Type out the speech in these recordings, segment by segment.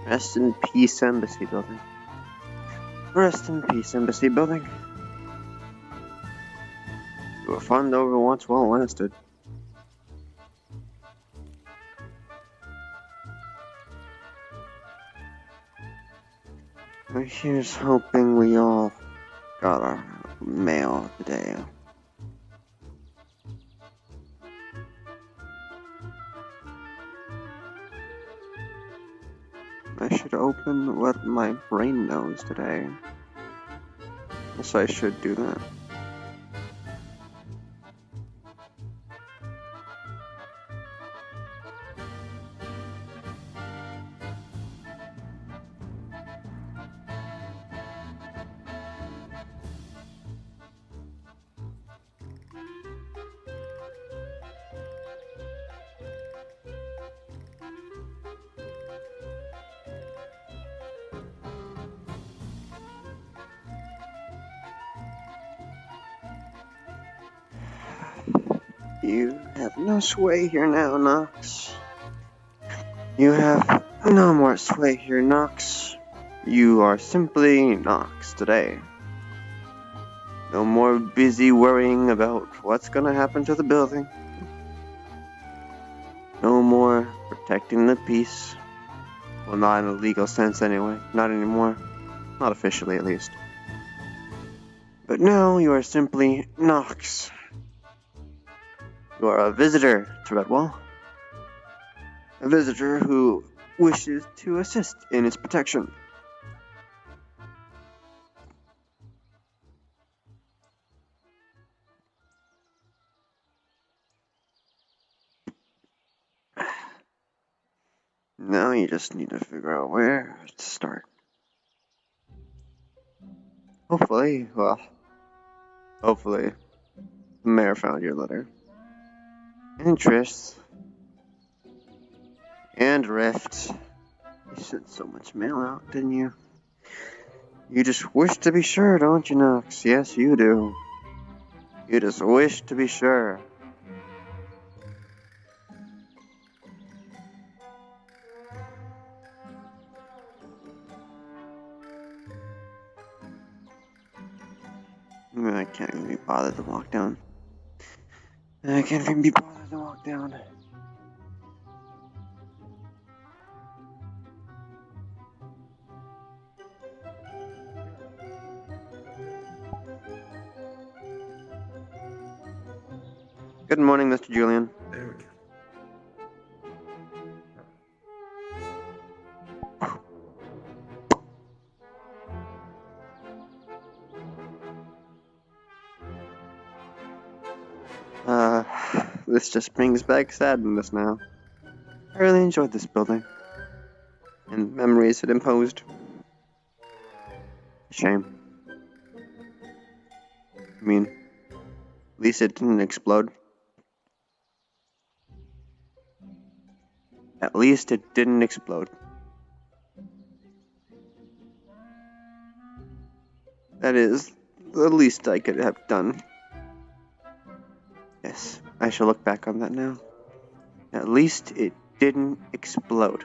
Rest in peace, Embassy Building. Rest in peace, Embassy Building. You were fun over once while it lasted. Here's hoping we all got our mail today. I should open what my brain knows today. Yes, I should do that. You have no sway here now, Nox. You have no more sway here, Nox. You are simply Nox today. No more busy worrying about what's gonna happen to the building. No more protecting the peace. Well, not in a legal sense anyway. Not anymore. Not officially, at least. But now you are simply Nox. You are a visitor to Redwall. A visitor who wishes to assist in its protection. Now you just need to figure out where to start. Hopefully, the mayor found your letter. Interest and Rift. You sent so much mail out, didn't you? You just wish to be sure, don't you, Nox? Yes, you do. You just wish to be sure. I can't even be bothered to walk down. I can't even be bothered to walk down. Good morning, Mr. Julian. There we go. This just brings back sadness now. I really enjoyed this building. And memories it imposed. Shame. I mean, at least it didn't explode. At least it didn't explode. That is the least I could have done. Yes, I shall look back on that now. At least it didn't explode.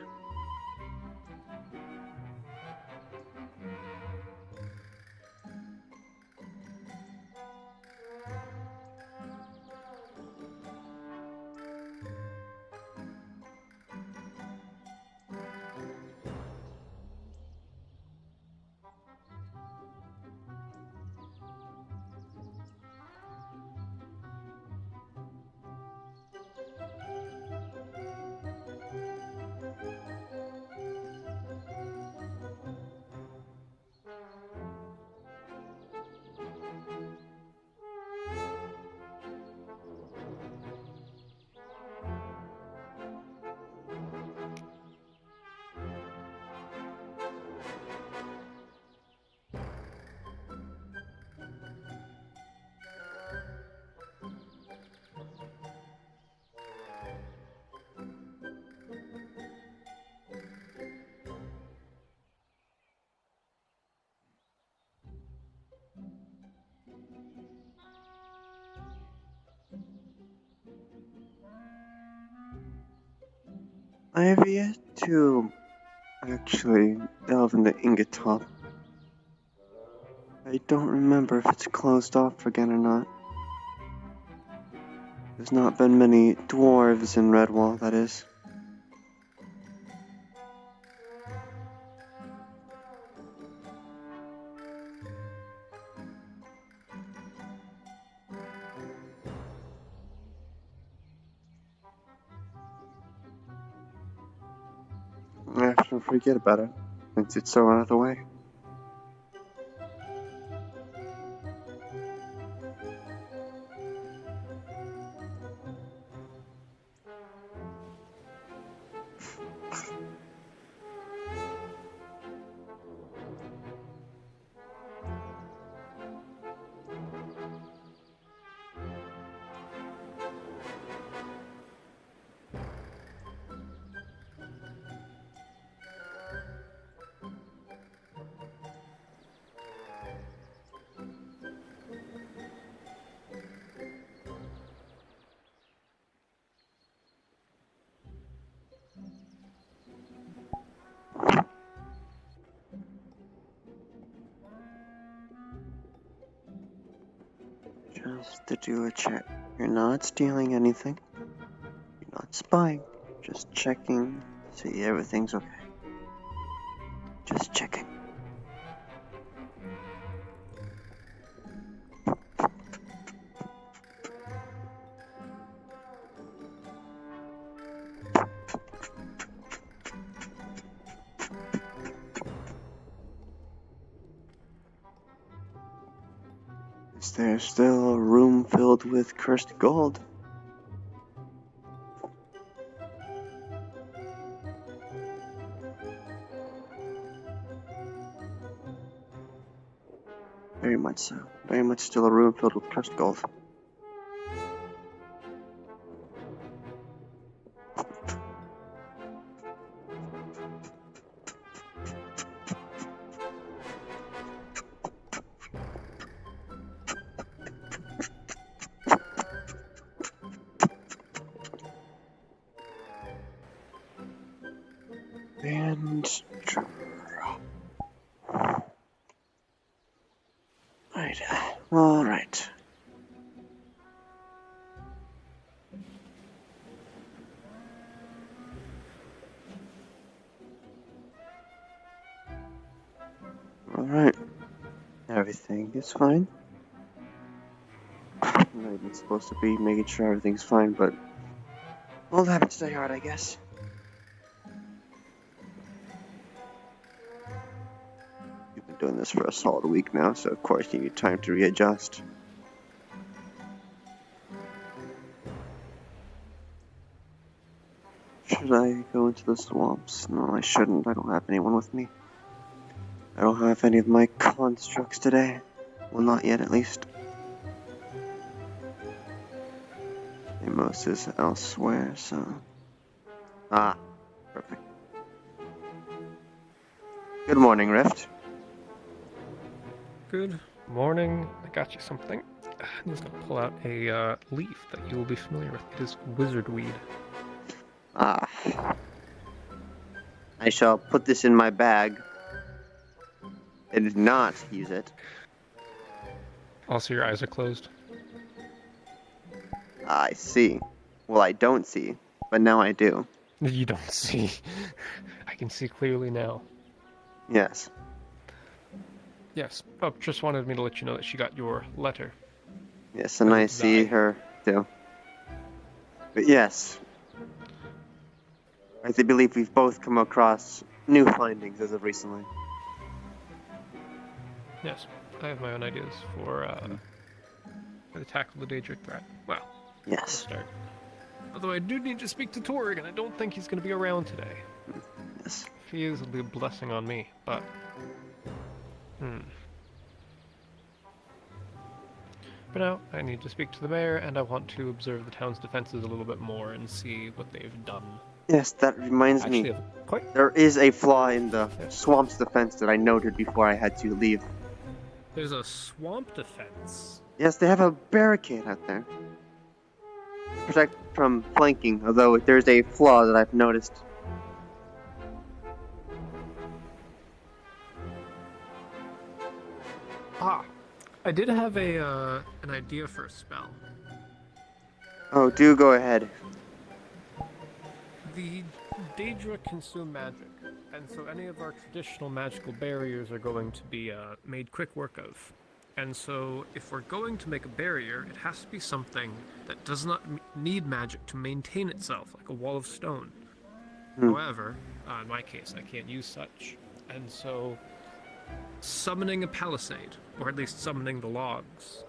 I have yet to actually delve in the ingot top. I don't remember if it's closed off again or not. There's not been many dwarves in Redwall, that is. I shall forget about it, since it's so out of the way. Just to do a check. You're not stealing anything. You're not spying. Just checking to see everything's okay. Just checking. Is there still a room filled with cursed gold? Very much so. Very much still a room filled with cursed gold. And drop. Right. All right. All right. Everything is fine. I'm not even supposed to be making sure everything's fine, but old habits die hard, I guess. You've been doing this for a solid week now, so of course you need time to readjust. Should I go into the swamps? No, I shouldn't. I don't have anyone with me. I don't have any of my constructs today. Well, not yet, at least. Amos is elsewhere, so... Ah, perfect. Good morning, Rift. Good morning. I got you something. I'm just gonna pull out a leaf that you will be familiar with. It is wizardweed. Ah. I shall put this in my bag and not use it. Also, your eyes are closed. I see. Well, I don't see, but now I do. You don't see. I can see clearly now. Yes. Yes. Oh, just wanted me to let you know that she got your letter. Yes, and I see her too. But yes, I believe we've both come across new findings as of recently. Yes, I have my own ideas for the tackle the Daedric threat. Well, yes. Let's start. Although I do need to speak to Torg, and I don't think he's going to be around today. Yes. If he is, it'll be a blessing on me, but... For now, I need to speak to the mayor, and I want to observe the town's defenses a little bit more and see what they've done. Yes, that reminds me. There is a flaw in the swamp's defense that I noted before I had to leave. There's a swamp defense? Yes, they have a barricade out there. Protect from flanking, although there's a flaw that I've noticed. Ah, I did have an idea for a spell. Oh, do go ahead. The Daedra consume magic, and so any of our traditional magical barriers are going to be made quick work of. And so, if we're going to make a barrier, it has to be something that does not need magic to maintain itself, like a wall of stone. Hmm. However, in my case, I can't use such. And so, summoning a palisade, or at least summoning the logs.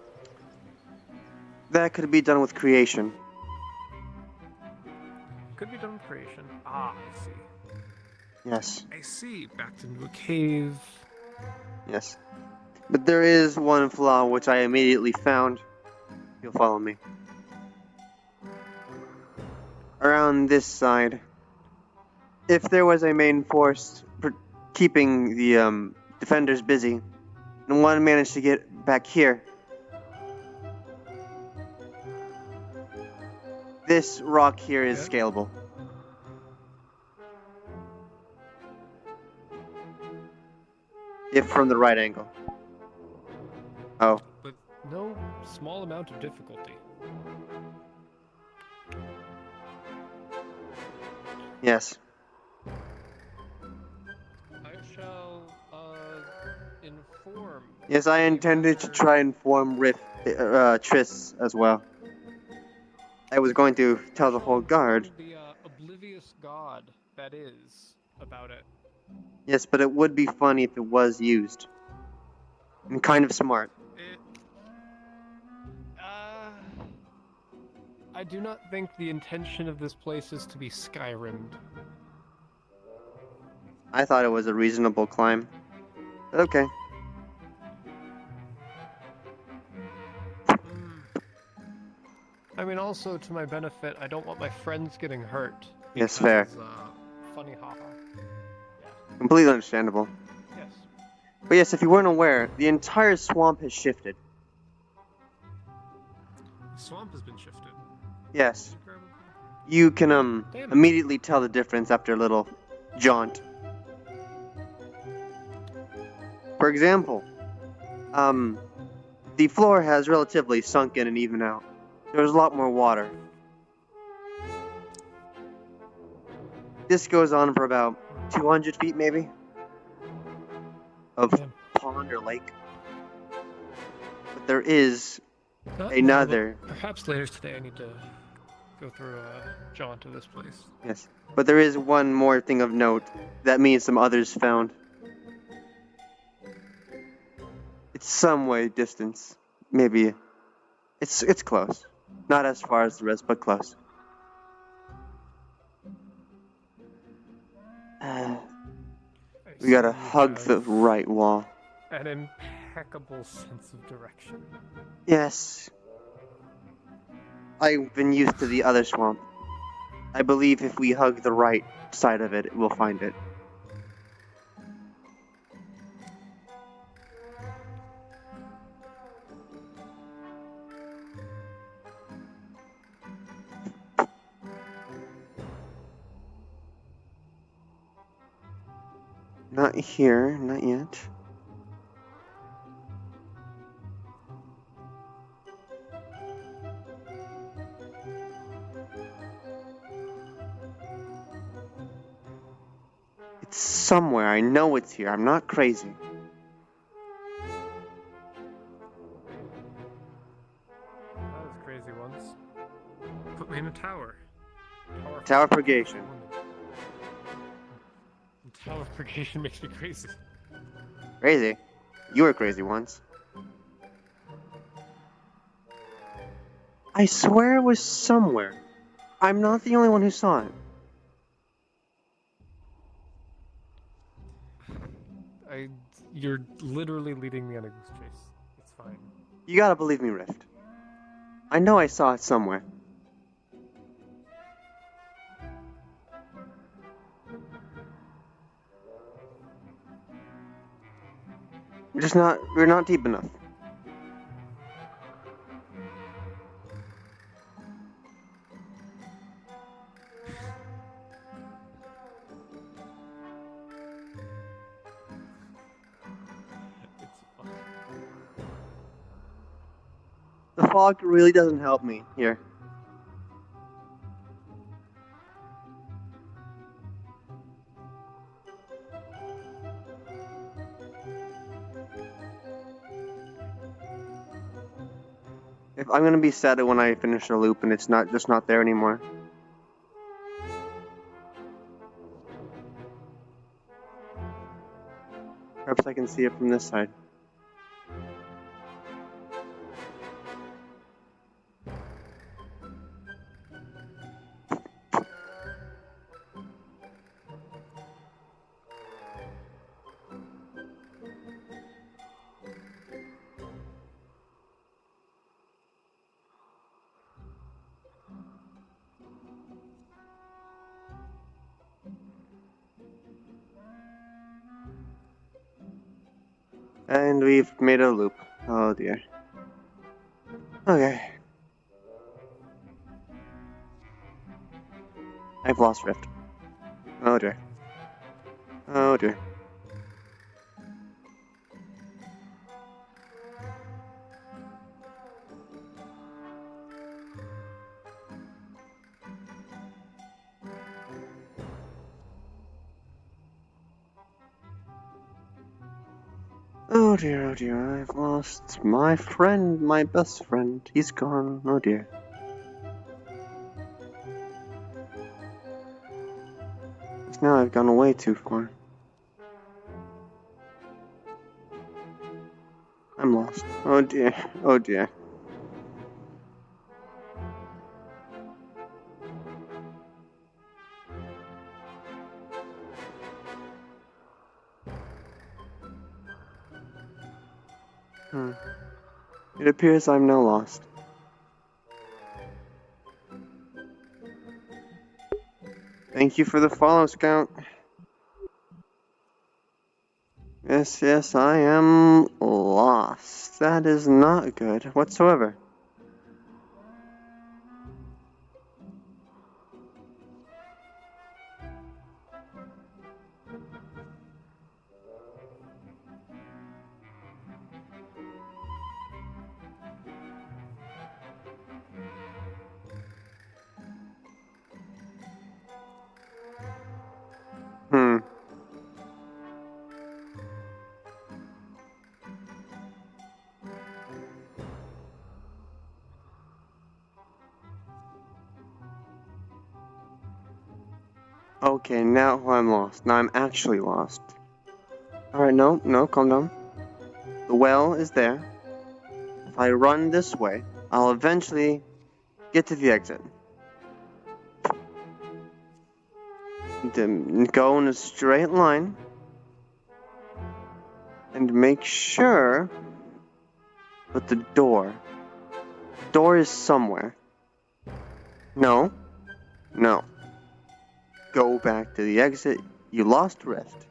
That could be done with creation. Could be done with creation. Ah, I see. Yes. I see. Backed into a cave. Yes. But there is one flaw which I immediately found. You'll follow me. Around this side, if there was a main force keeping the defenders busy, and one managed to get back here, this rock here is Yeah. scalable. If from the right angle. Oh. With no small amount of difficulty. Yes. I shall inform. Yes, I intended to try and form Triss as well. I was going to tell the whole guard. The oblivious god that is about it. Yes, but it would be funny if it was used. And kind of smart. I do not think the intention of this place is to be Skyrimmed. I thought it was a reasonable climb. But okay. I mean, also to my benefit, I don't want my friends getting hurt. Yes, fair. Funny haha. Completely understandable. Yes. But yes, if you weren't aware, the entire swamp has shifted. The swamp has been shifted. Yes. You can immediately tell the difference after a little jaunt. For example, the floor has relatively sunk in and even out. There's a lot more water. This goes on for about 200 feet, maybe, of pond or lake. But there is another. Perhaps later today I need to go through a jaunt of this place. Yes, but there is one more thing of note that me and some others found. It's some way distance. Maybe it's close. Not as far as the rest, but close. We gotta hug the right wall. An impeccable sense of direction. Yes. I've been used to the other swamp. I believe if we hug the right side of it, we'll find it. Not here, not yet. It's somewhere. I know it's here. I'm not crazy. I was crazy once. Put me in a tower. Tower purgation. Tower purgation makes me crazy. Crazy? You were crazy once. I swear it was somewhere. I'm not the only one who saw it. You're literally leading me on a goose chase. It's fine. You gotta believe me, Rift. I know I saw it somewhere. We're not deep enough. It's fine. The fog really doesn't help me here. If I'm gonna be sad when I finish the loop and it's not there anymore. Perhaps I can see it from this side. And we've made a loop. Oh dear. Okay. I've lost Rift. Oh dear. Oh dear. Oh dear, I've lost my friend, my best friend. He's gone. Oh dear. Now I've gone way too far. I'm lost. Oh dear. Oh dear. It appears I'm now lost. Thank you for the follow, Scout. Yes, I am lost. That is not good whatsoever. Okay, now I'm lost. Now I'm actually lost. Alright, no, calm down. The well is there. If I run this way, I'll eventually get to the exit. Then go in a straight line. And make sure that the door is somewhere. No. Go back to the exit. You lost Rift.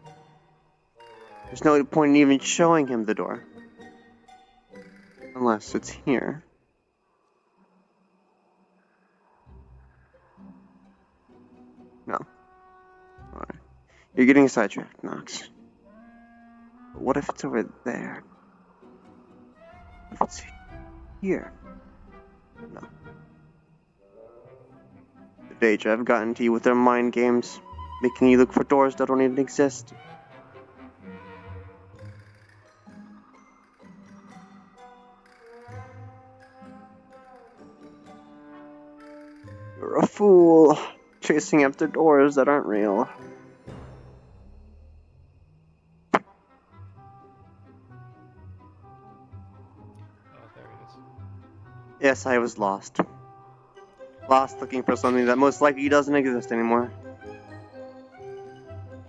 There's no point in even showing him the door. Unless it's here. No. Alright. You're getting sidetracked, Nox. But what if it's over there? If it's here? No. The Daedra have gotten to you with their mind games, making you look for doors that don't even exist. You're a fool, chasing after doors that aren't real. There it is. Yes, I was lost. Lost looking for something that most likely doesn't exist anymore.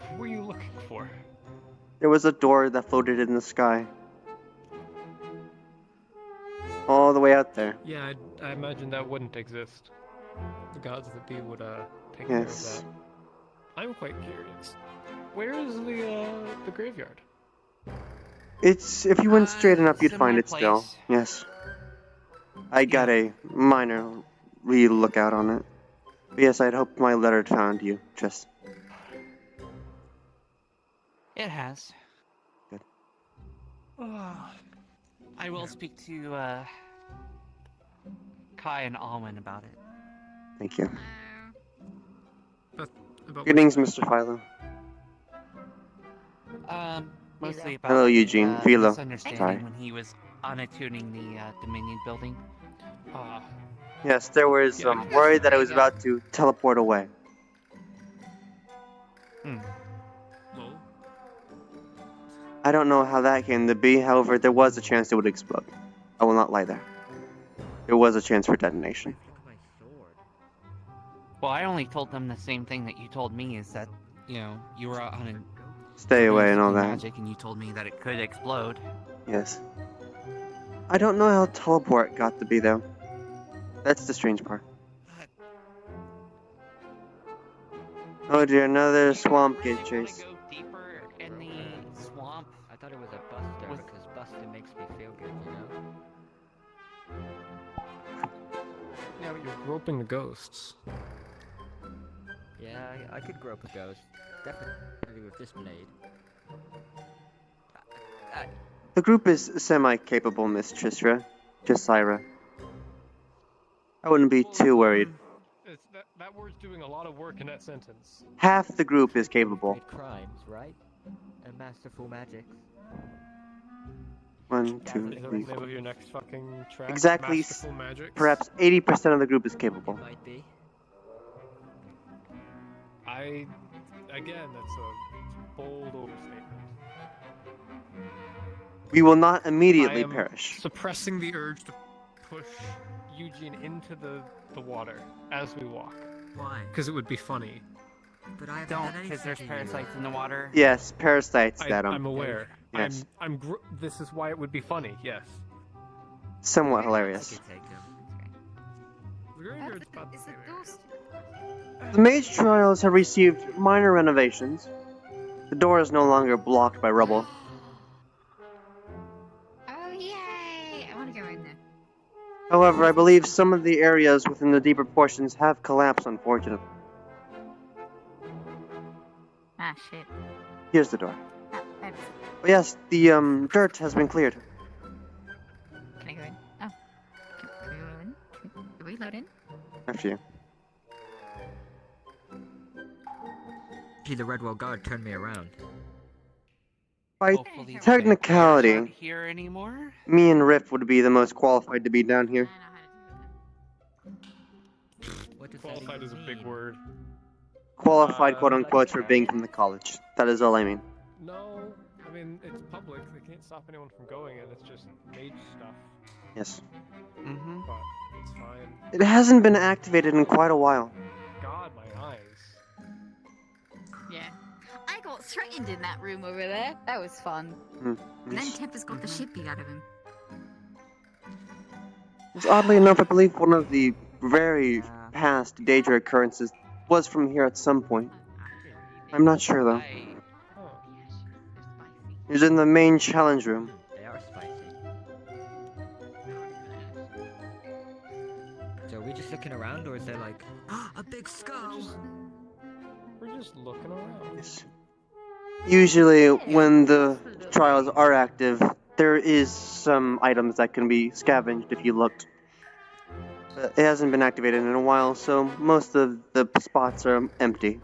What were you looking for? There was a door that floated in the sky. All the way out there. Yeah, I imagine that wouldn't exist. The gods that be would take care of that. I'm quite curious. Where is the graveyard? It's if you went straight enough, you'd find it place. still. Yes. I got a minor re-lookout on it. But yes, I'd hoped my letter had found you, Triss. It has. Good. I will speak to Kai and Alwyn about it. Thank you. But about Greetings, which- Mr. Philo. Mostly about Hello, Eugene. Philo. misunderstanding Sorry. when he was unattuning the Dominion building. Ah, Yes, there was Yeah, I can worry that I see was that. about to teleport away. lol. I don't know how that came to be, however, there was a chance it would explode. I will not lie there. There was a chance for detonation. My sword. Well, I only told them the same thing that you told me, is that, you know, you were on a Stay away and all that. magic, and you told me that it could explode. Yes. I don't know how teleport got to be, though. That's the strange part. Oh dear, another swamp gate chase. Go deeper in the swamp. I thought it was a buster With- because busting makes me feel good, you know? Yeah, but you're groping the ghosts. Yeah, I could grope a ghost. Definitely with this blade. The group is semi-capable, Miss Trissira. I wouldn't be too worried. It's that word's doing a lot of work in that sentence. Half the group is capable. Great crimes, right? And masterful magics. 1, Is 2, that 3, the 4. name of your next fucking track? Exactly Masterful Magics? Perhaps 80% of the group is capable. Might be. Again, that's a bold overstatement. We will not I immediately am perish. suppressing the urge to push Eugene into the water as we walk. Why? Because it would be funny. But I haven't Don't, done anything because there's to you. parasites in the water. Yes, parasites that I'm aware. Yes. This is why it would be funny, yes. somewhat I hilarious. could take him. The graveyard's about to Is be it there. ghost? The mage trials have received minor renovations. The door is no longer blocked by rubble. Oh yay! I want to go in there. However, I believe some of the areas within the deeper portions have collapsed, unfortunately. Ah shit. Here's the door. Ah, oops. Oh, yes, the dirt has been cleared. Can I go in? Oh. Can we load in? Can we load in? After you. Gee, the Redwall guard turned me around. By Hopefully the technicality, vampires aren't here anymore. me and Riff would be the most qualified to be down here. I know how to do that. What does Qualified that is a even big mean? word. Qualified, Uh, quote unquote, for being from the college. That is all I mean. No, I mean, it's public. They can't stop anyone from going in. It's just mage stuff. Yes. Mm-hmm. But it's fine. It hasn't been activated in quite a while. God, my eyes. Yeah. I got threatened in that room over there. That was fun. And then Yes. Tempest got the shit beat out of him. It's oddly enough, I believe one of the very Yeah. past Daedra occurrences was from here at some point. I'm not sure though. Oh. It was in the main challenge room. They are spicy. So are we just looking around, or is there like... A big skull! We're just looking around. Yes. Usually, when the trials are active, there is some items that can be scavenged if you looked. But it hasn't been activated in a while, so most of the spots are empty.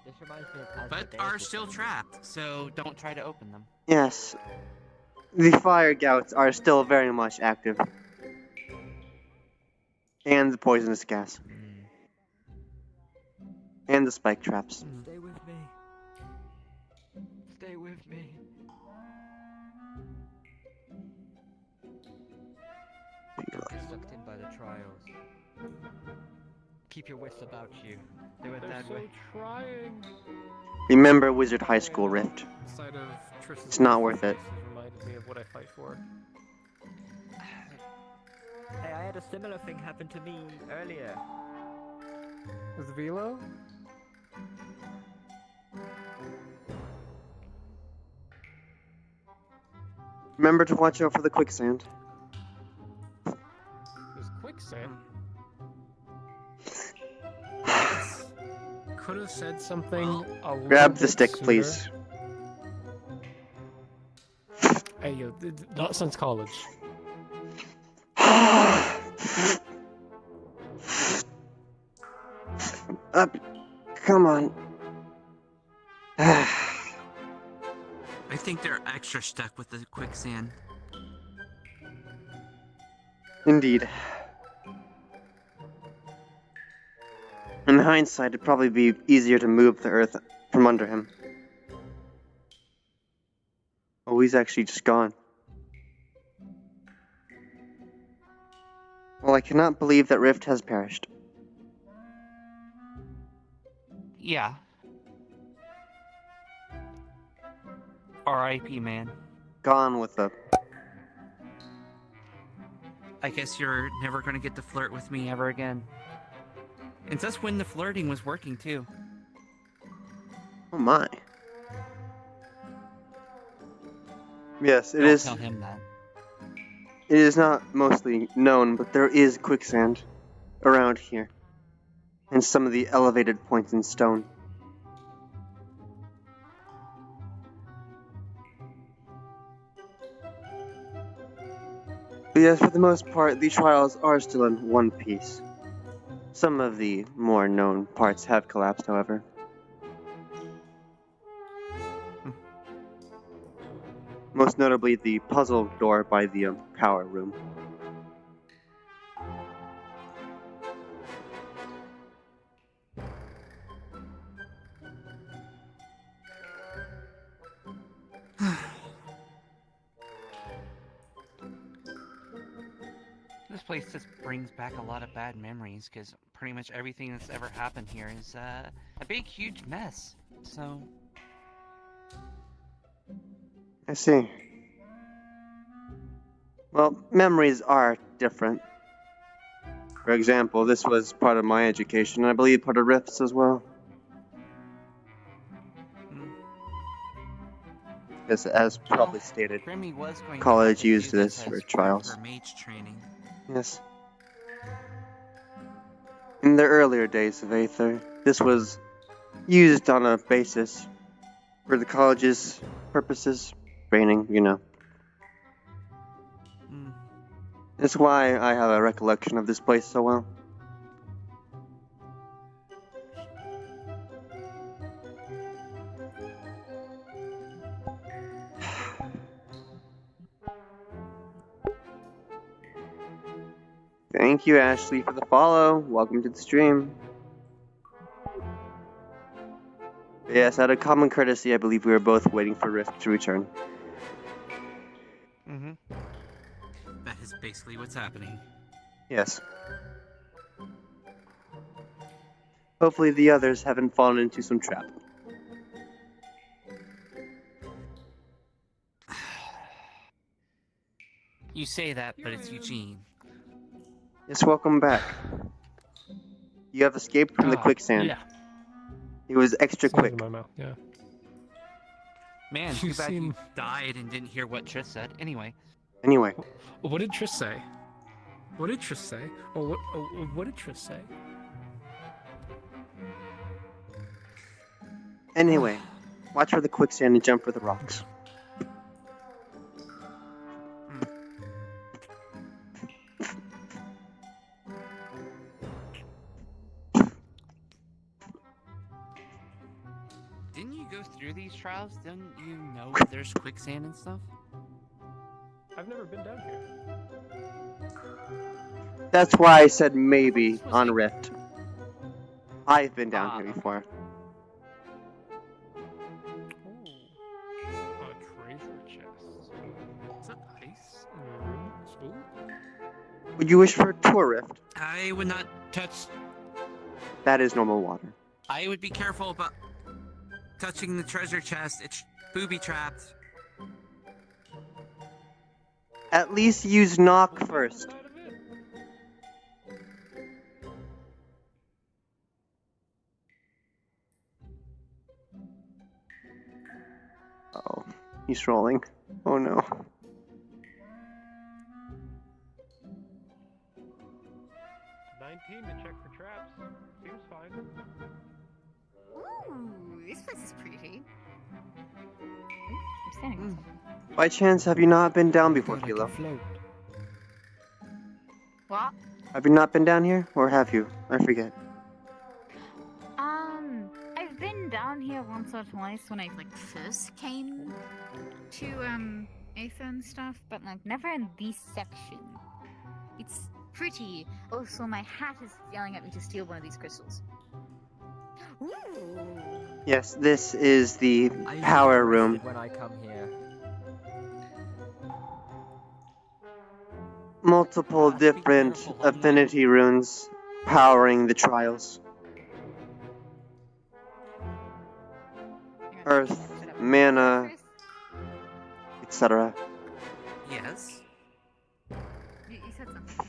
This reminds me of As the But Day are is still Descending. trapped, so don't try to open them. Yes. The fire gouts are still very much active. And the poisonous gas. And the spike traps. Stay with me. Stay with me. Don't get sucked in by the trials. Keep your wits about you. They went They're that so way. trying. Remember Wizard High School Rift. Sight of Triss's It's not beautiful worth it. face has reminded me of what I fight for. Hey, I had a similar thing happen to me earlier. Is Velo? Remember to watch out for the quicksand. There's quicksand. Could have said something a little Grab the bit stick, sooner. please. Hey, yo, Nonsense College. Up. Come on. I think they're extra stuck with the quicksand. Indeed. In hindsight, it'd probably be easier to move the earth from under him. Oh, he's actually just gone. Well, I cannot believe that Rift has perished. Yeah. R.I.P. man. Gone with a... I guess you're never gonna get to flirt with me ever again. And that's when the flirting was working too. Oh my. Yes, it Don't is. tell him that. It is not mostly known, but there is quicksand around here. And some of the elevated points in stone. But yes, for the most part, the trials are still in one piece. Some of the more known parts have collapsed, however. Most notably the puzzle door by the power room. This place just brings back a lot of bad memories, because pretty much everything that's ever happened here is a big, huge mess. So... I see. Well, memories are different. For example, this was part of my education, and I believe part of Rift's as well. As probably stated, Grimmy was going college to used do this as for part trials. of her mage training. Yes. In the earlier days of Aether, this was used on a basis for the college's purposes, training, you know. That's why I have a recollection of this place so well. Thank you, Ashley, for the follow. Welcome to the stream. Yes, out of common courtesy, I believe we were both waiting for Rift to return. That is basically what's happening. Yes. Hopefully the others haven't fallen into some trap. You say that, but it's Eugene. Yes, welcome back. You have escaped from the quicksand. Yeah. It was extra Sand quick. in my mouth, yeah. Man, You too bad seem- you died and didn't hear what Trish said. Anyway. Anyway, What did Trish say? What did Trish say? What did Trish say? watch for the quicksand and jump for the rocks. Didn't you go through these trials? Didn't you know that there's quicksand and stuff? I've never been down here. That's why I said maybe This was on like- Rift. I've been down here okay. before. Oh, a treasure chest. Is that ice in your room? Ooh. Would you wish for a tour, Rift? I would not touch... That is normal water. I would be careful about touching the treasure chest. It's booby-trapped. At least use knock first. Out of it. Oh, he's rolling. Oh no. 19 to check for traps. Seems fine. Ooh, this place is pretty. Ooh, I'm standing on something. By chance, have you not been down before, God, I Kilo? can float. What? Have you not been down here, or have you? I forget. I've been down here once or twice when I like first came to Aether and stuff, but like never in this section. It's pretty. Also, my hat is yelling at me to steal one of these crystals. Ooh. Yes, this is the I usually power get room. arrested when I come here. Multiple Be different careful, I'm not- affinity runes powering the trials. Hang on, Earth, shut up. mana, Chris, etc. Yes? you said something.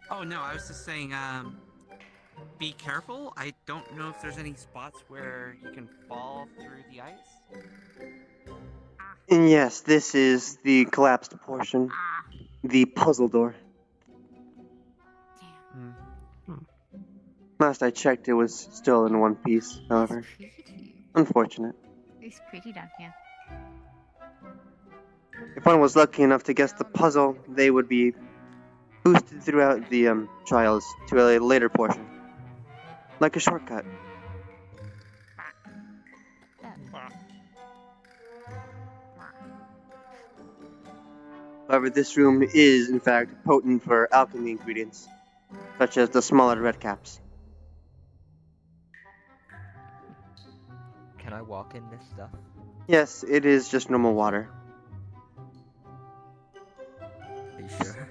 Oh no, I was just saying, be careful. I don't know if there's any spots where you can fall through the ice. And yes, this is the collapsed portion, Ah, the puzzle door. damn. Last I checked, it was still in one piece, however. It's pretty. Unfortunate. It's pretty down here. If one was lucky enough to guess the puzzle, they would be boosted throughout the trials to a later portion. Like a shortcut. However, this room is, in fact, potent for alchemy ingredients, such as the smaller red caps. Can I walk in this stuff? Yes, it is just normal water. Are you sure?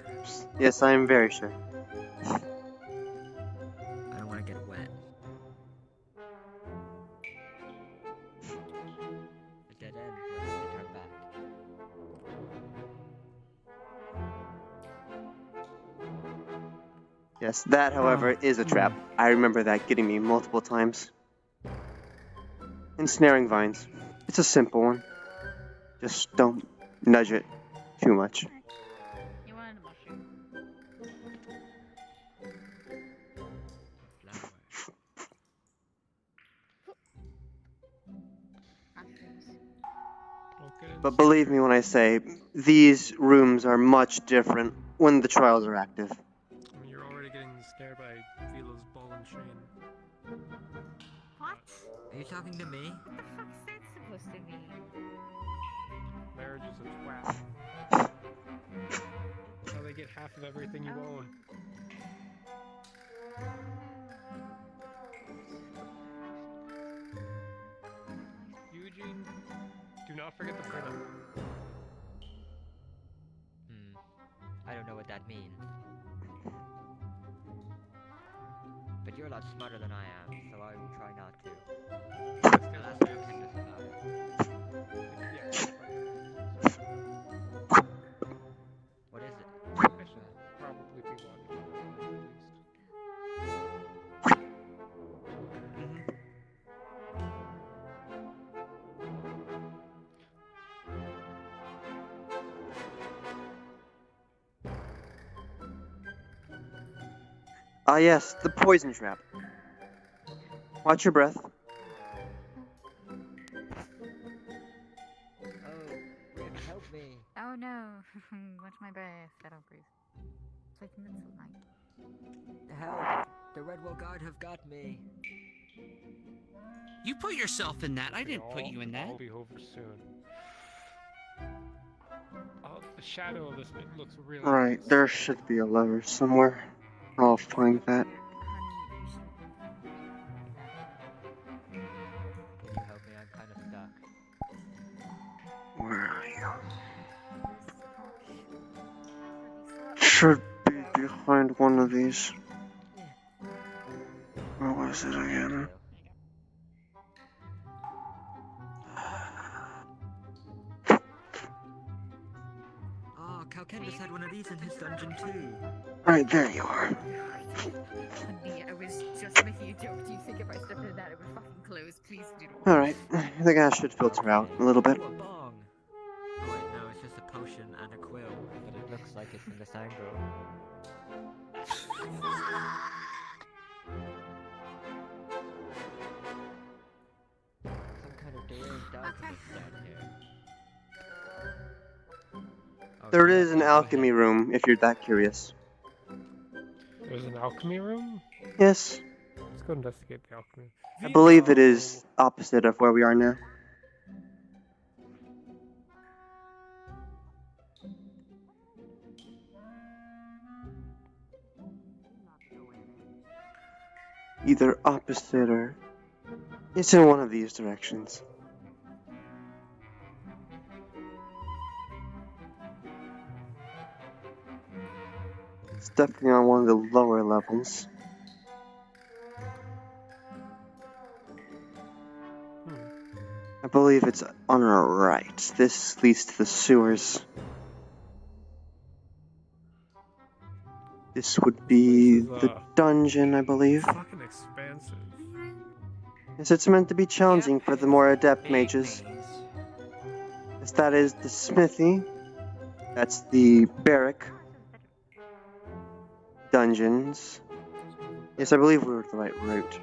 Yes, I am very sure. I don't want to get wet. A dead end. Let's need to turn back. Yes, that, however, is a trap. I remember that getting me multiple times. Ensnaring vines. It's a simple one. Just don't nudge it too much. You wanted a mushroom? Flower. Mushrooms. But believe me when I say, these rooms are much different when the trials are active. I mean, you're already getting snared by Velo's ball and chain. What? Are you talking to me? What the fuck is that supposed to mean? Marriage is a twat. That's how they get half of everything you own. Eugene, do not forget the printer. I don't know what that means. But you're a lot smarter than I am, so I will try not to. I'll ask you Candace about it. What is it? I should probably be watching at least. Ah yes, the poison trap. Watch your breath. Oh, Rick, help me. Oh no. Watch my breath. I don't breathe. It's like midsummer night. Help! The Redwell Guard have got me. You put yourself in that. I didn't put you in that. I'll be over soon. Oh, the shadow of this bit looks really Right, nice. there should be a lever somewhere. I'll find that. Honey, you shouldn't. Can you help me? I'm kind of stuck. Where are you? Where's Should be behind one of these. Where was it again? Oh, Calcendus had one of these in his dungeon too. Right, there you are. Honey, I was just making a joke. Do you think if I stepped in that it would fucking close? Please do not. Alright, the gas should filter out a little bit. Oh, a bong. Oh wait, no, it's just a potion and a quill. But it looks like it's in this angle. Some kind of daring darkness down here. There is an alchemy room, if you're that curious. There's an alchemy room? Yes, Let's go investigate the alchemy. I believe it is opposite of where we are now. Either opposite or... It's in one of these directions. It's definitely on one of the lower levels. I believe it's on our right. This leads to the sewers. This would be This is, the dungeon, I believe. Fucking expansive. Yes, it's meant to be challenging for the more adept Big mages. maze. Yes, that is the smithy. That's the barrack. Dungeons. Yes, I believe we were the right route.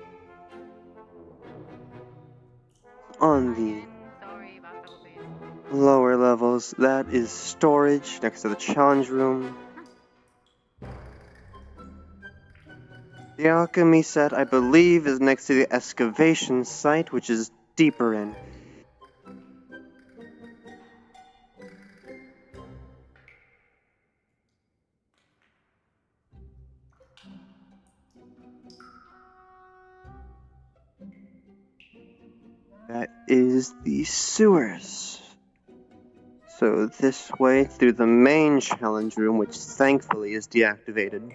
On the Sorry about all this. lower levels, that is storage next to the challenge room. The alchemy set, I believe, is next to the excavation site, which is deeper in. That is the sewers. So this way through the main challenge room, which thankfully is deactivated.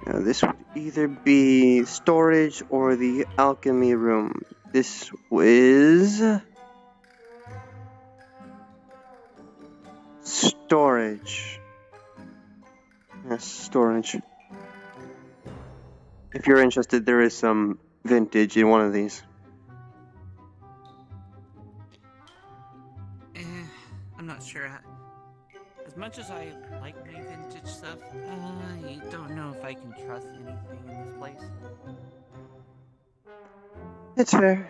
Now this would either be storage or the alchemy room. This is... storage. Yes, storage. If you're interested, there is some vintage in one of these. I'm not sure. As much as I like my vintage stuff, I don't know if I can trust anything in this place. It's fair.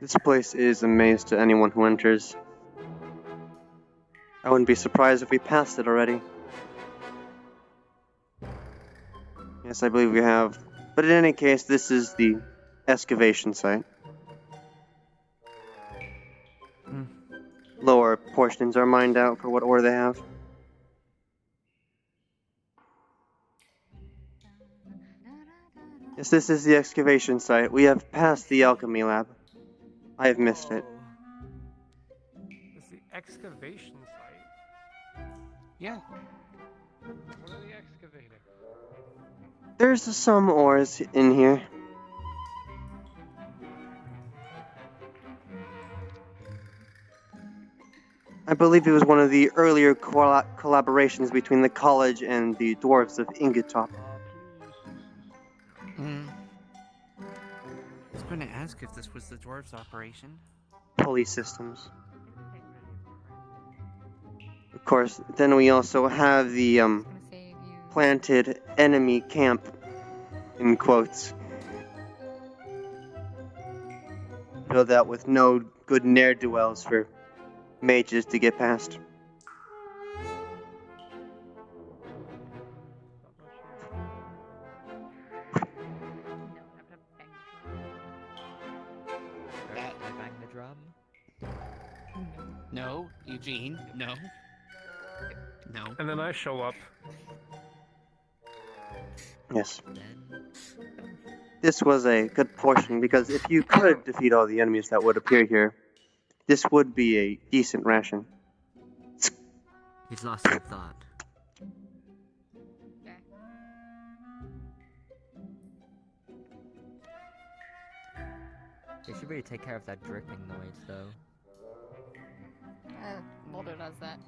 This place is a maze to anyone who enters. I wouldn't be surprised if we passed it already. Yes, I believe we have. But in any case, this is the excavation site. Lower portions are mined out for what ore they have. Yes, this is the excavation site. We have passed the alchemy lab. I have missed it. It's the excavation site. Yeah. What are they excavating? There's some ores in here. I believe it was one of the earlier collaborations between the college and the dwarves of Ingetop. I was going to ask if this was the dwarves' operation. Pulley systems. Of course, then we also have the It's gonna save you. planted enemy camp, in quotes. Build out with no good ne'er-do-wells for mages to get past. I bang the drum. No, Eugene, no. No. And then I show up. Yes. Then This was a good portion, because if you could defeat all the enemies that would appear here, this would be a decent ration. he's lost in thought. Okay. They should really take care of that dripping noise, though. Mulder does that.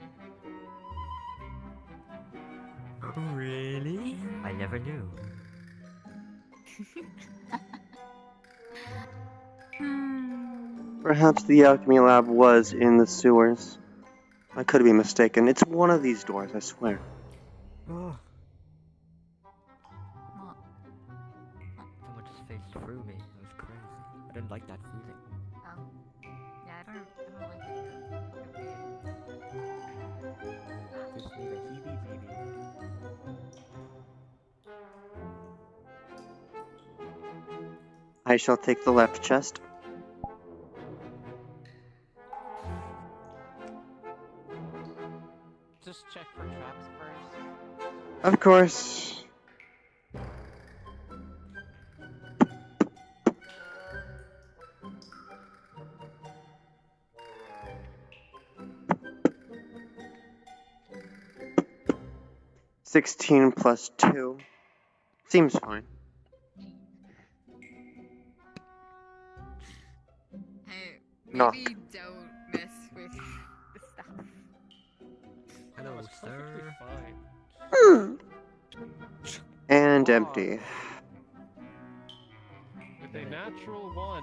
Really? I never knew. Perhaps the alchemy lab was in the sewers. I could be mistaken. It's one of these doors, I swear. Someone just phased through me. It was crazy. I didn't like that feeling. Oh. Yeah, I don't like it. Gives me the heebie-jeebies. I shall take the left chest. Just check for traps first. Of course. "16 plus 2. Seems fine. Hey, Knock. maybe don't mess with the stuff. Hello, It's perfectly sir. fine. And Ah. empty. With a natural 1,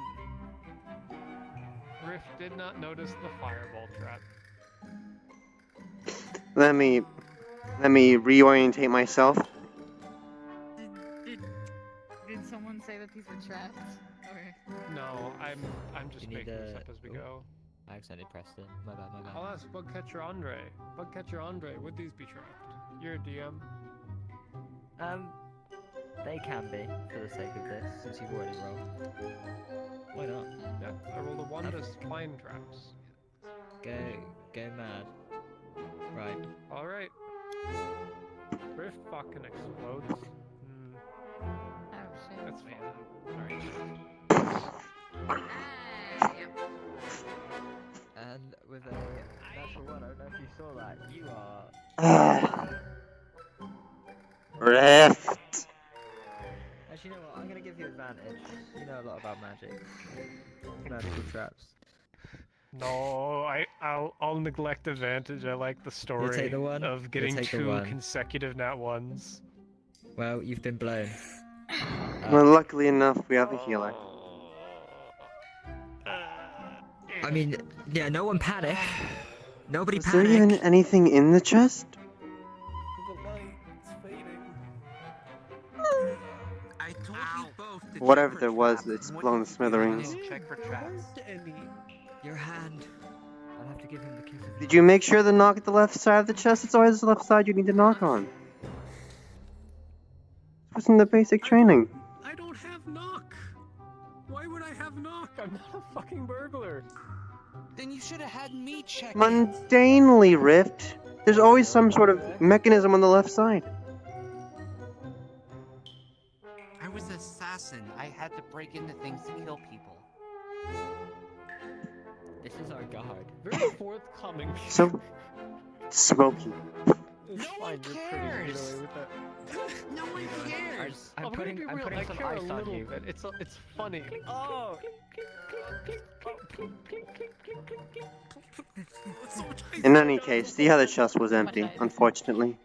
Rift did not notice the fireball trap. Let me reorientate myself. Did someone say that these were traps? Or No, I'm just You need making this a- up as we oh. go. I accidentally pressed it. My bad, my bad. I'll ask Bugcatcher Andre. Bugcatcher Andre, would these be trapped? You're a DM. They can be, for the sake of this, since you've already rolled. Why not? Yeah, I rolled a 1 to find traps. Go mad. Right. Alright. Rift fucking explodes. Hmm, oh shit. that's fine. Alright. Ah, yep. And with a natural 1, I don't know if you saw that, you are... Rift. Actually, you know what? I'm gonna give you advantage. You know a lot about magic. Magical traps. No, I'll neglect advantage. I like the story take the one? of You'll getting take the 2 one. consecutive nat 1s. Well, you've been blown. Well, luckily enough, we have a healer. I mean, yeah, no one panic. Nobody Was there panic. even anything in the chest? The light, it's fading. I told you both to Whatever check for there was, traps. it's What blown did to you do? smithereens. Didn't check for traps. Your hand. I'll have to give him the kiss of Did you make sure to knock at the left side of the chest? It's always the left side you need to knock on. It was in the basic training. I don't have knock. Why would I have knock? I'm not a fucking burglar. Then you should have had me check it. Mundanely, Rift. There's always some sort of mechanism on the left side. I was an assassin. I had to break into things to kill people. This is our guard. Very forthcoming. So smoky. It's No fine, one you're pretty to cares. get away with that. No one cares. I'm gonna putting be real, I some care ice a on little you. bit. It's funny. Oh. In any case, the other chest was empty, unfortunately.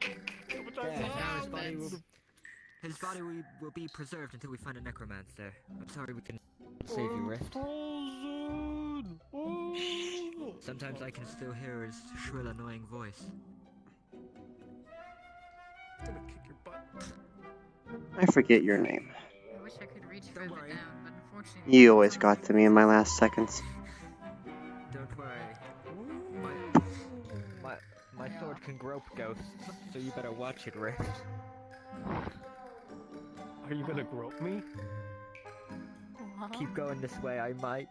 Now his body will be preserved until we find a necromancer. I'm sorry we can save you, Rift. Sometimes I can still hear his shrill, annoying voice. I'm gonna kick your butt. I forget your name. I wish I could reach further worry. down, but unfortunately. You always got to me in my last seconds. Don't worry. My sword can grope ghosts, so you better watch it, Rift. Are you gonna grope me? Keep going this way, I might.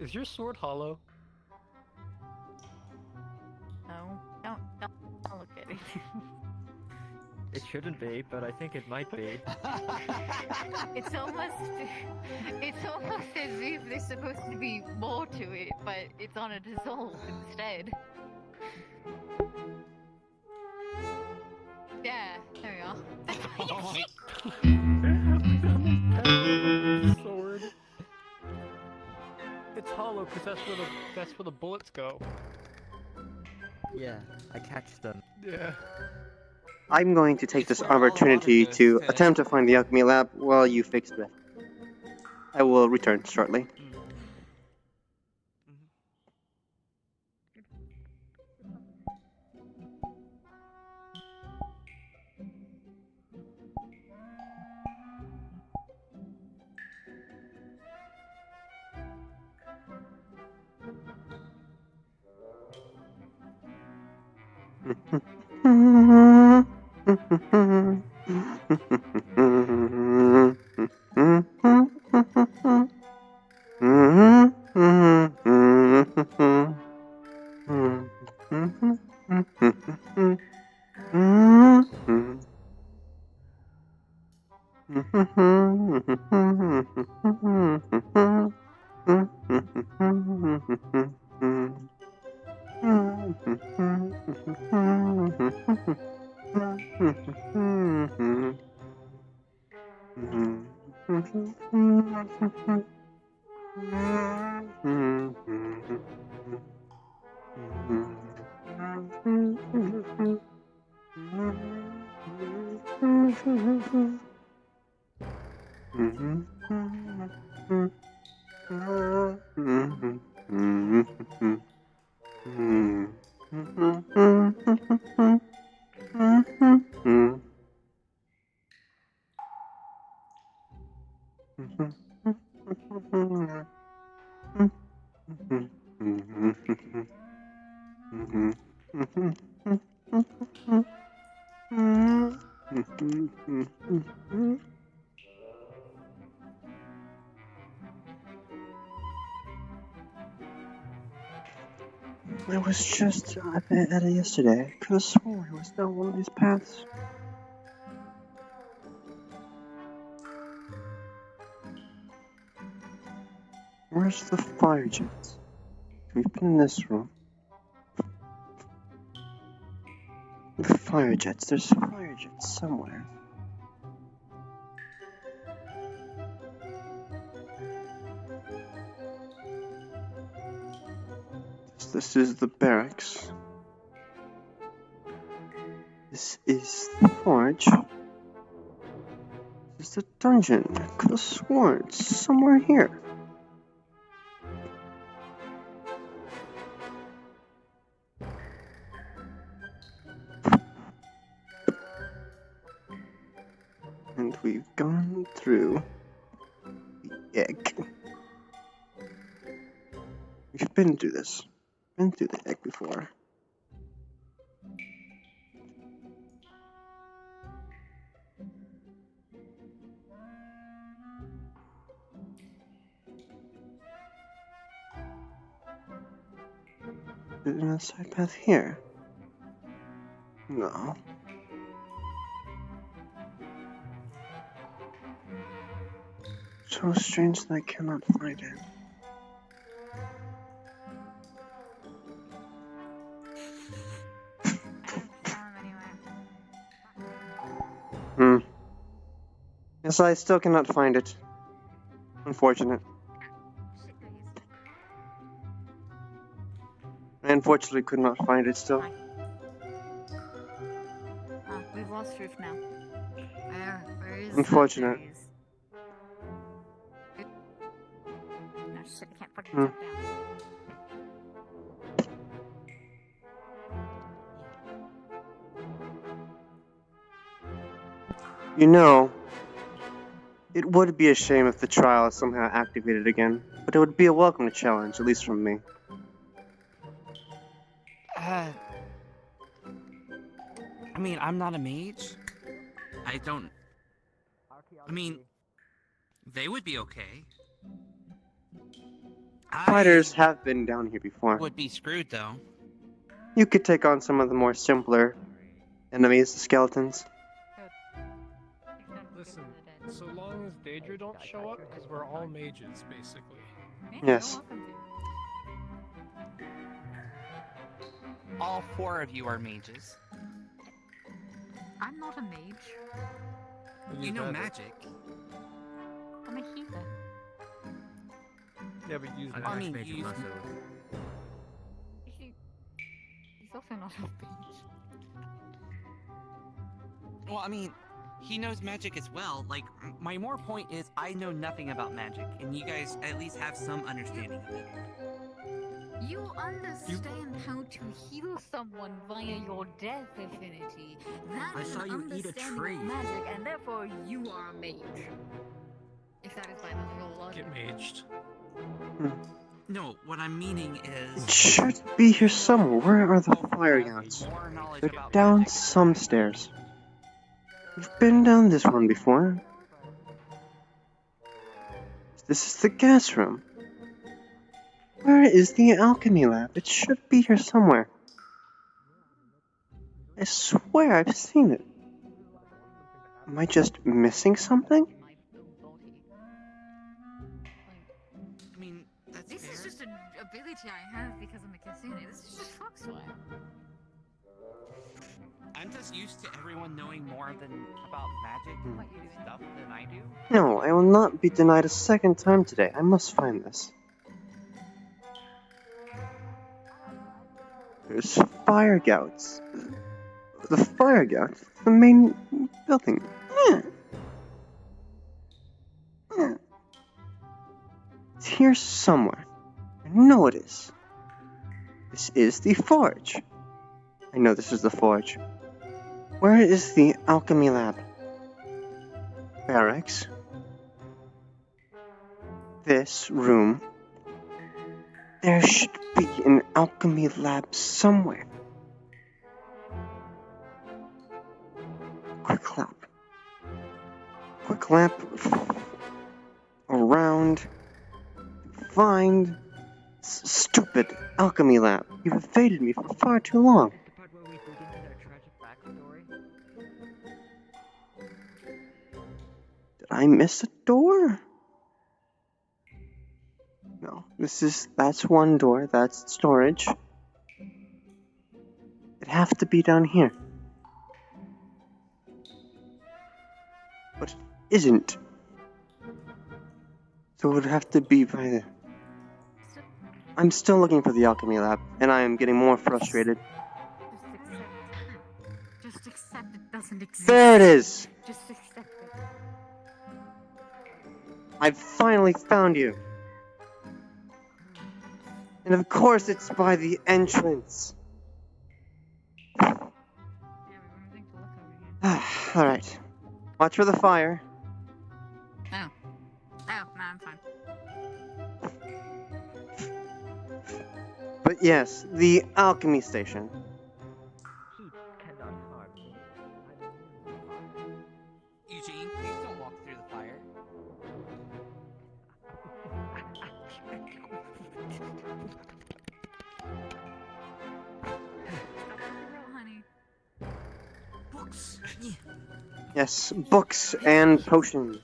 Is your sword hollow? No, don't look at it. It shouldn't be, but I think it might be. It's almost as if there's supposed to be more to it, but it's on a dissolve instead. Yeah, there we go. Sword. It's hollow because that's where the bullets go. Yeah, I catch them. Yeah. I'm going to take It's this where all the opportunity water to goes, attempt to find the alchemy lab while you fix it. I will return shortly. I was just at it yesterday. I could have sworn it was down one of these paths. Where's the fire jets? We've been in this room. The fire jets. There's fire jets somewhere. This is the barracks. This is the forge. This is the dungeon. I could have sworn it's somewhere here. And we've gone through the egg. We've been through this. Been through the egg before. Is there a side path here? No. So strange that I cannot find it. Yes, I still cannot find it. Unfortunate. I unfortunately could not find it still. We've lost Ruth now. Where is Unfortunate. No, shit, I can't fucking jump down. You know, it would be a shame if the trial is somehow activated again, but it would be a welcome challenge, at least from me. I mean, I'm not a mage. I mean, they would be okay. Fighters have been down here before. Would be screwed though. You could take on some of the more simpler enemies, the skeletons. Listen, so long as Daedra don't show up, because we're all mages, basically. Yes. All 4 of you are mages. I'm not a mage. You know magic. I'm a healer. Yeah, but use I mean, magic. you use... He's also not a mage. Well, I mean, he knows magic as well. Like, my more point is, I know nothing about magic, and you guys at least have some understanding of it. You understand how to heal someone via your death affinity. That I is saw an you eat a understanding tree. of magic, and therefore you are a mage. If that is by the whole logic. Get maged. No, what I'm meaning is... It should be here somewhere. Where are the fire gods? More knowledge They're about down magic. some stairs. We've been down this one before. This is the gas room. Where is the alchemy lab? It should be here somewhere. I swear I've seen it. Am I just missing something? I mean, that's This fair. is just an ability I have because I'm a casino. This is just foxfire. I'm just used to everyone knowing more about magic stuff than I do. No, I will not be denied a second time today. I must find this. There's fire gouts. The fire gouts? The main building. It's here somewhere. I know it is. This is the forge. I know this is the forge. Where is the alchemy lab? Barracks. This room. There should be an alchemy lab somewhere. Quick lap. Quick lap. Around. Find. Stupid alchemy lab. You've evaded me for far too long. The part where we dig into their tragic backstory. Did I miss a door? No, that's one door, that's storage. It'd have to be down here. But it isn't. So it would have to be by there. I'm still looking for the alchemy lab, and I am getting more frustrated. Just accept it doesn't exist. There it is! Just accept it. I've finally found you. And of course it's by the entrance. Yeah, we were having to look over here. Alright. Watch for the fire. Oh. Oh, no, I'm fine. But yes, the alchemy station. Heat cannot harm me. Eugene, please don't walk through the fire. Honey. Books! Yes, books and potions.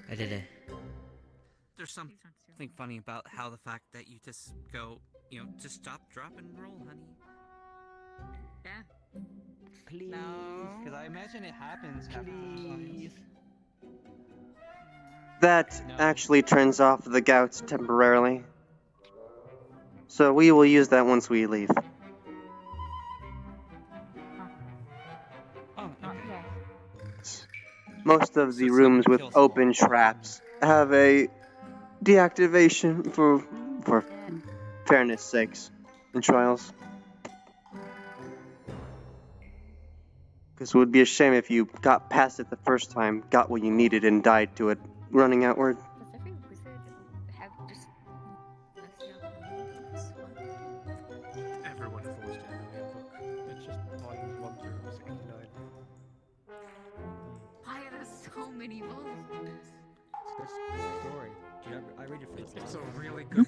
I did it. There's something funny about how the fact that you just go, just stop, drop, and roll, honey. Yeah. Please. Because I imagine it happens half the time. Please. That No. actually turns off the gouts temporarily. So we will use that once we leave. Oh, okay. Yeah. Most of the rooms with open traps have a deactivation for fairness sakes in trials. Because it would be a shame if you got past it the first time, got what you needed, and died to it running outward. Does every wizard have just less Everyone has always done the book. It's just volumes 1 through 69. Why are there so many volumes? It's a story. Do you have, I read it for the It's a really good.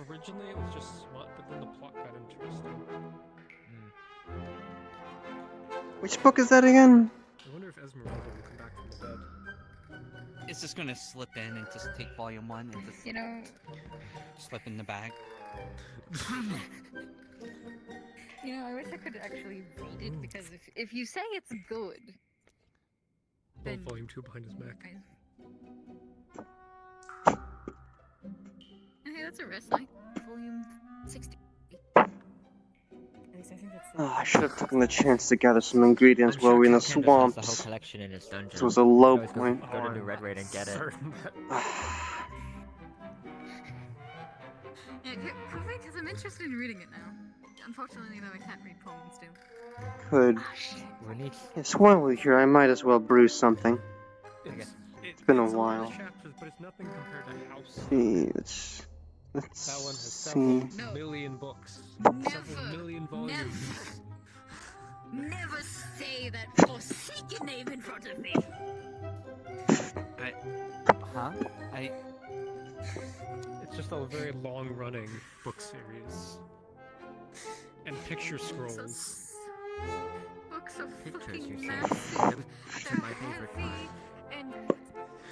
Originally, it was just smut, but then the plot got interesting. Which book is that again? I wonder if Esmeralda will come back from the dead. It's just gonna slip in and just take volume 1 and just You know, slip in the bag. I wish I could actually read it because if you say it's good, Well, then volume 2 behind his back. Hey, that's a wrestling volume 60. At least I think that's. Oh, I should have taken the chance to gather some ingredients while we were in the Candace has the whole swamps. collection in his dungeon. This was a low Always point. Go to New Red Raid and get it. Certain that Yeah, because I'm interested in reading it now. Unfortunately, though, I can't read poems too. Could. Ah, shit. We need. Yes, while we're here, I might as well brew something. It's been a lot while. of chapters, but it's nothing compared to House. See, let's That one has see. several No. million books, Never, several million volumes. never say that forsaken name in front of me. Huh? It's just a very long-running book series. And picture scrolls. Books are Pictures, you fucking say? massive. They're They're my favorite heavy, and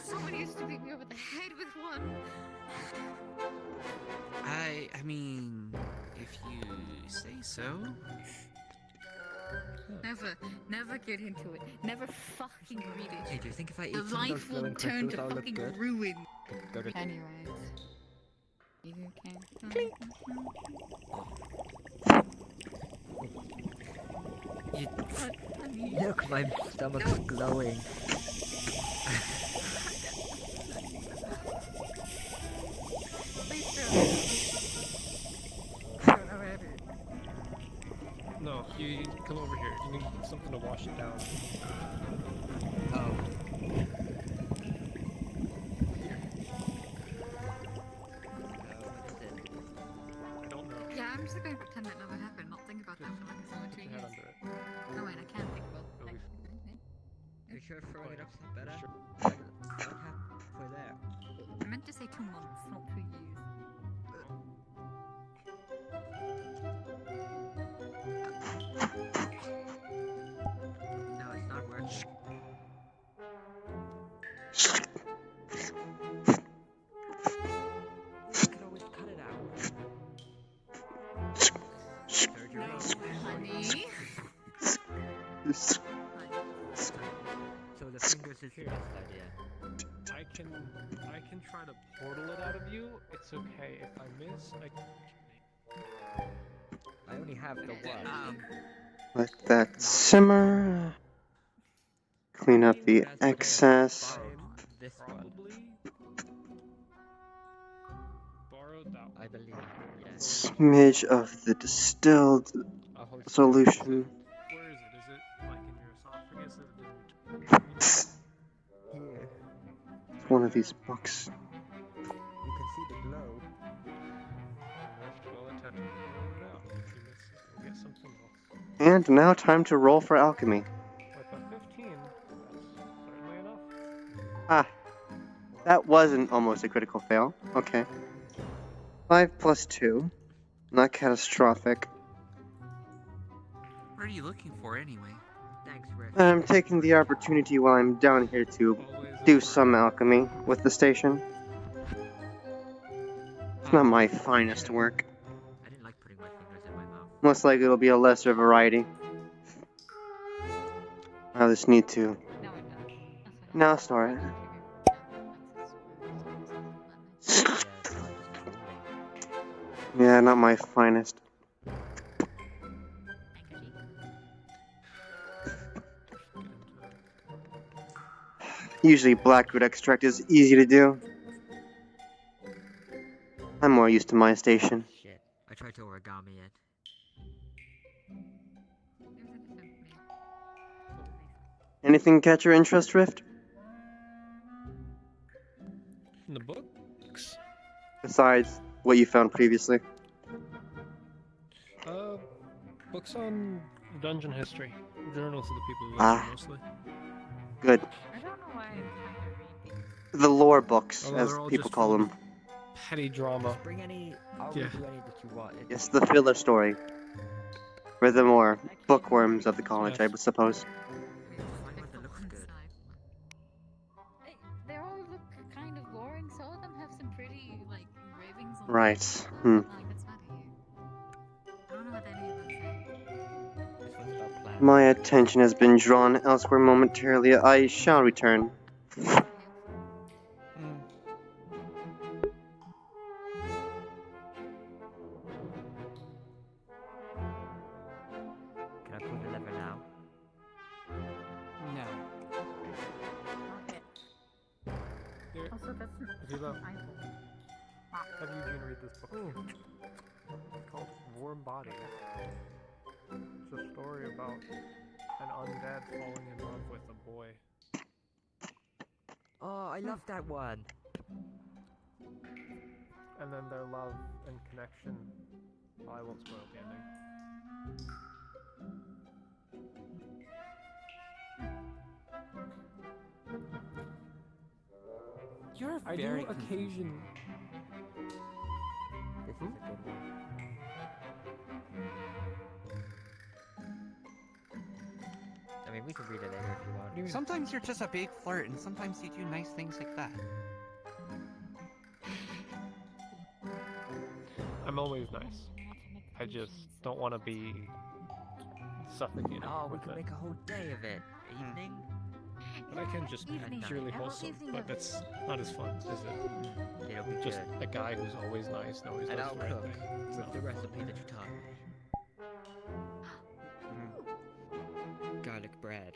someone used to beat me over the head with one. I mean, if you say so. Never get into it. Never fucking read Hey, it. do you think if I eat Your some of those life will glowing turn crystals, to I'll look fucking good? ruin. Go to Anyways. You can. What, honey? Look, my stomach's glowing. Please don't have it. No, you come over here. You need something to wash it down. Oh. I don't know. Yeah, I'm just gonna pretend that never happened, not think about that for like another 2 Put your head years. under it. No, wait, I can't think about It'll be Are you sure throwing it up's not better? Sure. Like halfway there. I meant to say 2 months, not 2 years. No, it's not working. I can always cut it out. Surgery. Honey? So the fingers is the best idea. I can try to portal it out of you. It's okay. If I miss, I only have the one. Let that simmer. Clean up the excess. This one, probably borrowed that one. I believe. Yes. Smidge of the distilled A whole solution. Where is it? Is it like in your esophagus? Is it in Here, It's one of these books. you can see the glow. well attended. Pour it out. If you miss it, you'll get something else. And now time to roll for alchemy. With a 15, that's certainly enough. Ah, that wasn't almost a critical fail. Okay. 5 plus 2. Not catastrophic. What are you looking for anyway? Thanks, Rick. I'm taking the opportunity while I'm down here to Always do a some alchemy with the station. It's not my finest work. I didn't like putting my fingers in my mouth. Most likely it'll be a lesser variety. I just need to. No, it doesn't. Now start. Yeah, no, I'm just drooling. Yeah, not my finest. Usually blackroot extract is easy to do. I'm more used to my station. Shit. I tried to origami it. Anything catch your interest, Rift? In the books? Besides what you found previously? Books on dungeon history. Journals of the people who live Ah. there mostly. Good. I don't know why I'm trying to read these. The lore books, Although as they're all people just call full them. of petty drama. Bring any. I'll Yeah. do any that you want. Yes, the filler story. For the more bookworms of the college, I Yes. would suppose. Find one that looks good. They all look kind of boring. Some of them have some pretty, like, engravings on them. Right. Like, that's not here. I don't know what any of them say. This one's about plants. My attention has been drawn elsewhere momentarily. I shall return. Can I pull the lever now? No. Okay. Here, Also, that's Viva, Bible. have Eugene read this book. It's called Warm Bodies. It's a story about an undead falling in love with a boy. Oh, I love that one. And then their love and connection. Oh, I won't spoil the ending. You're I very do occasion. This is a good one. I mean, we can read it later if you want. Sometimes you're just a big flirt, and sometimes you do nice things like that. I'm always nice. I just don't want to be suffocated Oh, we with can it. make a whole day of it. Evening? But I can just be Evening. purely A whole wholesome, evening but of that's not as fun, is it? It'll be Just good. a guy who's always nice and always And does I'll the right cook thing. with the recipe that you taught me. Garlic bread.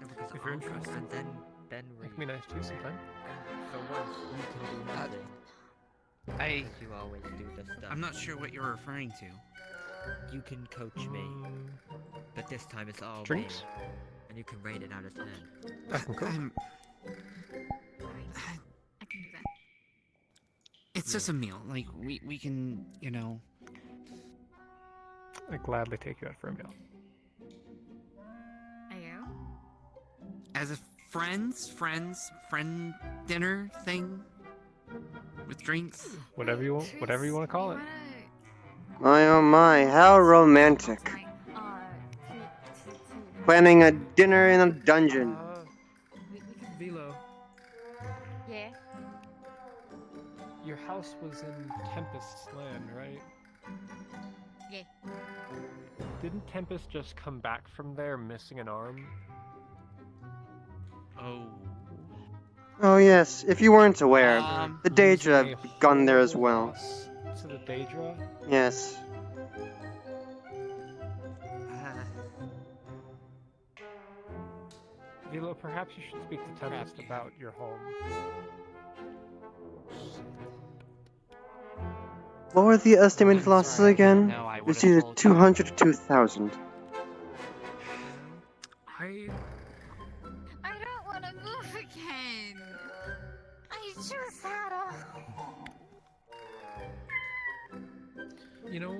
Because If you're I'll cook interested, and then read. Make me nice to you sometime. For once, you can do nothing. Because you always do the stuff. I'm not sure what you're referring to. You can coach me, but this time it's all Drinks? me, and you can rate it out of 10. I can cook. I can do that. It's just a meal. Like, we can, you know... I'd gladly take you out for a meal. Ayo? As a friend dinner thing? With drinks? Whatever you want to call it. My oh my, how romantic. Planning a dinner in a dungeon. Velo, Yeah. your house was in Tempest's land, right? Yeah. Didn't Tempest just come back from there missing an arm? Oh. Oh yes, if you weren't aware, the Losing Daedra a have gone there as horrible well. loss to the Daedra? Yes. Velo, perhaps you should speak to Tempest about your home. What were the estimated losses sorry, I didn't again? know. I It's would've either told 200 to 2,000. I don't want to move again. I just had a. You know,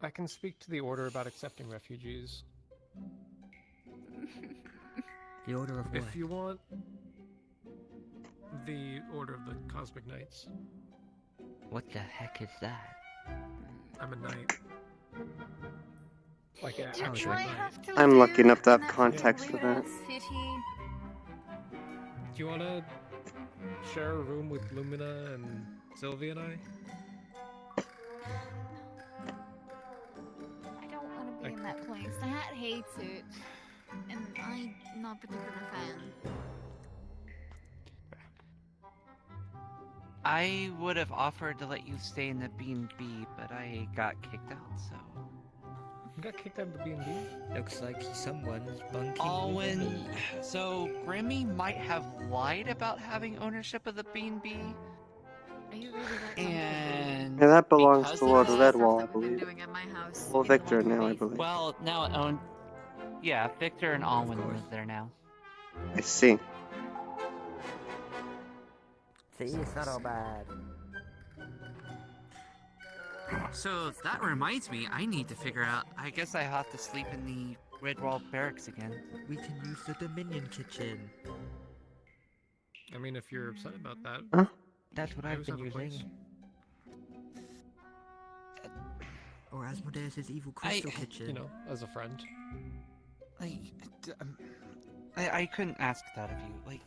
I can speak to the Order about accepting refugees. The Order of what? If you want, the Order of the Cosmic Knights. What the heck is that? I'm a knight. Like an Do actual I knight. have to I'm looking live up that in context for that. city? Do you want to share a room with Lumina and Sylvia and I? I don't want to be in that place. The hat hates it, and I'm not a particular fan. I would have offered to let you stay in the B&B, but I got kicked out, so... You got kicked out of the B&B? Looks like someone's bunking Alwyn... with me. So, Grimmy might have lied about having ownership of the B&B, Are you really that and... Yeah, that belongs because to of Lord that- Redwall, I Stuff that we've been believe. doing at my house Well, in the Victor one now, I place. believe. Well, now it owns... Yeah, Victor and Alwyn course. live there now. I see. See, it's not all bad. So, that reminds me, I need to figure out... I guess I have to sleep in the Redwall barracks again. We can use the Dominion kitchen. I mean, if you're upset about that. That's what I I've always been have a place. using. Or Asmodeus' evil crystal kitchen. You know, as a friend. Like... I couldn't ask that of you. Like,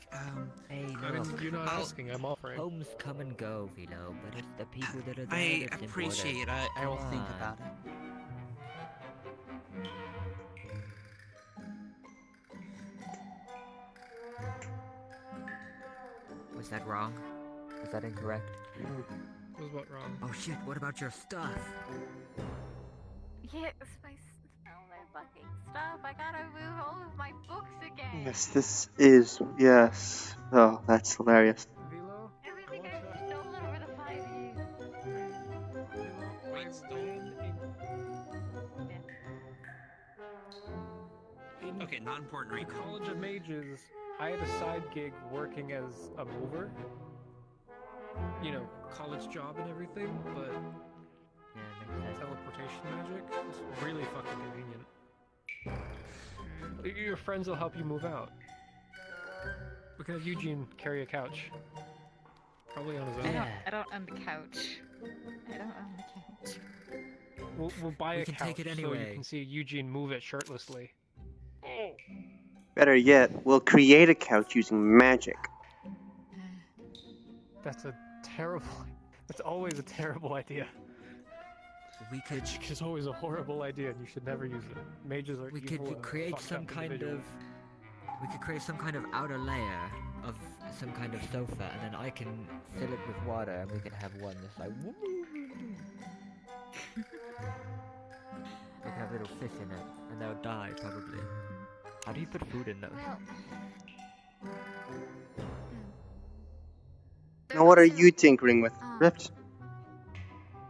Hey, I mean, look. you're not I'll- asking, I'm offering. Homes come and go, Velo, but it's the people that are there I that's appreciate important. it. I will Come think on. about it. Was that wrong? Was that incorrect? Was what wrong? Oh shit, what about your stuff? Yes, all my fucking stuff. I gotta move all of my books again. Yes, this is. Yes. Oh, that's hilarious. Velo? Everything I've stolen over the 5 years. Velo, I ran Okay, not important right The now. College of Mages, I had a side gig working as a mover. You know, college job and everything, but Yeah, makes sense. teleportation magic is really fucking convenient. Your friends will help you move out. We can have Eugene carry a couch. Probably on his own. Yeah. I don't own the couch. I don't own the couch. We'll buy We a can couch take it so anyway. you can see Eugene move it shirtlessly. Better yet, we'll create a couch using magic. That's a terrible... That's always a terrible idea. We could Magic is always a horrible idea and you should never use it. Mages are we evil could and create fucked some up kind of individuals. we could create some kind of outer layer of some kind of sofa, and then I can fill it with water, and we can have one that's like. We can have little fish in it, and they'll die probably. How do you put food in those? Well. Now what are you tinkering with, Rift?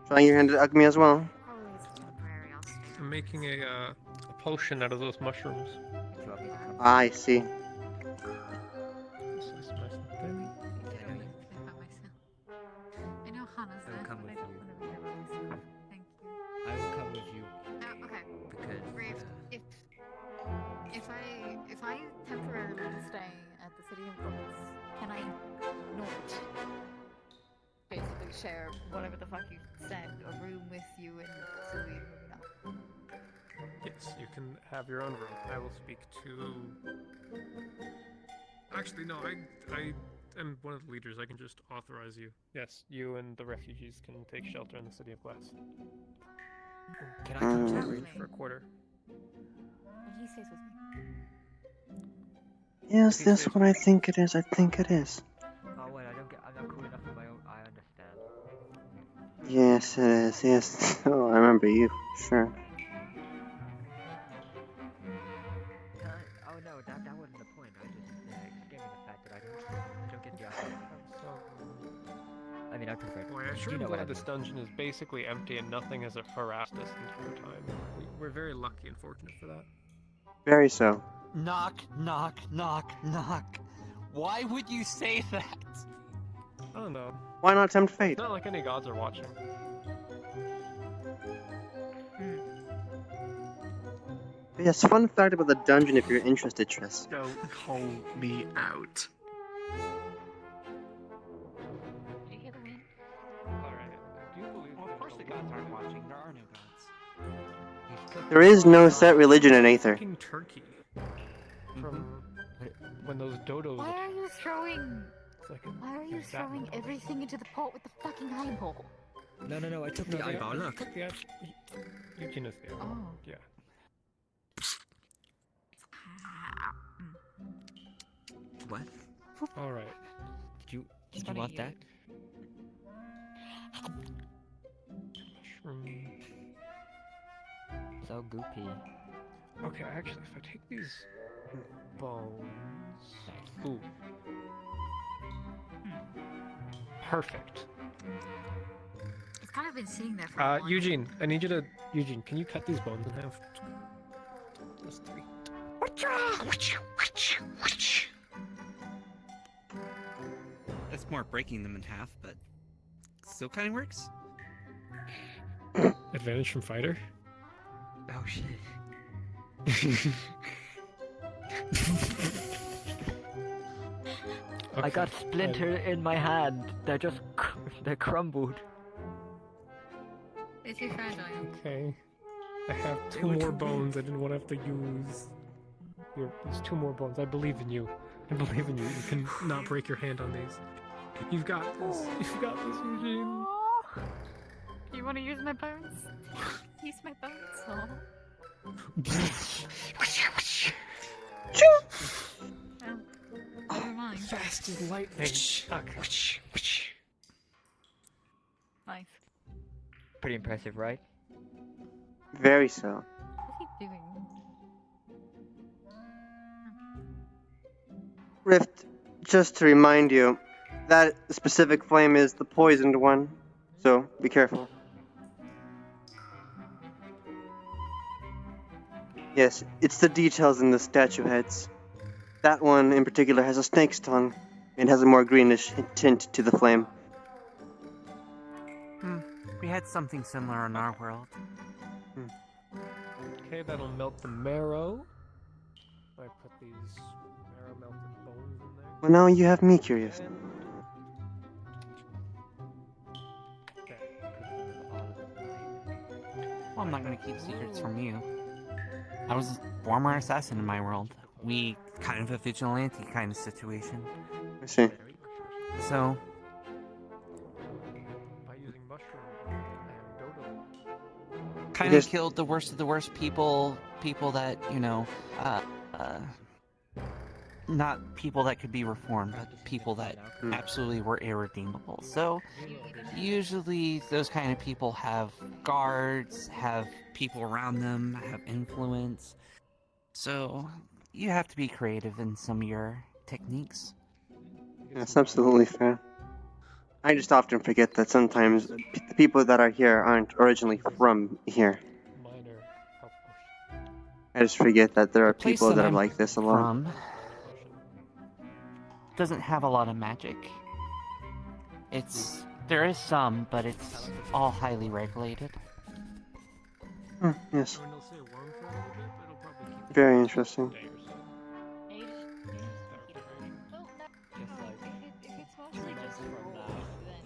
Trying your hand at Ugmy as well? Probably is temporary, I'll stay. I'm making a potion out of those mushrooms. Do you want me to come? I see. This is nice and thin. I don't like to by myself. I know Hannah's I will there, come but I with don't you. want to be there by myself. Thank you. I will come with you Okay. because. Rift, if I temporarily stay at the City of Gods, can I not basically share whatever the fuck you said, a room with you and Sylvie and Luna? Yes, you can have your own room. I will speak to... Actually, no, I am one of the leaders. I can just authorize you. Yes, you and the refugees can take shelter in the City of Glass. Can I come Mm. too? Really? For a quarter. And he stays with me. Is this what I think it is? I think it is. Oh wait, I'm not cool enough for my own. I understand. Yes, it is. Yes. Oh, I remember you. Sure. Oh no, that wasn't the point. I just explaining the fact that I don't get the option. I mean, I prefer. Boy, I You sure am know what I glad this dungeon is basically empty and nothing has harassed us the entire time. We're very lucky and fortunate for that. Very so. Knock, knock, knock, knock. Why would you say that? I don't know. Why not tempt fate? It's not like any gods are watching. Yes, fun fact about the dungeon if you're interested, Triss. Don't call me out. Did you hear the wind? Alright, I do believe Well, of course the gods aren't watching. There are no gods. There is no set religion in Aether. Fucking turkey. From when those dodos... Why are you throwing? It's like Why are you there's that throwing much. everything into the pot with the fucking eyeball? No, I took the eyeball. Look. Yeah, Eugene is there. Oh. Yeah. What? Alright. Did you Funny want you- that? Mushroom. So goopy. Okay, actually, if I take these bones... Ooh. Perfect. It's kind of been sitting there for a while. Eugene, I need you to... Eugene, can you cut these bones in half? Those three. That's more breaking them in half, but still kind of works. Advantage from fighter? Oh shit. I got splinter in my hand. They're just they're crumbled. It's too fragile. Okay. I have They two were more too bones I didn't want to have to use. Here, there's two more bones. I believe in you. I believe in you. You can not break your hand on these. You've got this. You've got this, Eugene. You want to use my bones? Use my bones? Oh. Oh, never mind. Fast as lightning. Okay. Nice. Pretty impressive, right? Very so. What's he doing? Rift, just to remind you, that specific flame is the poisoned one, so be careful. Yes, it's the details in the statue heads. That one in particular has a snake's tongue and has a more greenish tint to the flame. We had something similar in our world. Okay, that'll melt the marrow. I put these marrow melted bones in there. Well, now you have me curious. And... Okay. Well, I'm not gonna keep secrets from you. I was a former assassin in my world. We kind of a vigilante kind of situation. I see. So, By using mushroom and dodo. kind of killed the worst of the worst people that, not people that could be reformed, but people that absolutely were irredeemable. So, usually those kind of people have guards, have people around them, have influence. So, you have to be creative in some of your techniques. That's absolutely fair. I just often forget that sometimes the people that are here aren't originally from here. Minor health potion. I just forget that there are The place people that are I'm like this a lot. from doesn't have a lot of magic. There is some, but it's all highly regulated. Yes, I mean, it'll stay warm for a little bit, but it'll probably keep it very for a interesting. day or so. Just like If it's 2 mostly months just from raw, now. then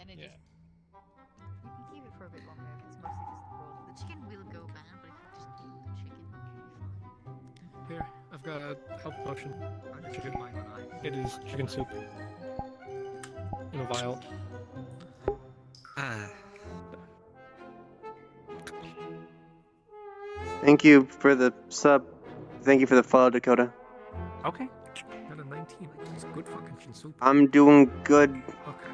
and it Yeah. just you can keep it for a bit longer if it's mostly just raw. The chicken will go bad, but if you just keep the chicken, it'll be fine. Here, I've got a health potion. I'll just keep mine on ice. It is chicken soup. In a vial. Thank you for the sub. Thank you for the follow, Dakota. Okay. Got a 19. It's good fucking chicken soup. I'm doing good. Okay.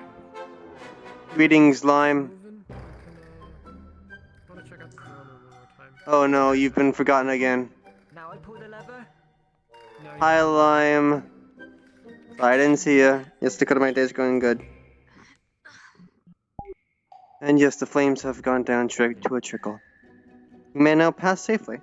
Greetings, Lime. Moving. I want to check out the thermometer one more time. Oh no, you've been forgotten again. Now I pull the lever. Now you Hi, can- Lime. Sorry, I didn't see ya. Yes, Dakota, my day's going good. And yes, the flames have gone down to a trickle. You may now pass safely.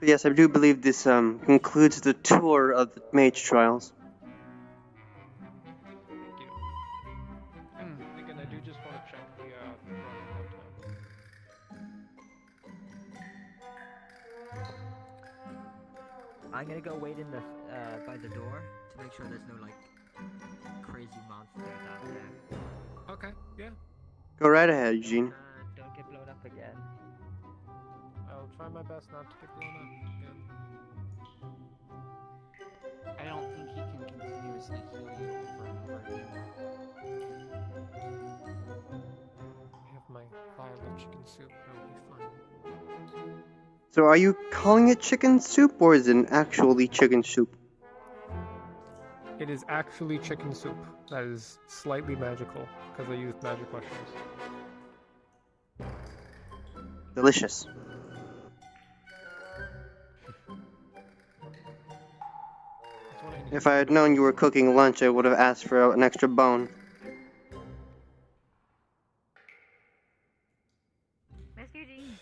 But yes, I do believe this concludes the tour of the mage trials. Thank you. And again, I do just want to check the thermometer one time. I'm gonna go wait in the by the door to make sure there's no like crazy monsters out there. Okay, yeah. Go right ahead, Eugene. don't get blown up again. I'll try my best not to get blown up again. I don't think he can continuously heal you over and over again. I have my vial of chicken soup. It'll be fine. So are you calling it chicken soup, or is it actually chicken soup? It is actually chicken soup. That is slightly magical, because I used magic mushrooms. Delicious. That's what I need. If I had known you were cooking lunch, I would have asked for an extra bone. Rescue Eugene.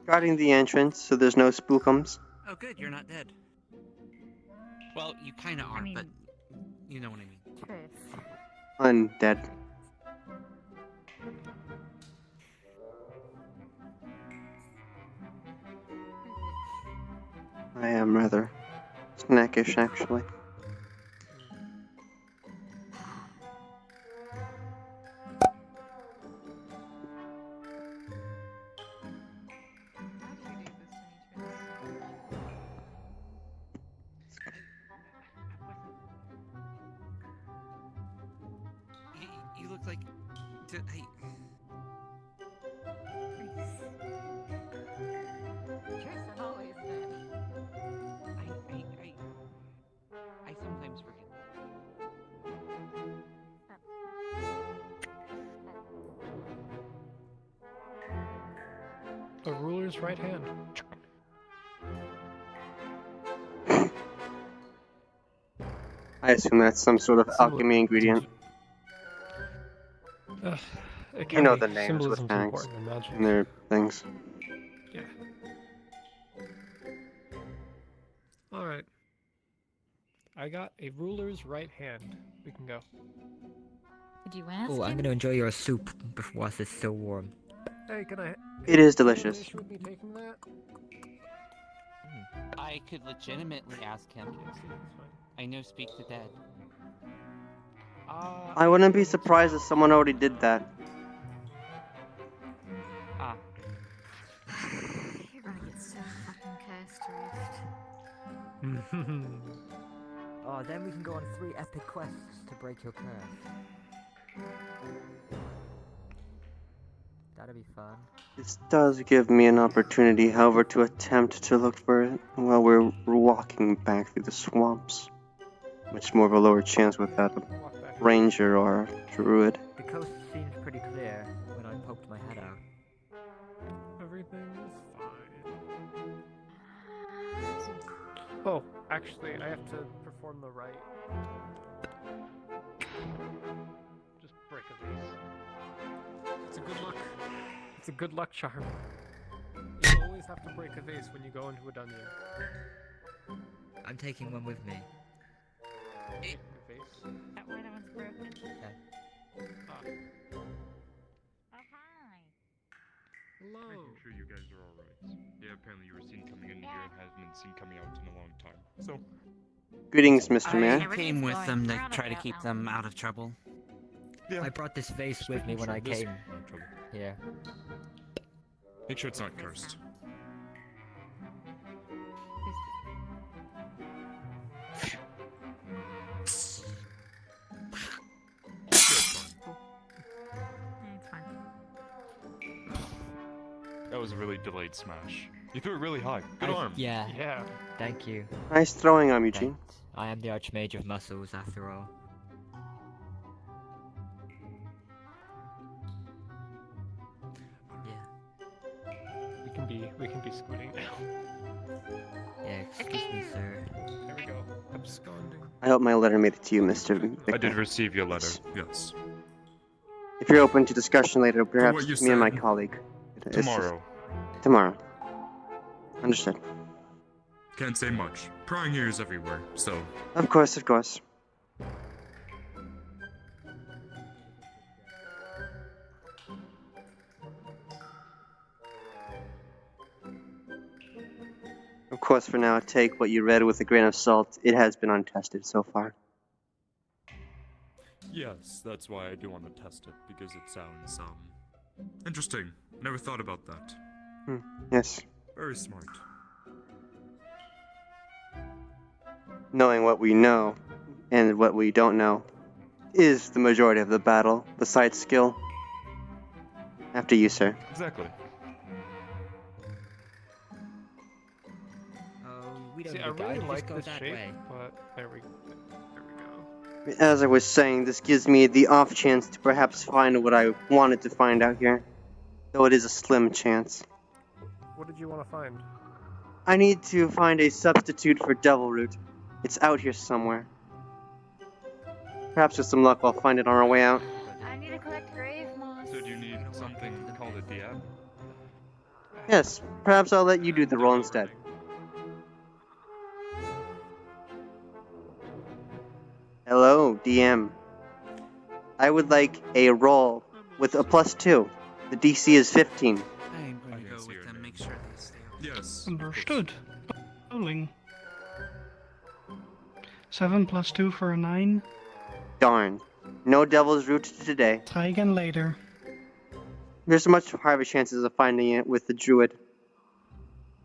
Guarding the entrance, so there's no spookums. Oh, good, you're not dead. Well, you kind of are, I mean- but you know what I mean. Chris. Undead. I am rather snackish, actually. Why do you do this to me, Chris? You look like... Chris. Chris, I'm always dead. I sometimes forget. A ruler's right hand. I assume that's some sort of alchemy ingredient. It You can know be. the names with Symbolism's fangs important in magic. and their things. Yeah. Alright. I got a ruler's right hand. We can go. Did you ask Oh, I'm him? gonna enjoy your soup whilst it's still warm. Hey, can I... It is do you have an delicious. issue with me taking that? I could legitimately ask him. Okay, see, it's fine. I know speak the dead. I wouldn't be don't- surprised if someone already did that. Ah, You're gonna get so fucking cursed, Rift. Oh, then we can go on 3 epic quests to break your curse. That'd be fun. This does give me an opportunity, however, to attempt to look for it while we're walking back through the swamps. Much more of a lower chance without a Walk back. ranger or a druid. The coast seemed pretty clear when I poked my head out. Everything is fine. Oh, actually, I have to perform the rite. Just break a vase. It's a good luck. It's a good luck charm. You always have to break a vase when you go into a dungeon. I'm taking one with me. Breaking a vase. That one was broken. Ah, Oh, hi. hello. Making sure you guys are alright. Yeah, apparently you were seen coming in here and haven't been seen coming out in a long time. So, Greetings, Mr. Mayor. I came with going. them to We're on a try to bad keep now. them out of trouble. yeah. I brought this vase just with me making when sure I this- came no trouble. here. Make sure it's not cursed. Yeah, it's fine. It's fine. That was a really delayed smash. You threw it really high. Good arm. Yeah, Yeah. thank you. Nice throwing arm, Eugene. Thanks. I am the Archmage of Muscles, after all. Yeah. We can be scooting now. Yeah, excuse me, sir. There we go. Absconding. I hope my letter made it to you, Mr. Victor. I did receive your letter. Yes. If you're open to discussion later, perhaps what you me and my said. colleague. Tomorrow. Tomorrow. Understood. Can't say much. Prying ears everywhere, so. Of course, of course. Of course, for now, take what you read with a grain of salt. It has been untested so far. Yes, that's why I do want to test it, because it sounds, interesting. Never thought about that. Yes. Very smart. Knowing what we know and what we don't know is the majority of the battle, besides skill. After you, sir. Exactly. We don't See, need I a guide, really just like go this that shape, way. but there we go. As I was saying, this gives me the off chance to perhaps find what I wanted to find out here. Though it is a slim chance. What did you want to find? I need to find a substitute for Devil Root. It's out here somewhere. Perhaps with some luck I'll find it on our way out. I need to collect grave moss. So do you need something called a DM? Yes, perhaps I'll let you do the roll instead. Hello, DM. I would like a roll with a +2. The DC is 15. I am going I to can go see with your them, name. make sure they stay away. Yes. Understood. Rolling. 7 + 2 for a 9. Darn. No Devil's Root today. Try again later. There's much higher chances of finding it with the Druid.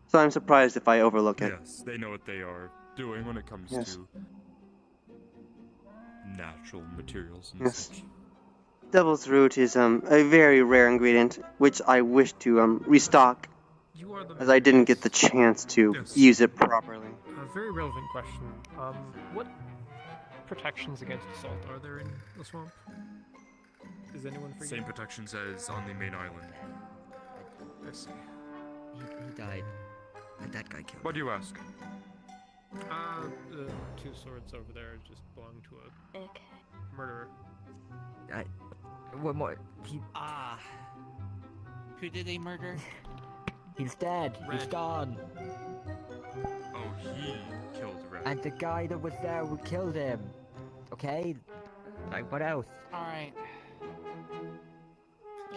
So I'm surprised if I overlook it. Yes, they know what they are doing when it comes Yes. to natural materials and Yes. such. Devil's Root is a very rare ingredient, which I wish to restock, You are the as I didn't get the chance to Yes. use it properly. A very relevant question. What protections against assault are there in the swamp? Is anyone for Same you? protections as on the main island. I see. He died. And that guy killed Why do you ask? The 2 swords over there just belong to a Okay. murderer. I What more? Ah. Who did they murder? He's dead. He's Red. gone. Oh, he killed Red. And the guy that was there who killed him. Okay? Like, what else? Alright.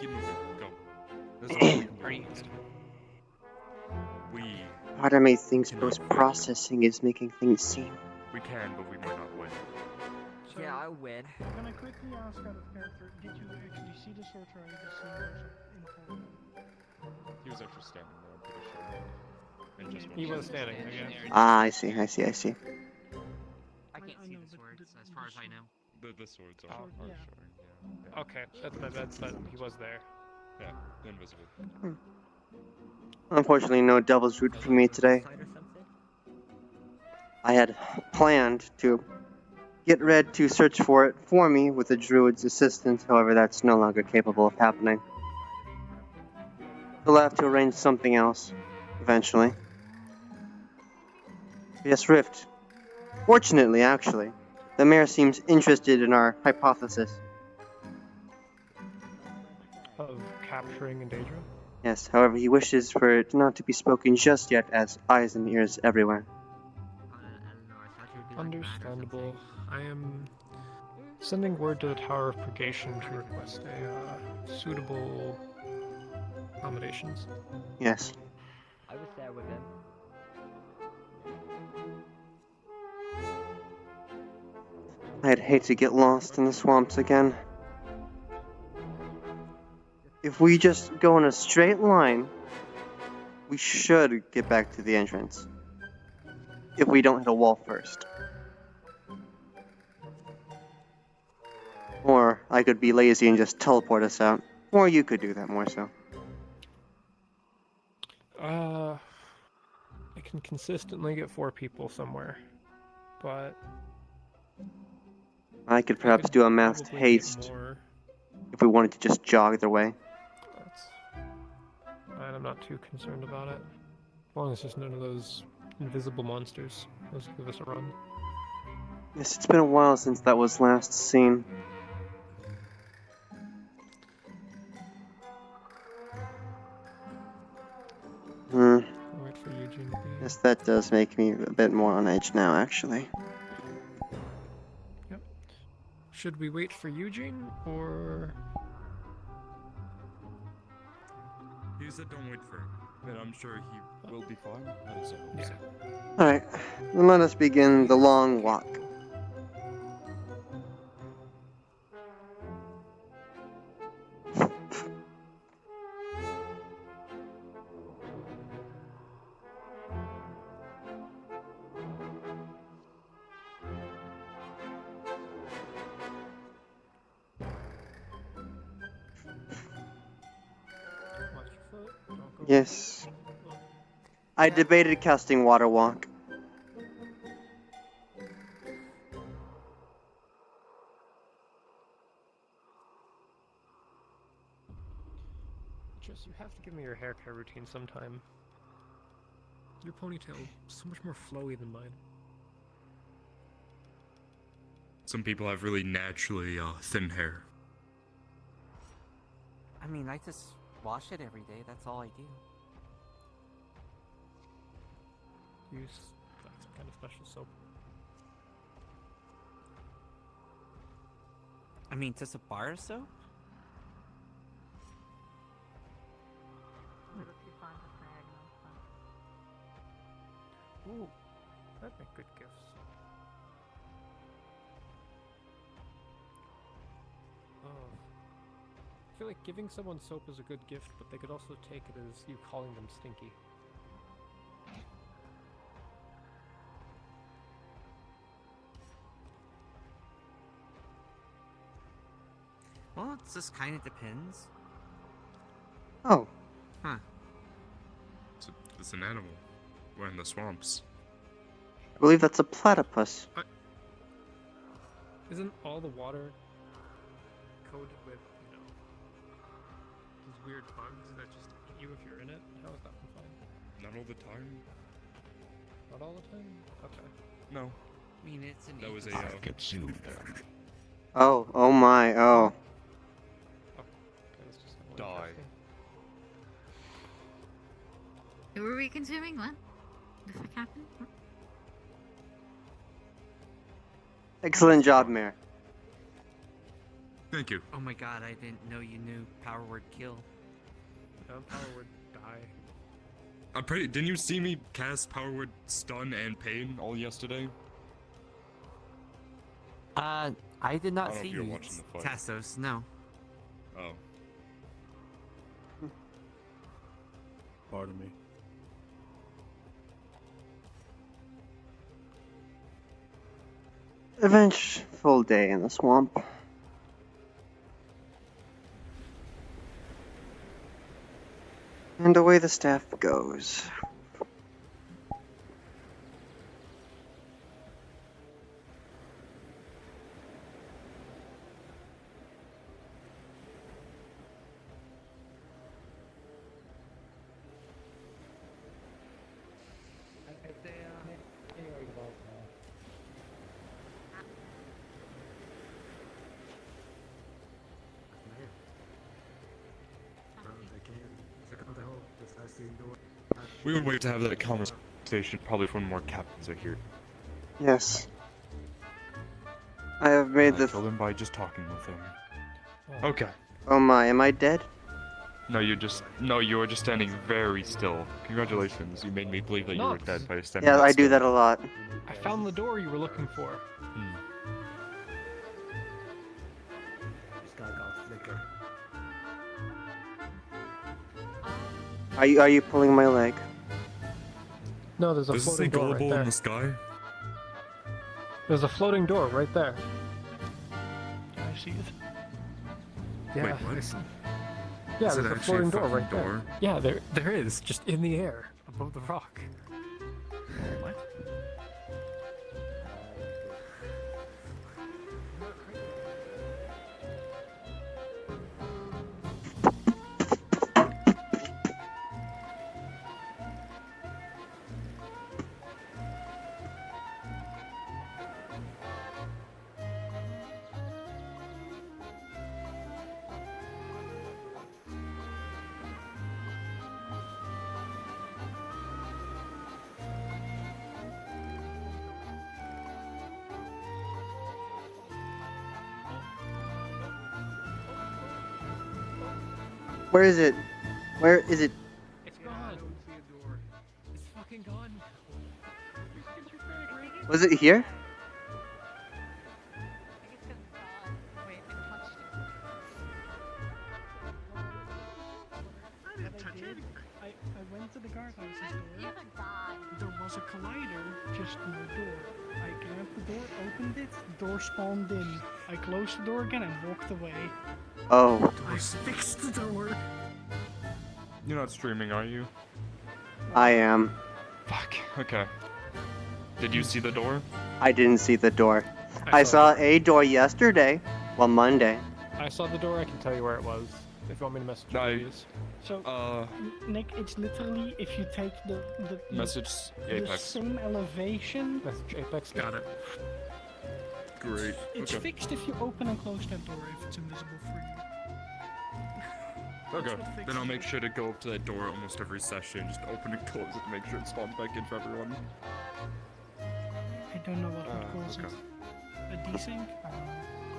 Keep moving. Go. There's nothing we can Are do you about this. good? We Part of me thinks Cannot post-processing is making things seem. can, but we might not win. So, Yeah, I'll win. can I quickly ask out of character, did you actually see the sorter or you just see those info? He was actually standing there, I'm pretty sure. And just He watching. was standing, I guess. Ah, I see. I I can't I see know, the but swords, the- as far as I know. The swords are, Sword, are yeah. showing, yeah. Okay, that's my bad, but he was there. Yeah, the invisible. Unfortunately, no devil's root for me today. Side or something? I had planned to get Red to search for it for me with the druid's assistance, however, that's no longer capable of happening. We'll have to arrange something else, eventually. Yes, Rift. Fortunately, actually, the mayor seems interested in our hypothesis. Of capturing Daedra. Yes, however, he wishes for it not to be spoken just yet, as eyes and ears everywhere. Eleanor, I thought you would be like mad or Understandable. something. I am sending word to the Tower of Purgation to request a suitable accommodations. Yes. I was there with him. I'd hate to get lost in the swamps again. If we just go in a straight line, we should get back to the entrance. If we don't hit a wall first. Or I could be lazy and just teleport us out. Or you could do that more so. I can consistently get 4 people somewhere, but I could I perhaps could do a mass probably get haste more. if we wanted to just jog their way. That's fine. I'm not too concerned about it, as long as there's none of those invisible monsters. Those give us a run. Yes, it's been a while since that was last seen. I'll wait for Eugene to be. Yes, that does make me a bit more on edge now, actually. Should we wait for Eugene or? He said don't wait for him, but I'm sure he will be fine. That is all. Yeah. Alright, then let us begin the long walk. Watch your foot. Don't go. Yes. I debated casting Water Walk. Just you have to give me your hair care routine sometime. Your ponytail is so much more flowy than mine. Some people have really naturally thin hair. I mean, I just wash it every day. That's all I do. Use like some kind of special soap. I mean, just a bar of soap? Ooh, that'd make good gifts. Oh. I feel like giving someone soap is a good gift, but they could also take it as you calling them stinky. Well, it just kind of depends. Oh, It's an animal. We're in the swamps. I believe that's a platypus. Isn't all the water coated with, these weird bugs that just eat you if you're in it? How is that fun? Not all the time. Not all the time? Okay. No. I mean, it's an That was a. Oh my, oh. die. Who were we consuming? What? The fuck happened? What? Excellent job, Mayor. Thank you. Oh my god, I didn't know you knew power word kill. No, power would die. I'm pretty. Didn't you see me cast Power Word Stun and Pain all yesterday? I did I not don't know see if you were you watching the fight. cast those, no. Oh. Pardon me. Eventful day in the swamp. And away the staff goes. We would wait to have that conversation probably when more captains are here. Yes. I have made I the. killed him by just talking with him. Okay. Oh my, am I dead? No, you were just standing very still. Congratulations, you made me believe that you were Nox. dead by standing Yeah, that I do still. that a lot. I found the door you were looking for. Hmm. Are you pulling my leg? No, there's a Does it say floating door right gullible in there. the sky? There's a floating door right there. Can I see it? Yeah. Wait, what? Yeah, Is it there's a actually a floating door fucking right there. door? Yeah, there is, just in the air, above the rock. What? Where is it? Where is it? It's gone. It's fucking gone. Was it here? I didn't touch it. I went to the guardhouse's door. There was a collider just in the door. I grabbed the door, opened it, the door spawned in. I closed the door again and walked away. Oh. I fixed the door. You're not streaming, are you? I am. Fuck. Okay. Did you see the door? I didn't see the door. I saw a door yesterday. Well, Monday. I saw the door. I can tell you where it was. If you want me to message you, please. So, Nick, it's literally if you take the Message the Apex. same elevation. Message Apex. Got it. Great. It's Okay. fixed if you open and close that door if it's invisible for you. Okay. what fixes Then I'll it. make sure to go up to that door almost every session. Just open and close it to make sure it spawns back in for everyone. I don't know what would cause okay. it. A desync?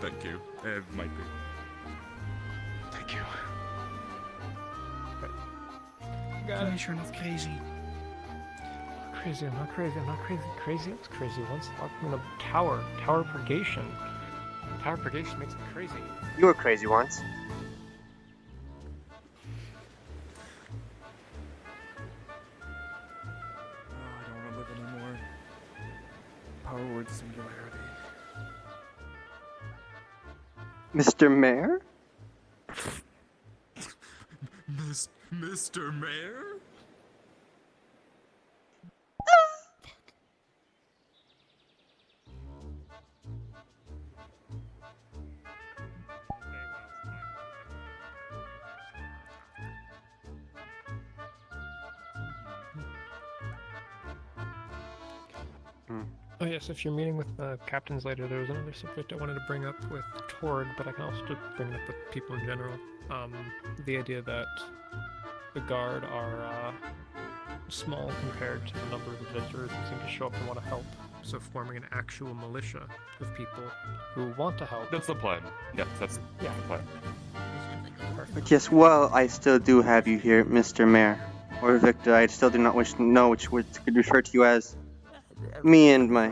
Thank you. It might be. Thank you. Got Please, you're not crazy. Crazy, I'm not crazy, I'm not crazy. Crazy, I was crazy once. I'm in a tower. Tower purgation. Tower purgation makes me crazy. You were crazy once. Oh, I don't want to live anymore. Power word singularity. Mr. Mayor? Mr. Mayor? Oh yes, if you're meeting with captains later, there was another subject I wanted to bring up with Torg, but I can also just bring it up with people in general. The idea that the guard are small compared to the number of visitors who seem to show up and want to help. So forming an actual militia of people who want to help. That's the plan. Yes, that's the plan. Perfect. Yes, well, I still do have you here, Mr. Mayor. Or Victor, I still do not wish to know which word to refer to you as. Me and my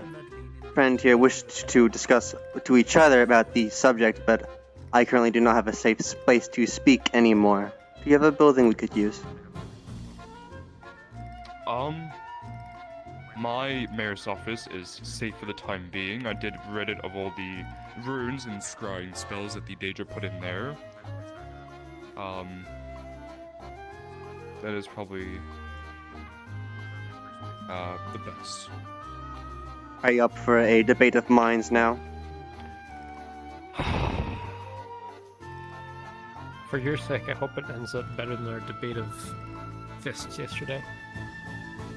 friend here wished to discuss to each other about the subject, but I currently do not have a safe place to speak anymore. Do you have a building we could use? My mayor's office is safe for the time being. I did rid it of all the runes and scrying spells that the Daedra put in there. That is probably the best. Are you up for a debate of minds now? For your sake, I hope it ends up better than our debate of fists yesterday.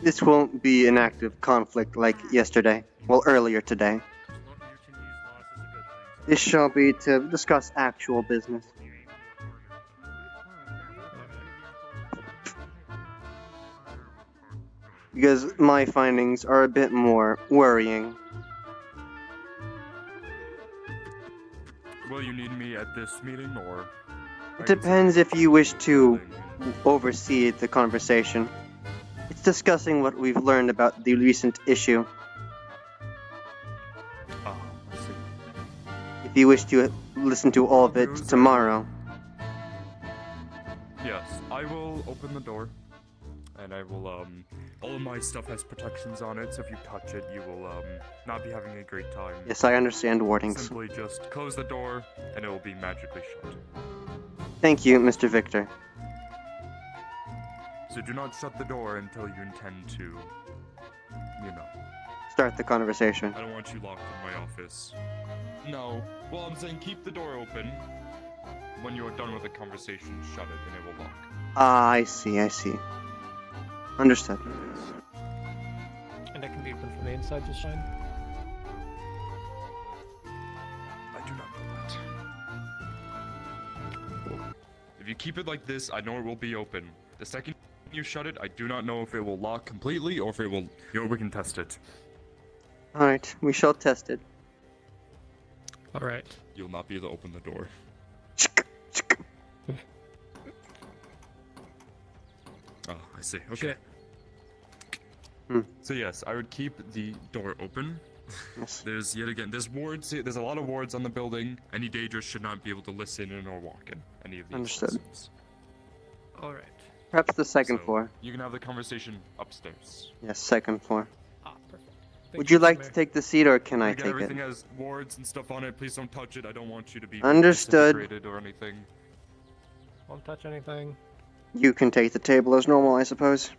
This won't be an active conflict like yesterday. Well, earlier today. This shall be to discuss actual business. Because my findings are a bit more worrying. Will you need me at this meeting, or? It depends if you wish to oversee the conversation. It's discussing what we've learned about the recent issue. I see. If you wish to listen to all of it tomorrow. Yes, I will open the door, and I will, all of my stuff has protections on it, so if you touch it, you will, not be having a great time. Yes, I understand wardings. Simply just close the door, and it will be magically shut. Thank you, Mr. Victor. So do not shut the door until you intend to, you know. Start the conversation. I don't want you locked in my office. No. Well, I'm saying keep the door open. When you are done with the conversation, shut it, and it will lock. Ah, I see. Understood. And it can be open from the inside, just fine. I do not know that. If you keep it like this, I know it will be open. The second you shut it, I do not know if it will lock completely or if it will... You know, we can test it. Alright, we shall test it. Alright. You'll not be able to open the door. Oh, I see. Okay. So yes, I would keep the door open. Yes. There's wards. There's a lot of wards on the building. Any Daedra should not be able to listen in or walk in any of these Understood. systems. Alright. Perhaps the second So, floor. You can have the conversation upstairs. Yes, second floor. Ah, perfect. Would you like to take the seat or can I Again, take everything it? has wards and stuff on it. Please don't touch it. I don't want you to be Understood. disintegrated or anything. Won't touch anything. You can take the table as normal, I suppose.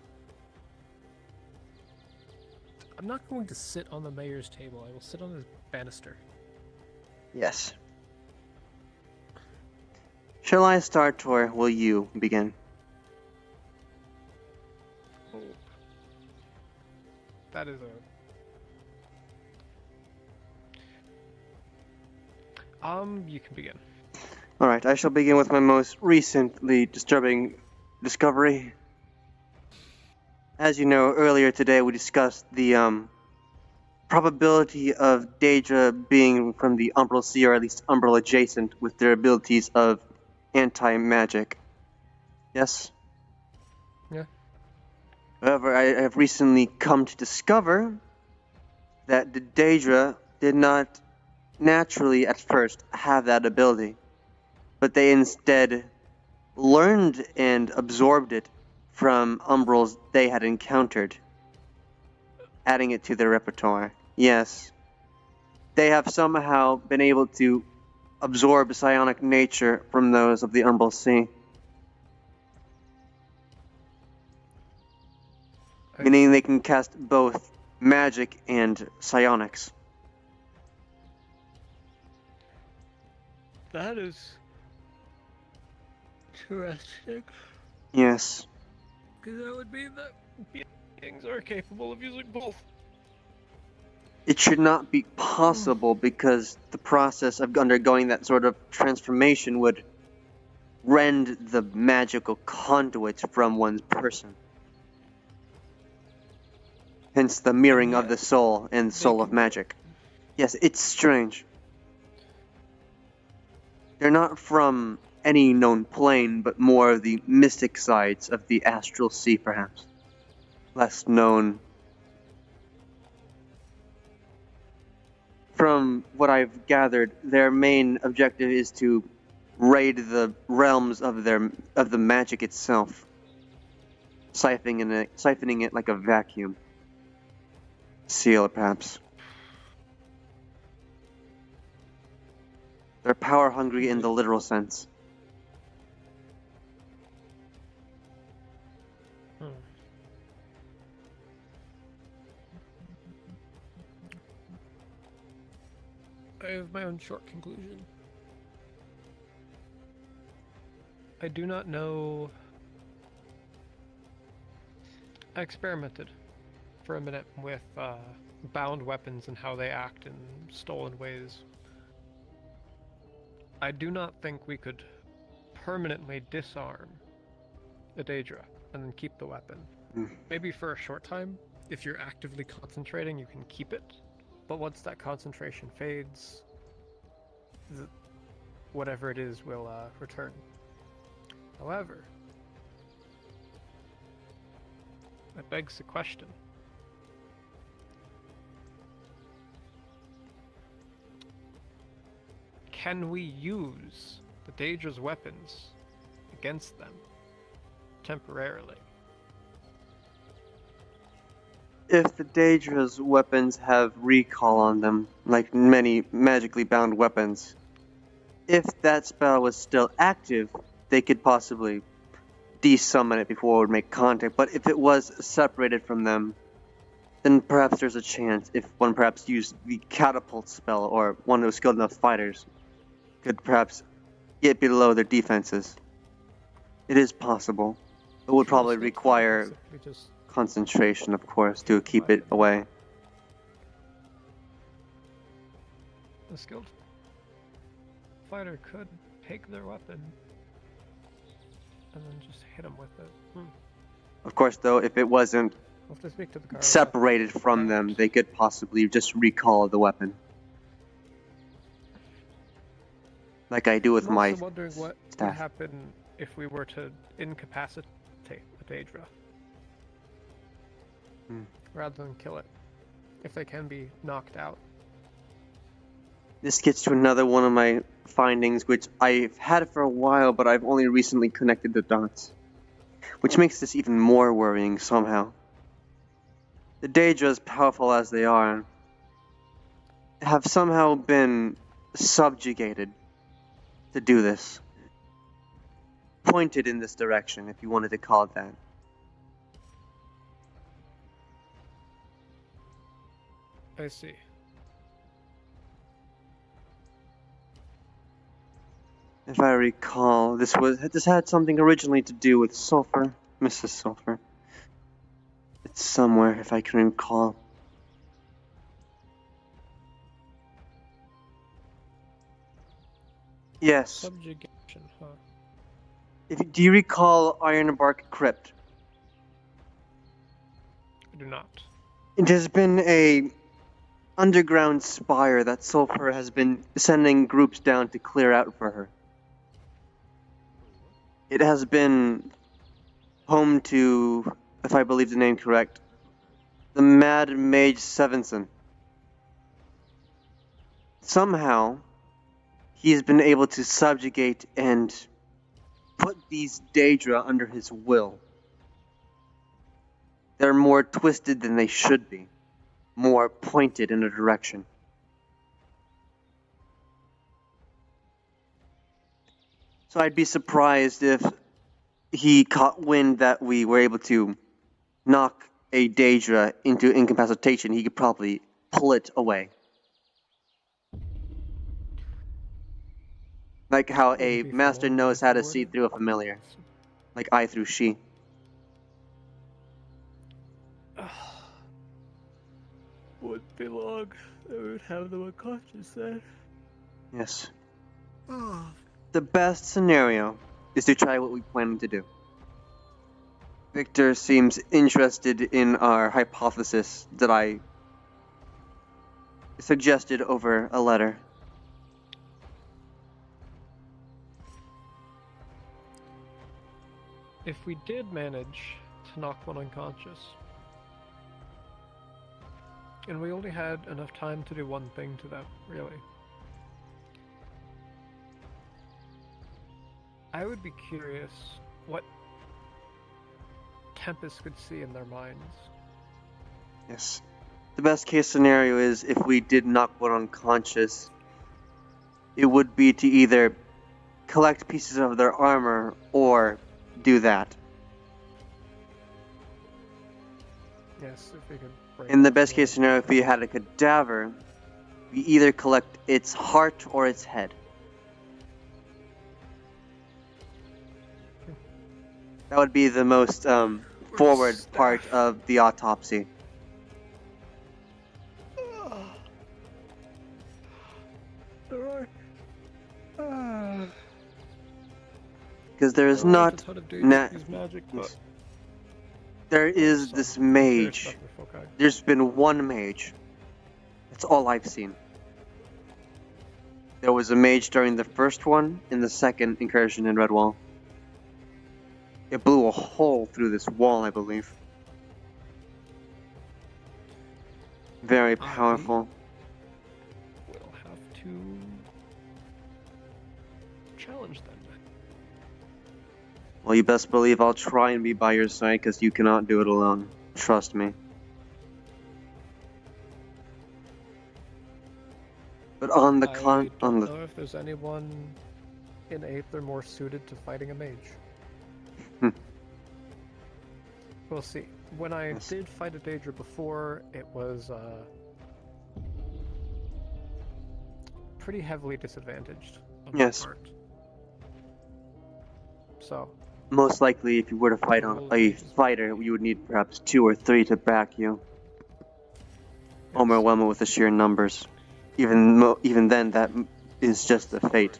I'm not going to sit on the mayor's table. I will sit on his banister. Yes. Shall I start or will you begin? Oh. That is a... you can begin. Alright, I shall begin with my most recently disturbing discovery. As you know, earlier today we discussed the probability of Daedra being from the Umbral Sea, or at least Umbral adjacent, with their abilities of anti-magic. Yes? Yeah. However, I have recently come to discover that the Daedra did not naturally at first have that ability, but they instead learned and absorbed it from Umbrals they had encountered, adding it to their repertoire. Yes. They have somehow been able to absorb psionic nature from those of the Umbral Sea. Meaning they can cast both magic and psionics. That is interesting. Yes. Because that would mean that beings are capable of using both. It should not be possible because the process of undergoing that sort of transformation would rend the magical conduit from one's person. Hence the mirroring of the soul and soul of magic. Yes, it's strange. They're not from any known plane, but more of the mystic sides of the astral sea, perhaps. Less known. From what I've gathered, their main objective is to raid the realms of the magic itself, siphoning it like a vacuum seal, perhaps. They're power hungry in the literal sense. I have my own short conclusion. I do not know. I experimented for a minute with bound weapons and how they act in stolen ways. I do not think we could permanently disarm a Daedra and then keep the weapon. Maybe for a short time, if you're actively concentrating, you can keep it. But once that concentration fades, whatever it is will return. However, that begs the question. Can we use the Daedra's weapons against them temporarily? If the Daedra's weapons have recall on them, like many magically bound weapons, if that spell was still active, they could possibly desummon it before it would make contact. But if it was separated from them, then perhaps there's a chance if one perhaps used the catapult spell, or one who was skilled enough fighters could perhaps get below their defenses. It is possible. It would probably require concentration, of course, to keep it away. A skilled fighter could take their weapon and then just hit them with it. Of course, though, if it wasn't We'll have to speak to the guard. separated from them, they could possibly just recall the weapon. Like I do with I'm my also wondering what would staff. happen if we were to incapacitate the Daedra rather than kill it, if they can be knocked out. This gets to another one of my findings, which I've had for a while, but I've only recently connected the dots. Which makes this even more worrying somehow. The Daedra, as powerful as they are, have somehow been subjugated to do this. Pointed in this direction, if you wanted to call it that. I see. If I recall, this had something originally to do with Sulfur, Mrs. Sulfur. It's somewhere, if I can recall. Yes. Subjugation, huh? Do you recall Ironbark Crypt? I do not. It has been a underground spire that Sulfur has been sending groups down to clear out for her. It has been home to, if I believe the name correct, the Mad Mage Sevenson. Somehow, he has been able to subjugate and put these Daedra under his will. They're more twisted than they should be, more pointed in a direction. So I'd be surprised if he caught wind that we were able to knock a Daedra into incapacitation. He could probably pull it away. Like how a master knows how to see through a familiar. Like I through she. Would be long. I would have them unconscious then. Yes. The best scenario is to try what we plan to do. Victor seems interested in our hypothesis that I suggested over a letter. If we did manage to knock one unconscious, and we only had enough time to do one thing to them, really, I would be curious what Tempest could see in their minds. Yes. The best case scenario is if we did knock one unconscious, it would be to either collect pieces of their armor or do that. Yes, if we could break In the up best case scenario, if we had a cadaver, we either collect its heart or its head. That would be the most forward part of the autopsy. There are. Because there is not... magic, but There is this mage. There's been one mage. That's all I've seen. There was a mage during the first one, in the second incursion in Redwall. It blew a hole through this wall, I believe. Very powerful. we'll have to challenge them. Well, you best believe I'll try and be by your side, because you cannot do it alone. Trust me. But on the I don't know if there's anyone in Aether more suited to fighting a mage. We'll see. When I did fight a Daedra before, it was pretty heavily disadvantaged on my part. So Most likely, if you were to fight on a fighter, you would need perhaps 2 or 3 to back you. Overwhelm it with the sheer numbers. Even then, that is just a fate.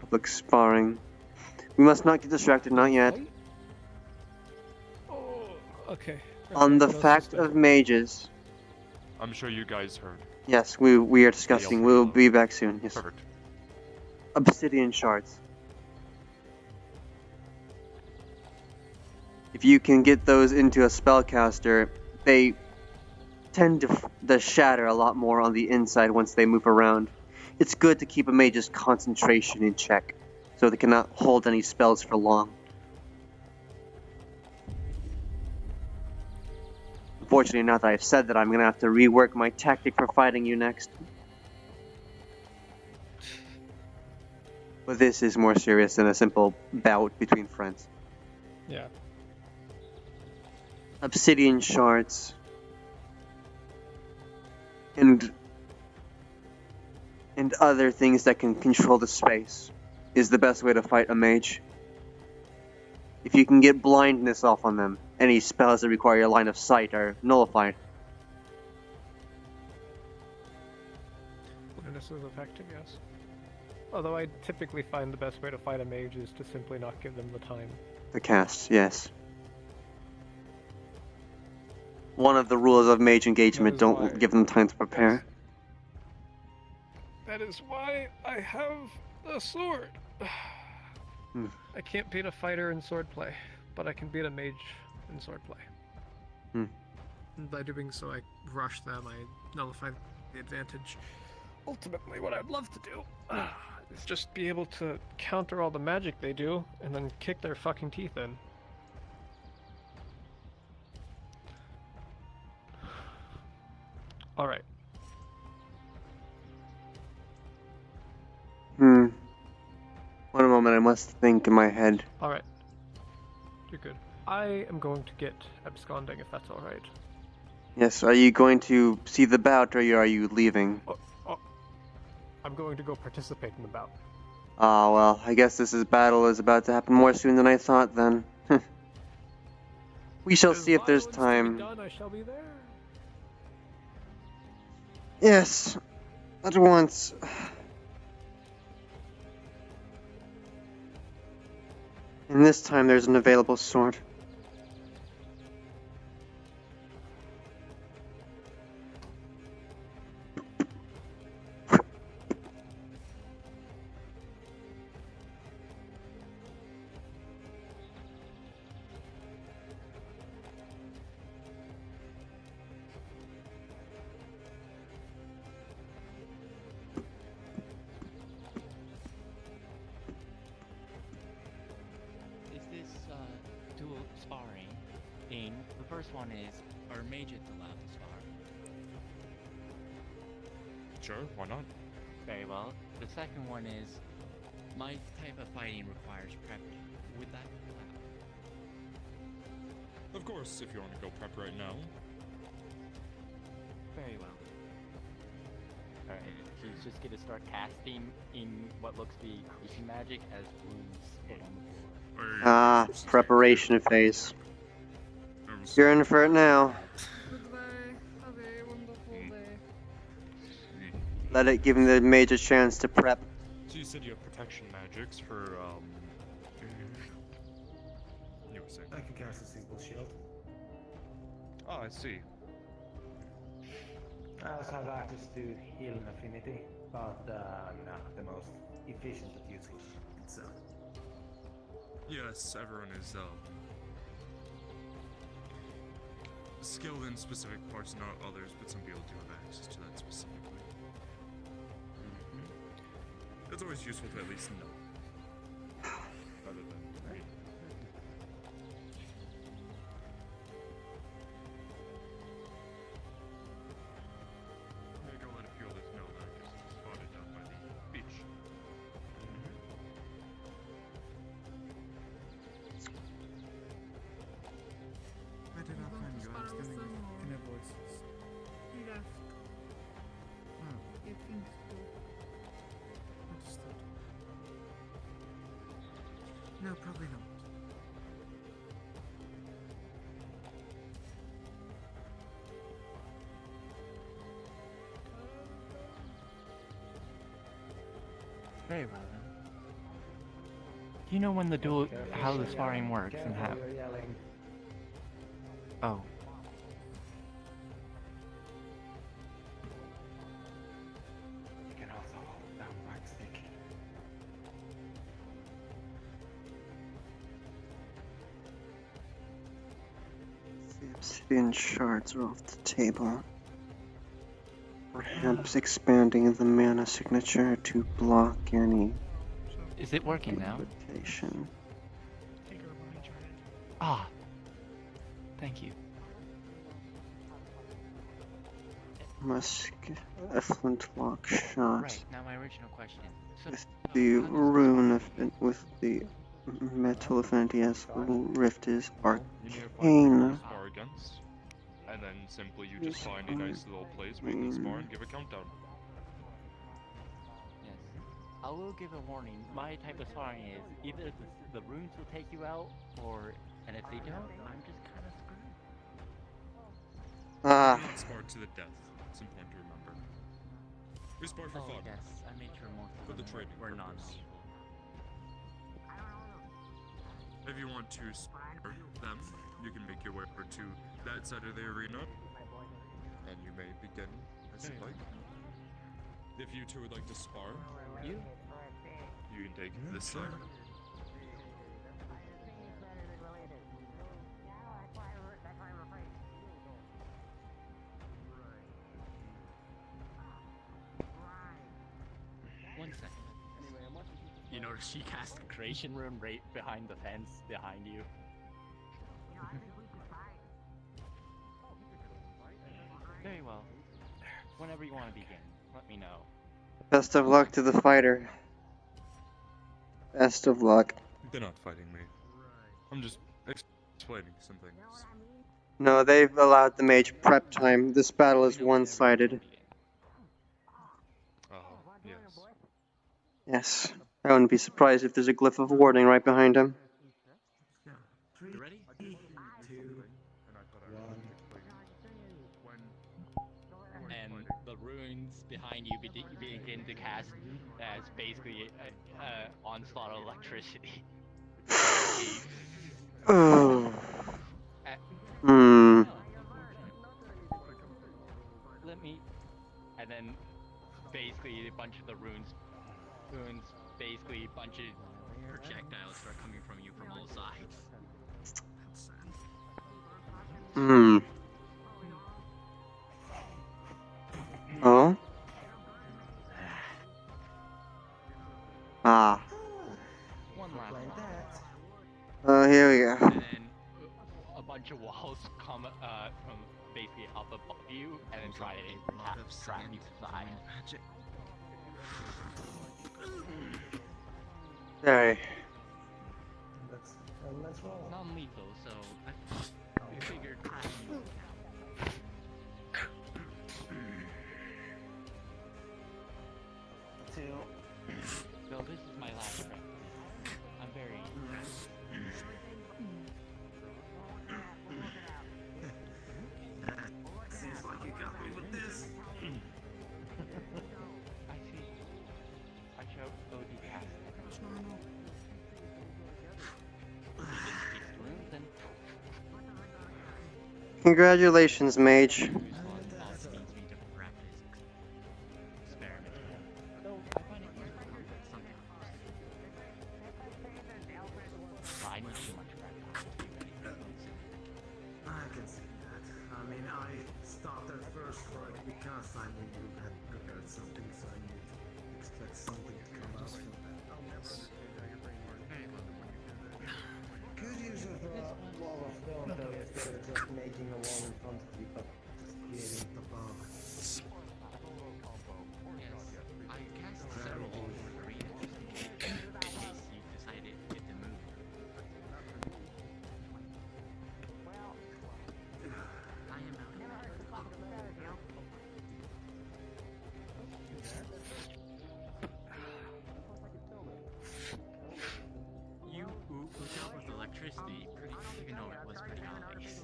Public sparring. We must not get distracted, not yet. okay. On the fact of mages. I'm sure you guys heard. Yes, we are discussing. We'll be back soon. Yes. Perfect. Obsidian shards. If you can get those into a spellcaster, they tend to shatter a lot more on the inside once they move around. It's good to keep a mage's concentration in check, so they cannot hold any spells for long. Unfortunately, now that I've said that, I'm going to have to rework my tactic for fighting you next. But this is more serious than a simple bout between friends. Yeah. Obsidian shards. And other things that can control the space is the best way to fight a mage. If you can get blindness off on them, any spells that require your line of sight are nullified. Blindness is effective, yes. Although I typically find the best way to fight a mage is to simply not give them the time. The casts, yes. One of the rules of mage engagement, don't give them time to prepare. That is why I have the sword. I can't beat a fighter in swordplay, but I can beat a mage in swordplay. And by doing so, I rush them, I nullify the advantage. Ultimately, what I'd love to do is just be able to counter all the magic they do, and then kick their fucking teeth in. Alright. One moment, I must think in my head. Alright. You're good. I am going to get absconding, if that's alright. Yes, are you going to see the bout, or are you leaving? I'm going to go participate in the bout. Ah, well, I guess this battle is about to happen more soon than I thought, then. We shall see if there's time. Done, I shall be there. Yes, at once. And this time there's an available sword. Is this dual sparring thing? The first one is, are mages allowed to spar? Sure, why not? Very well. The second one is, my type of fighting requires prepping. Would that be allowed? Of course, if you want to go prep right now. Very well. Alright, she's just gonna start casting in what looks to be increasing magic as wounds put on the floor. Ah, preparation phase. You're in for it now. Goodbye. Have a wonderful day. Let it give the mage a chance to prep. So you said you have protection magics for, you were saying? I can cast a simple shield. Oh, I see. I also have access to healing affinity, but I'm not the most efficient at using it, so. Yes, everyone is, skilled in specific parts, not others, but some people do have access to that specifically. It's always useful to at least know. Rather than read. Maybe I'll let a few others know that I just spotted down by the beach. I did not find you. I'm still in the voices. He left. Oh, It seems to. understood. No, probably not. Very well then. Do you know when the duel, how the sparring works and how? You're yelling. Oh. You can also hold down right stick. The obsidian shards are off the table. Perhaps expanding the mana signature to block any Is it working now? invitation. Take her behind your head. Ah. Thank you. Musk, a flintlock shot Right, now my original question. So, with the rune with the metal affinity as rift is You need to find arcane. to spar against, and then simply you just find a nice little place where you can spar and give a countdown. yes. I will give a warning. My type of sparring is either the runes will take you out, and if they don't, I'm just kind of screwed. Ah, Do not spar to the death. It's important to remember. We spar for fun. Yes, I made sure most For of the them trading were purpose. non-lethal. If you want to spar them, you can make your way over to that side of the arena, and you may begin as you like. If you two would like to spar, You? you can take this side. One second. You notice she cast a creation rune right behind the fence behind you. Very well. Whenever you want to begin, let me know. best of luck to the fighter. Best of luck. They're not fighting me. I'm just explaining some things. No, they've allowed the mage prep time. This battle is one-sided. Oh, yes. Yes. I wouldn't be surprised if there's a glyph of warning right behind him. Yeah. 3, You ready? 2, And I thought I would explain when And the rune behind you begin to cast as basically a onslaught of electricity. Oh. Uh, Hmm. Let me, and then basically a bunch of the runes, basically a bunch of projectiles start coming from you from all sides. Hmm. Oh? Ah. One last one. Oh, here we go. And then a bunch of walls come from basically up above you and then try to trap you inside. Sorry. Let's roll. Non-lethal, so we figured. So this is my last trip. I'm very. Seems like you got me with this. I see. I shall go do cast. Congratulations, mage. I can see that. I mean, I stopped at first for it because I knew you had prepared something, so I knew to expect something to come out from that. Could use a wall of stone though, instead of just making a wall in front of you, but just creating it above. I cast several over the arena just in case you decided to move. I am out of You dealt with electricity even though it was pretty obvious.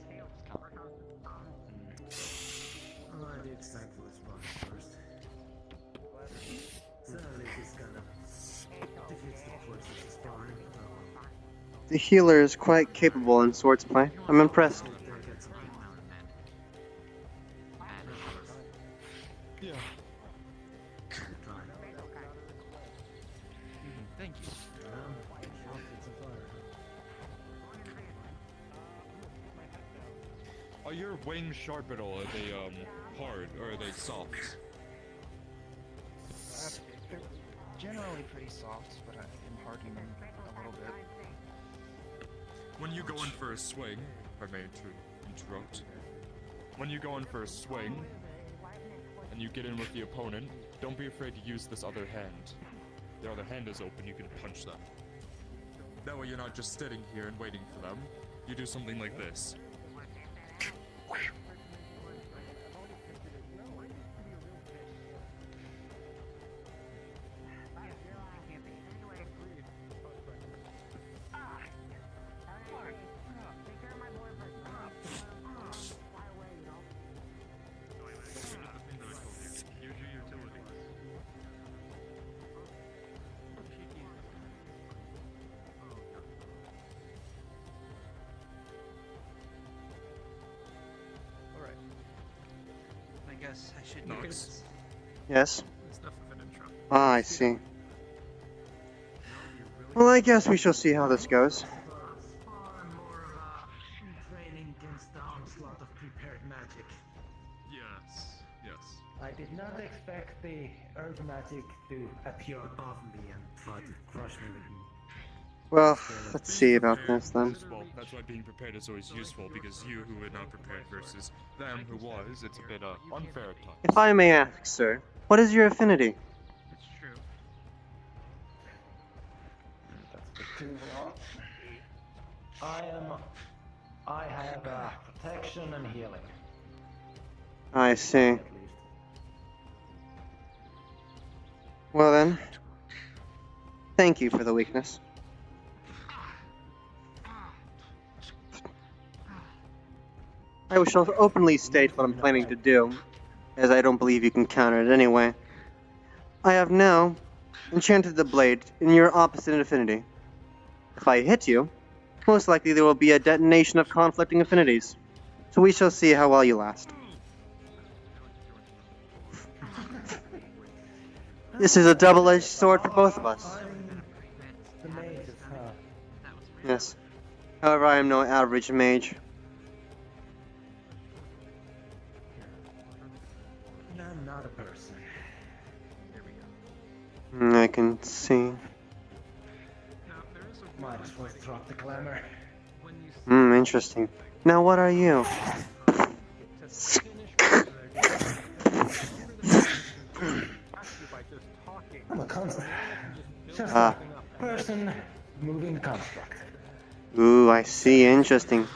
Oh, I did thankfully spawn first. Sadly, this kind of defeats the purpose of spawning. The healer is quite capable in swords play. I'm impressed. Yeah. Thank you. Are your wings sharp at all? Are they hard or are they soft? They're generally pretty soft, but I am hardening them a little bit. When you go in for a swing, if I may interrupt. When you go in for a swing and you get in with the opponent, don't be afraid to use this other hand. The other hand is open, you can punch them. That way you're not just sitting here and waiting for them. You do something like this. I guess I should Nox. Yes? It's enough of an intro. Ah, I see. Well, I guess we shall see how this goes. Training against the onslaught of prepared magic. Yes, yes. I did not expect the earth magic to appear above me and try to crush me with me. Well, let's see about this then. Well, that's why being prepared is always useful, because you who were not prepared versus them who was, it's a bit unfair at times. If I may ask, sir, what is your affinity? It's true. I have protection and healing. I see. At least. Well then, thank you for the weakness. I shall openly state what I'm planning to do. as I don't believe you can counter it anyway. I have now enchanted the blade in your opposite affinity. If I hit you, most likely there will be a detonation of conflicting affinities. So we shall see how well you last. This is a double-edged sword for both of us. The mages, huh? Yes. However, I am no average mage. I'm not a person. I can see. Might as well drop the glamour. Interesting. Now what are you? I'm a construct. Just Ah. a person moving construct. Ooh, I see. Interesting.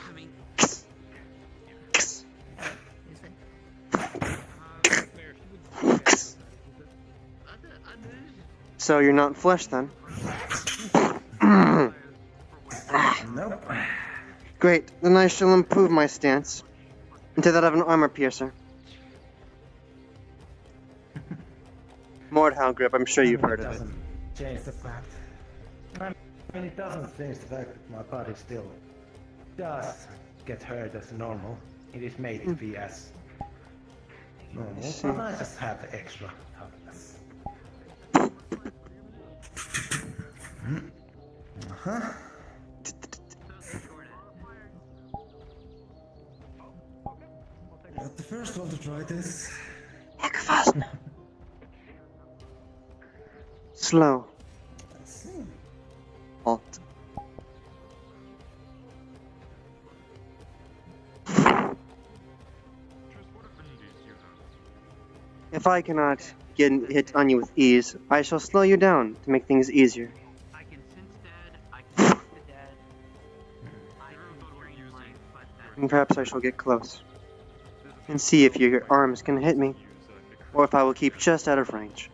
So you're not flesh then? Nope. Great, then I shall improve my stance into that of an armor piercer. Mordhau grip, I'm sure you've heard of it. Doesn't change the fact. I mean, it doesn't change the fact that my body still does get hurt as normal. It is made to be as normal, but I just have the extra toughness. Uh-huh. Not the first one to try this. Slow. Halt. If I cannot get a hit on you with ease, I shall slow you down to make things easier. I can sense dead, I can sense the dead. I can brain blank, but that... And perhaps I shall get close and see if your arms can hit me, or if I will keep just out of range.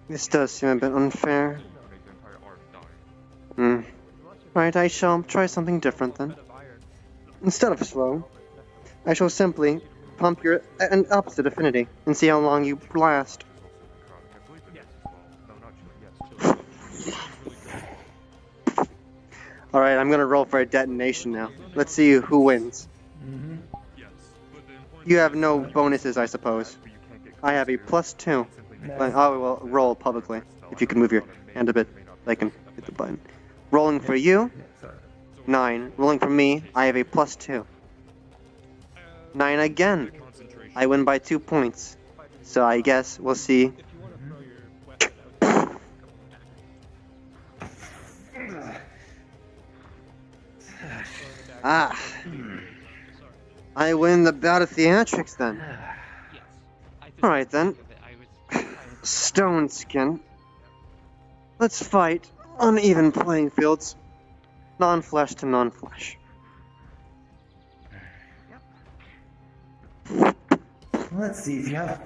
This does seem a bit unfair. Right, I shall try something different then. Instead of slow, I shall simply pump your an opposite affinity and see how long you last. Alright, I'm gonna roll for a detonation now. Let's see who wins. You have no bonuses, I suppose. I have a +2. But I will roll publicly. If you can move your hand a bit, I can hit the button. Rolling for you, 9. Rolling for me, I have a +2. 9 again. I win by 2 points. So I guess we'll see. Ah. I win the bout of theatrics then. Alright then. Stone skin. Let's fight on even playing fields. Non-flesh to non-flesh. Let's see if you have.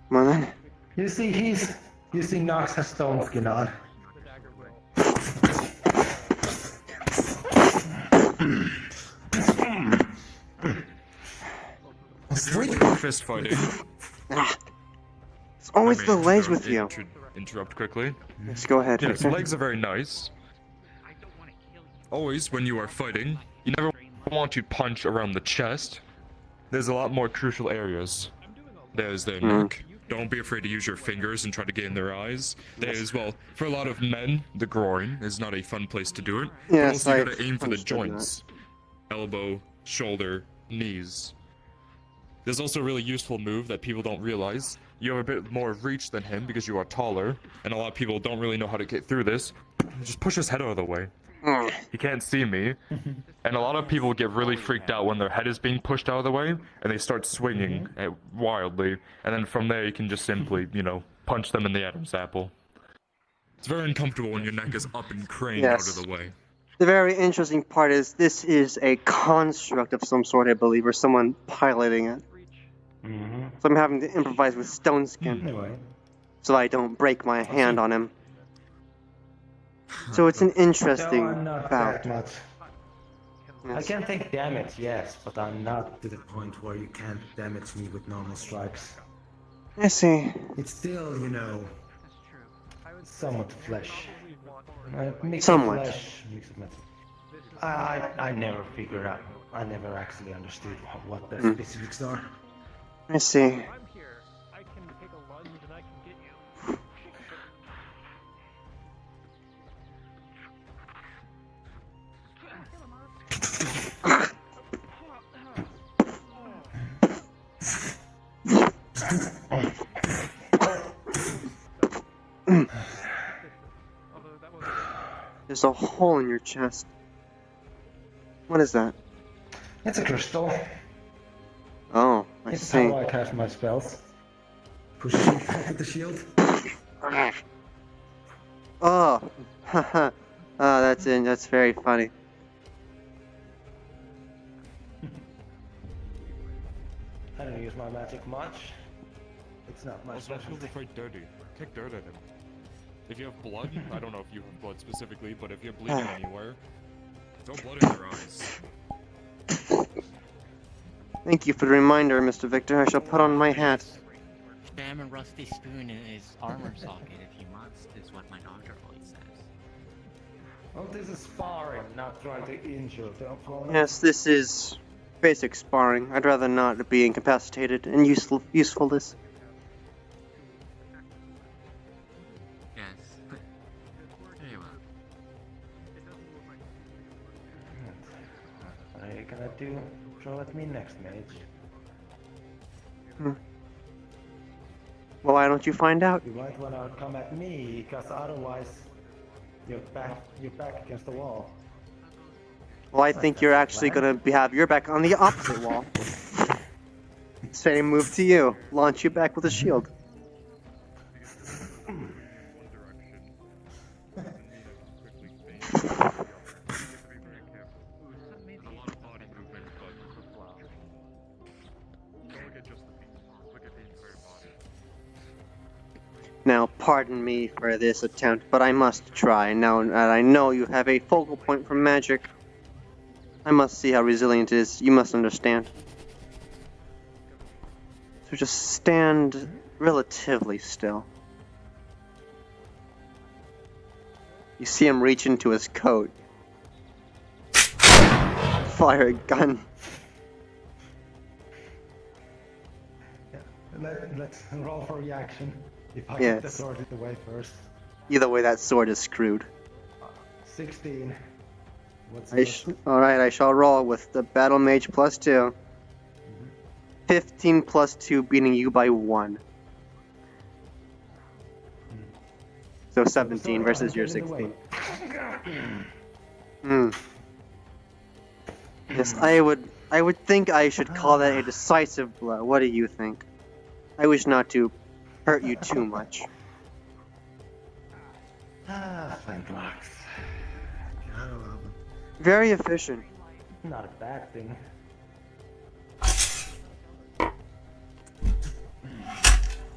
Come on then. You see Nox has stone skin on. Fist fighting. It's always the legs with you. Interrupt quickly. Yes, go ahead. Yes, legs are very nice. Always, when you are fighting, you never want to punch around the chest. There's a lot more crucial areas. There's their neck. Don't be afraid to use your fingers and try to get in their eyes. There's, well, for a lot of men, the groin is not a fun place to do it. Yes, but also you gotta aim for the understood joints. Elbow, shoulder, knees. There's also a really useful move that people don't realize. You have a bit more reach than him because you are taller, and a lot of people don't really know how to get through this. Just push his head out of the way. He can't see me. And a lot of people get really freaked out when their head is being pushed out of the way, and they start swinging wildly. And then from there, you can just simply, punch them in the Adam's apple. It's very uncomfortable when your neck is up and craned out of the way. The very interesting part is this is a construct of some sort, I believe, or someone piloting it. So I'm having to improvise with stone skin, so I don't break my hand on him. So it's an interesting No, I'm not bout. that much. I can take damage, yes, but I'm not To the point where you can't damage me with normal strikes. I see. It's still, somewhat flesh. Mix Somewhat. of flesh, mix of metal. I never figured out. I never actually understood what the specifics are. I see. I'm here. I can take a lunge and I can get you. There's a hole in your chest. What is that? It's a crystal. Oh, I It's see. how I cast my spells. pushing me back with the shield. Oh, haha. Oh, that's very funny. I don't use my magic much. It's not my Also, specialty. feel the fight dirty. Kick dirt at him. If you have blood, I don't know if you have blood specifically, but if you're bleeding anywhere, throw blood in their eyes. Thank you for the reminder, Mr. Victor. I shall put on my hat. Jam a rusty spoon in his armor socket if you must, is what my doctor always says. Well, this is sparring, not trying to injure the opponent. Yes, this is basic sparring. I'd rather not be incapacitated and usefulness. Yes. Very well. What are you gonna do? Throw at me next, mage. Well, why don't you find out? You might wanna come at me, because otherwise you're back against the wall. Well, I think you're actually gonna have your back on the opposite wall. Same move to you. Launch you back with a shield. Now, pardon me for this attempt, but I must try. Now that I know you have a focal point for magic, I must see how resilient it is. You must understand. So just stand relatively still. You see him reach into his coat. Fire a gun. Let's roll for reaction. If I get the Yes. sword away first. Either way, that sword is screwed. 16. What's Alright, I shall roll with the Battle Mage +2. 15 +2, beating you by 1. So 17 versus your 16. Yes, I would think I should call that a decisive blow. What do you think? I wish not to hurt you too much. Flintlocks. Very efficient. Not a bad thing.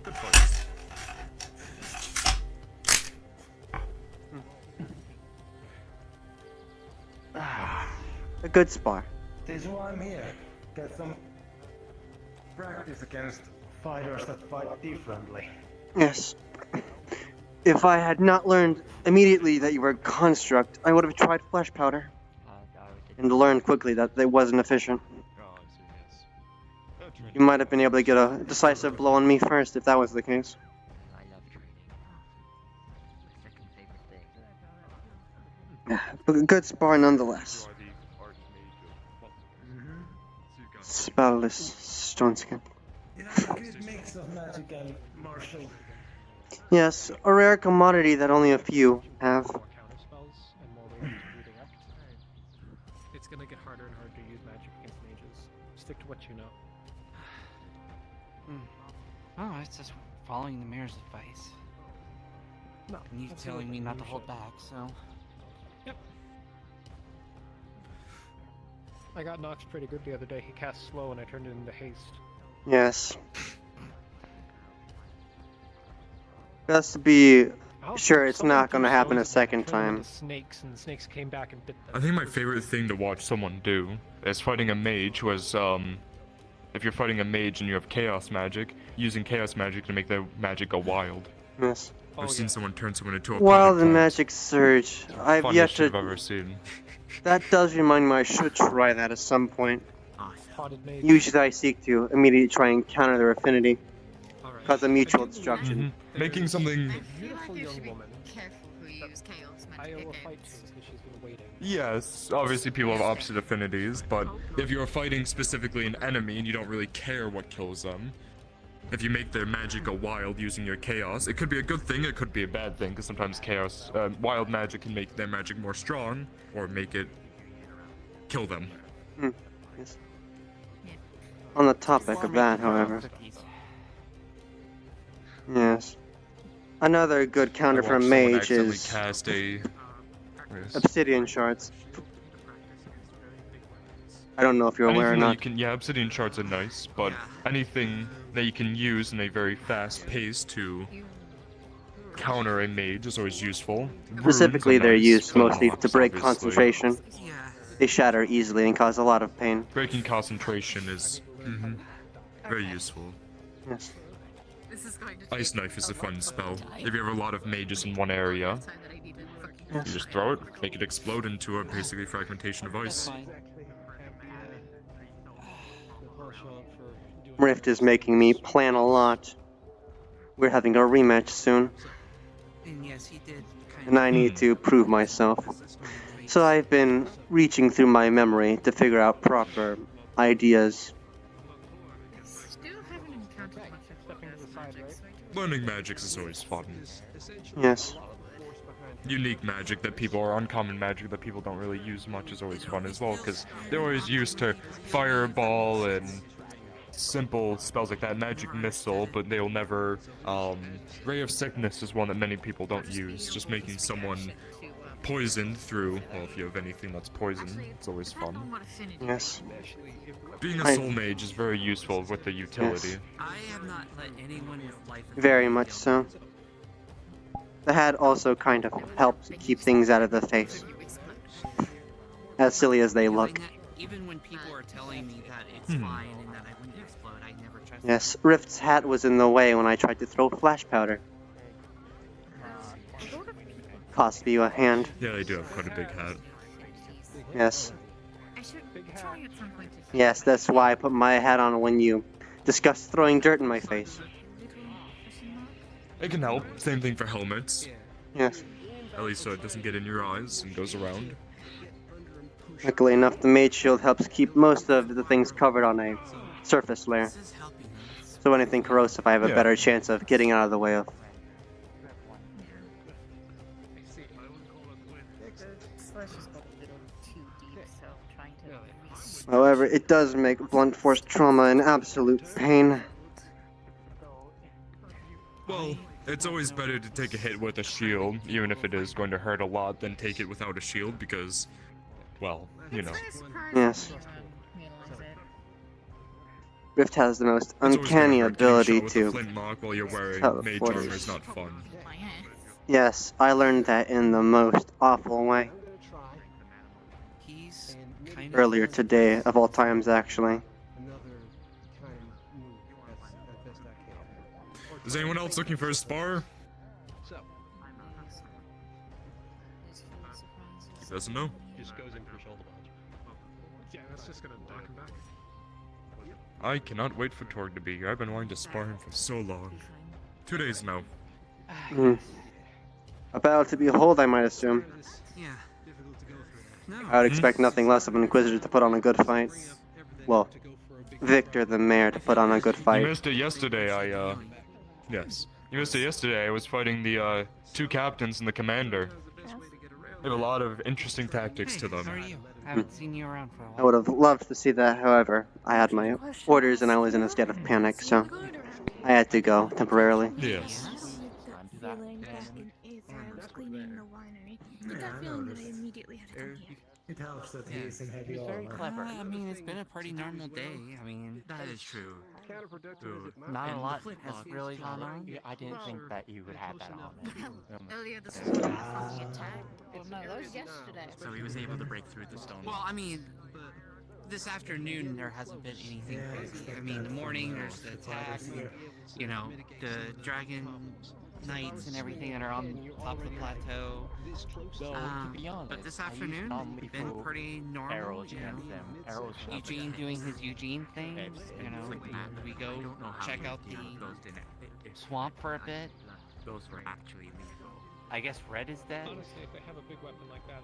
Good fights. A good spar. This is why I'm here. Get some practice against fighters that fight differently. Yes. If I had not learned immediately that you were a construct, I would have tried flesh powder. And learned quickly that it wasn't efficient. You might have been able to get a decisive blow on me first if that was the case. I love training. My second favorite thing. But a good spar nonetheless. Spellless stone skin. A good mix of magic and martial. Yes, a rare commodity that only a few have. it's gonna get harder and harder to use magic against mages. Stick to what you know. Oh, it's just following the mayor's advice. No, And he's telling me not to hold back, so... Yep. I got Nox pretty good the other day. He cast slow and I turned it into haste. Yes. Just to be sure it's not going to happen a second time. Snakes, and the snakes came back and bit them. I think my favorite thing to watch someone do is fighting a mage was, if you're fighting a mage and you have chaos magic, using chaos magic to make the magic go wild. Yes. I've seen someone turn someone into a While potted the plant. magic surge, I've yet Funnest to... I've ever seen. That does remind me I should try that at some point. Potted mage. Usually I seek to immediately try and counter their affinity. Cause a mutual destruction. Making something... Beautiful young woman. Careful who you use chaos I magic owe a fight against. to because she's been waiting. Yes, obviously people have opposite affinities, but if you're fighting specifically an enemy and you don't really care what kills them, if you make their magic go wild using your chaos, it could be a good thing, it could be a bad thing, because sometimes chaos, wild magic can make their magic more strong, or make it kill them. Yes. On the topic of that, however. Yes. Another good counter I for a watched someone mage accidentally is cast a... obsidian shards. I don't know if you're aware or Anything that not. you can, yeah, obsidian shards are nice, but anything that you can use in a very fast pace to counter a mage is always useful. Specifically, Runes are they're nice, used mostly blocks, to break obviously. concentration. They shatter easily and cause a lot of pain. Breaking concentration is very useful. Yes. Ice Knife is a fun spell. If you have a lot of mages in one area, you just throw it, make it explode into a basically fragmentation of ice. Rift is making me plan a lot. We're having a rematch soon, And yes, he did kind and I need to prove myself. So I've been reaching through my memory to figure out proper ideas. Still haven't encountered much of chaos magic, so I don't Learning magics is always fun. Yes. Unique magic that people, or uncommon magic that people don't really use much is always fun as well, because they're always used to fireball and simple spells like that, magic missile, but they'll never, ray of sickness is one that many people don't use, just making someone poisoned through, well, if you have anything that's poison, it's always fun. Yes. Being a soul mage is very useful with the utility. Yes. I have not let anyone with life Very much so. The hat also kind of helps keep things out of the face. As silly as they look. Even when people are telling me that it's fine and that I wouldn't explode, I never trust Yes, Rift's hat was in the way when I tried to throw flash powder. Cost me a hand. Yeah, they do have quite a big hat. Yes. I should try at some point to Yes, that's why I put my hat on when you discussed throwing dirt in my face. It can help. Same thing for helmets. Yes. At least so it doesn't get in your eyes and goes around. Luckily enough, the mage shield helps keep most of the things covered on a surface layer. So anything corrosive I have a Yeah. better chance of getting out of the way of. Slash just got a little too deep, so I'm trying to However, it does make blunt force trauma an absolute pain. Well, it's always better to take a hit with a shield, even if it is going to hurt a lot, than take it without a shield, because, well, you know. Yes. Rift has the most It's always uncanny gonna hurt. Getting ability shot with a to flintlock while you're wearing mage teleport. armor is not fun. Yes, I learned that in the most awful way. He's kind Earlier today, of all times, actually. Is anyone else looking for a spar? He doesn't know. Just goes in for shoulder dodge. Yeah, that's just gonna knock him back. I cannot wait for Torg to be here. I've been wanting to spar him for so long. 2 days now. Hmm. A battle to behold, I might assume. Yeah. I would expect nothing less of an Inquisitor to put on a good fight. Well, Victor the Mayor to put on a good You fight. missed it yesterday, Yes. You missed it yesterday. I was fighting the, 2 captains and the commander. They have a lot of interesting tactics to them. How are you? Haven't seen you around for a while. I would have loved to see that, however, I had my orders and I was in a state of panic, so I had to go temporarily. Yes. Feeling back in Aether, I was cleaning the winery. With that feeling that I immediately had to come here. It helps that he is in heavy very armor. clever. I mean, it's been a pretty normal day. I mean, That is true. not a And lot the has flip-flops. really gone on. I didn't think that you would have that on. Earlier this morning, I fucking attacked. Well, no, that was yesterday. So he was able to break through the stone. Well, I mean, this afternoon there hasn't been anything crazy. I mean, the morning there's the attack, you know, the dragon knights and everything that are on top of the plateau. But this afternoon, been pretty normal. Arrows You know, against them. Arrows Eugene doing his Eugene thing. You know, we go check out the swamp for a bit. Those were actually lethal. I guess Red is dead. Honestly, if they have a big weapon like that,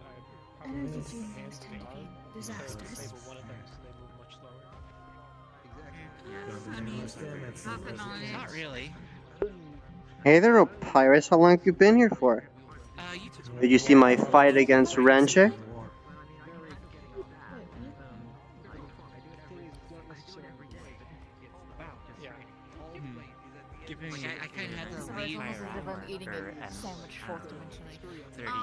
I know the Juniors tend to be disasters. disable one of them so they move much slower. I mean, Not really. Hey there, Opyrus, how long have you been here for? Did you see my fight against Ranche? I kind of had to sorry, leave. if I'm eating a sandwich fourth dimensionally.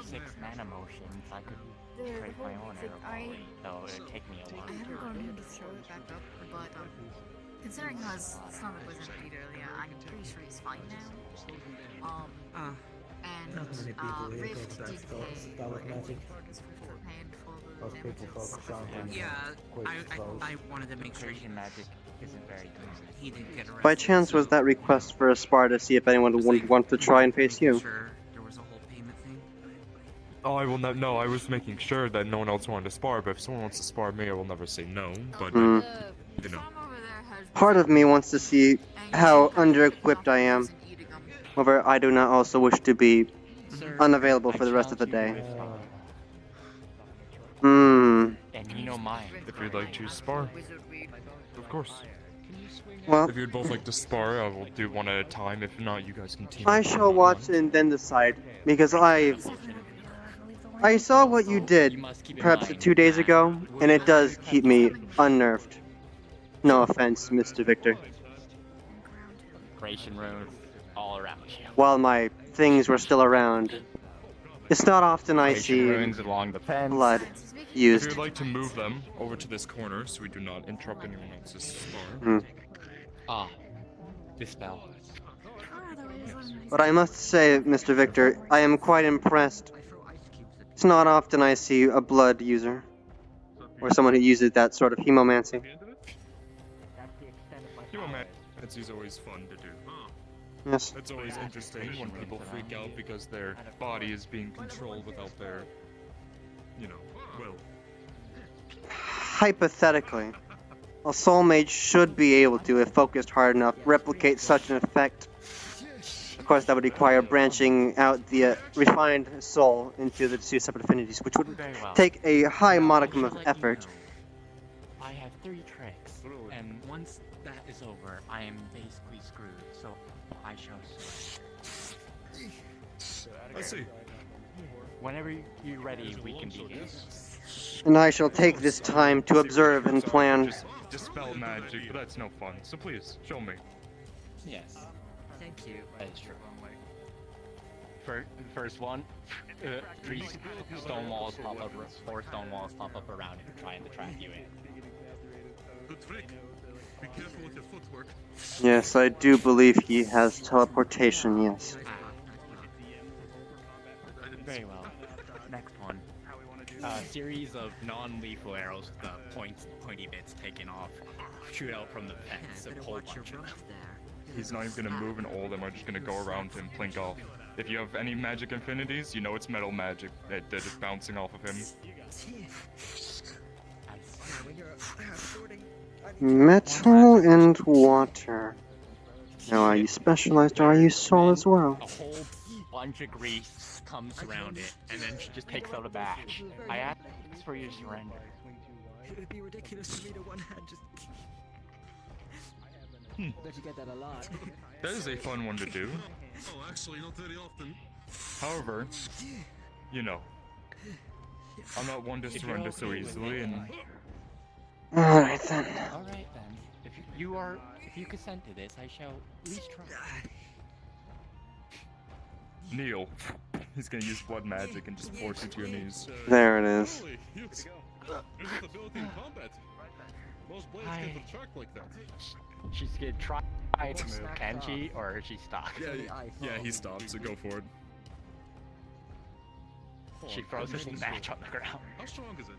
36 nanomotions. I could create my own arrow volley, though it'd take me a while. I haven't gone in to throw it back up, but considering how his stomach was emptied earlier, I'm pretty sure he's fine now. And Rift did pay. Magic. Most people focus on Yeah, quick I flows. wanted to make sure Persian magic isn't very good. he didn't get arrested. By chance, was that request for a spar to see if anyone would want to try and face you? Sure, there was a whole payment thing. Oh, I will not. No, I was making sure that no one else wanted to spar. But if someone wants to spar me, I will never say no. But Hmm. you know, Part of me wants to see how under-equipped I am. However, I do not also wish to be unavailable for the rest of the day. Hmm. And you know mine. if you'd like to spar, of course. Well, If you'd both like to spar, I will do one at a time. If not, you guys can team I up shall one-on-one. watch and then decide, because I saw what you did perhaps 2 days ago, and it does keep me unnerved. No offense, Mr. Victor. Ration runes all around you. While my things were still around, it's not often I see Runes along the fence. blood If used. you'd like to move them over to this corner so we do not interrupt anyone else's spar. Hmm. Ah, dispel. But I must say, Mr. Victor, I am quite impressed. It's not often I see a blood user, or someone who uses that sort of hemomancy. Hemomancy is always fun to do. Yes. It's always interesting when people freak out because their body is being controlled without their, you know, will. Hypothetically, a soul mage should be able to, if focused hard enough, replicate such an effect. Of course, that would require branching out the refined soul into the two separate affinities, which would Very well. take a high modicum of effort. I have 3 tricks, and once that is over, I am basically screwed. So I shall see. I see. Whenever you're ready, we can begin. And I shall take this time to observe and plan. Just dispel magic, but that's no fun. So please, show me. Yes, Thank you. that is true. First one, 3 stone walls pop up, 4 stone walls pop up around you, trying to trap you in. Good trick. Be careful with your footwork. Yes, I do believe he has teleportation, yes. Very well. Next one. A series of non-lethal arrows with the pointy bits taken off. Shoot out from the fence and pull bunch of them. He's not even gonna move, and all of them are just gonna go around him, plink off. If you have any magic infinities, you know it's metal magic that is bouncing off of him. Metal and water. Now, are you specialized or are you soul as well? A whole bunch of grease comes around it, and then she just takes out a batch. I ask for your surrender. It would be ridiculous for me to one-hand just... Bet you get that a lot. That is a fun one to do. Oh, actually, not very often. However, you know, I'm not one to If you're surrender okay so with easily, it, and Alright then. Alright then. If you consent to this, I shall at least try. kneel. He's gonna use blood magic and just force you to your knees. There it is. Holy, you got ability in combat. Most blades Hi. can't attract like that. She's gonna try to move, can she? Or is she stuck? Yeah, he stopped, so go for it. She throws this match on the ground. How strong is it?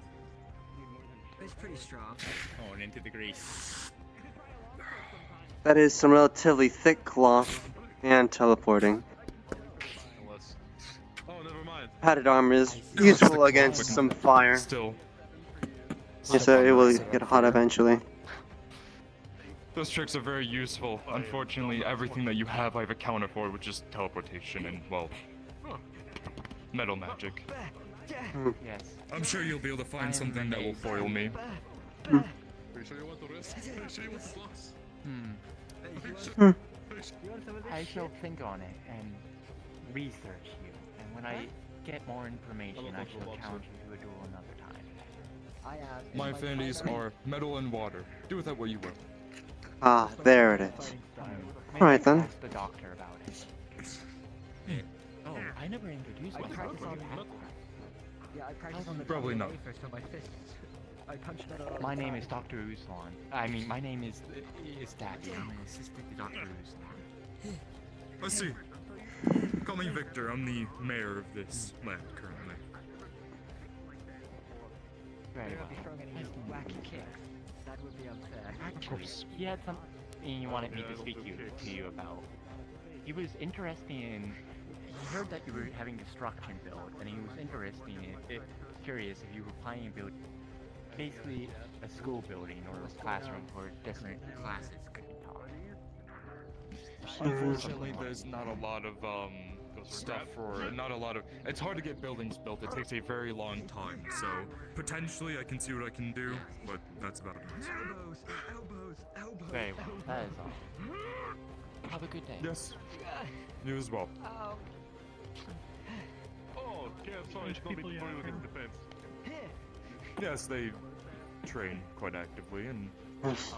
It's pretty strong. Going into the grease. That is some relatively thick cloth and teleporting. Oh, never mind. Padded armor is useful against some fire. Still. Yes, sir, it will get hot eventually. Those tricks are very useful. Unfortunately, everything that you have I've accounted for, which is teleportation and, well, metal magic. Yes. I'm sure you'll be able to find something that will foil me. Hmm. I shall think on it and research you, and when I get more information, I shall challenge you to a duel another time. My affinities are metal and water. Do with that what you will. Ah, there it is. Maybe Alright I then. can ask the doctor about it. Oh, I never introduced myself. Yeah, I practice on the Probably not. first on my fists. I punch metal. My name is Dr. Uslan. I mean, my name is Daddy. I'm an assistant to Dr. Uslan. Let's see. Call me Victor. I'm the mayor of this land currently. Very well. Throwing any wacky kicks. That would be unfair. Actually, he had something he wanted me to speak to you about. He was interested in. He heard that you were having construction build, and he was interested in it. Curious if you were planning to build basically a school building or a classroom where different classes could be taught. Unfortunately, there's not a lot of stuff for not a lot of. It's hard to get buildings built. It takes a very long time. So potentially, I can see what I can do, but that's about it. Very well. That is all. Have a good day. Yes. You as well. Oh, campfires gonna be brilliant in defense. Yes, they train quite actively, and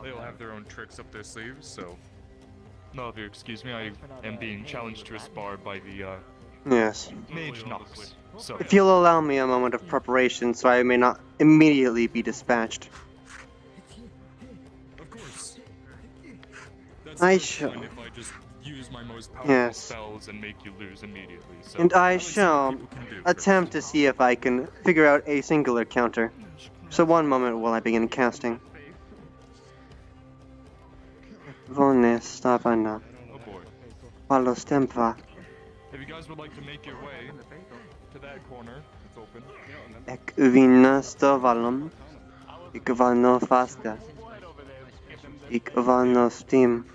they'll have their own tricks up their sleeves. So, no, if you excuse me, I am being challenged to a spar by the Yes. Mage Nox. So, If you'll allow me a moment of preparation so I may not immediately be dispatched. of course. That's I the shall. point if I just use my most powerful Yes. spells and make you lose immediately. So, And I at least see what shall people can do attempt to see if I can figure out a singular counter. So one moment while I begin casting. Volne stavana. Oh boy. Palos tempa. If you guys would like to make your way to that corner, it's open. Ek vina stovalom. Ik vano fasta. Ik vano steam.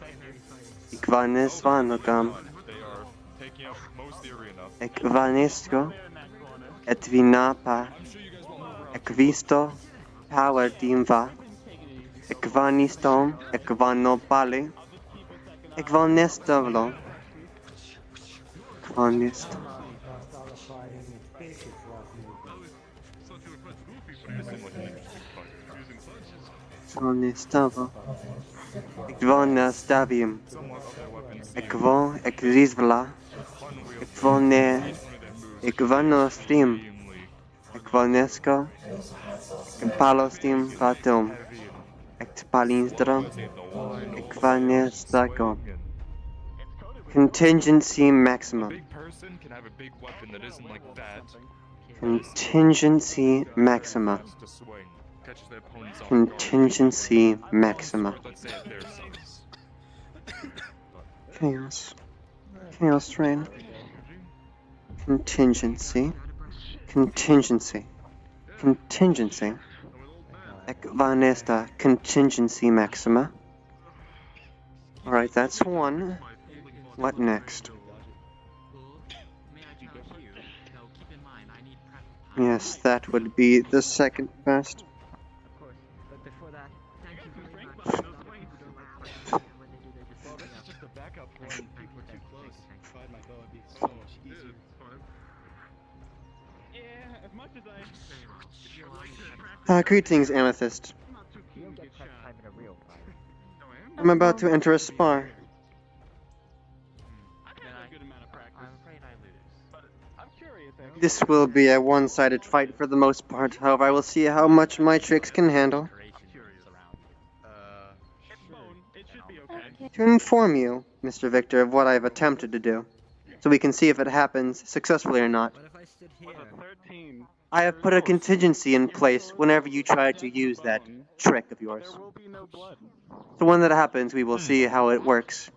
Ik vanes vanokam. They are taking up most of the arena. Ek vanesco. Et vinapa. Ek visto. Power dimva. Ek vanistom. Ek vanopale. Ek vanestovlo. Ek vanesto. Vanestavo. Ek vanestavim. Ek von ek zizvla. Ek vone. Ek vanostrim. Ek vanesco. Ek palostim vatum. Ek palinstrom. Ek vanestaco. Contingency maximum. Big person can have a big weapon that isn't like that. Contingency maxima. To swing, catches their opponents off guard. Contingency maxima. Let's say at their size. Chaos. Chaos rain. Contingency. Contingency. Contingency. Ek vanesta contingency maxima. Alright, that's one. What next? Yes, that would be the second best. Of course, but before that, thank you very much. Well, this is just a backup when people are too close. If I had my bow, it'd be so much easier. Yeah, as much as I... Greetings, Amethyst. You don't get prep time in a real fight. I'm about to enter a spar. I've had a good amount of practice. I'm afraid I lose. But I'm curious, actually. This will be a one-sided fight for the most part. However, I will see how much my tricks can handle. It should be okay. To inform you, Mr. Victor, of what I've attempted to do, so we can see if it happens successfully or not. What if I stood here? With a 13, I have put a contingency in place whenever you try to use that trick of yours. there will be no blood. So when that happens, we will see how it works.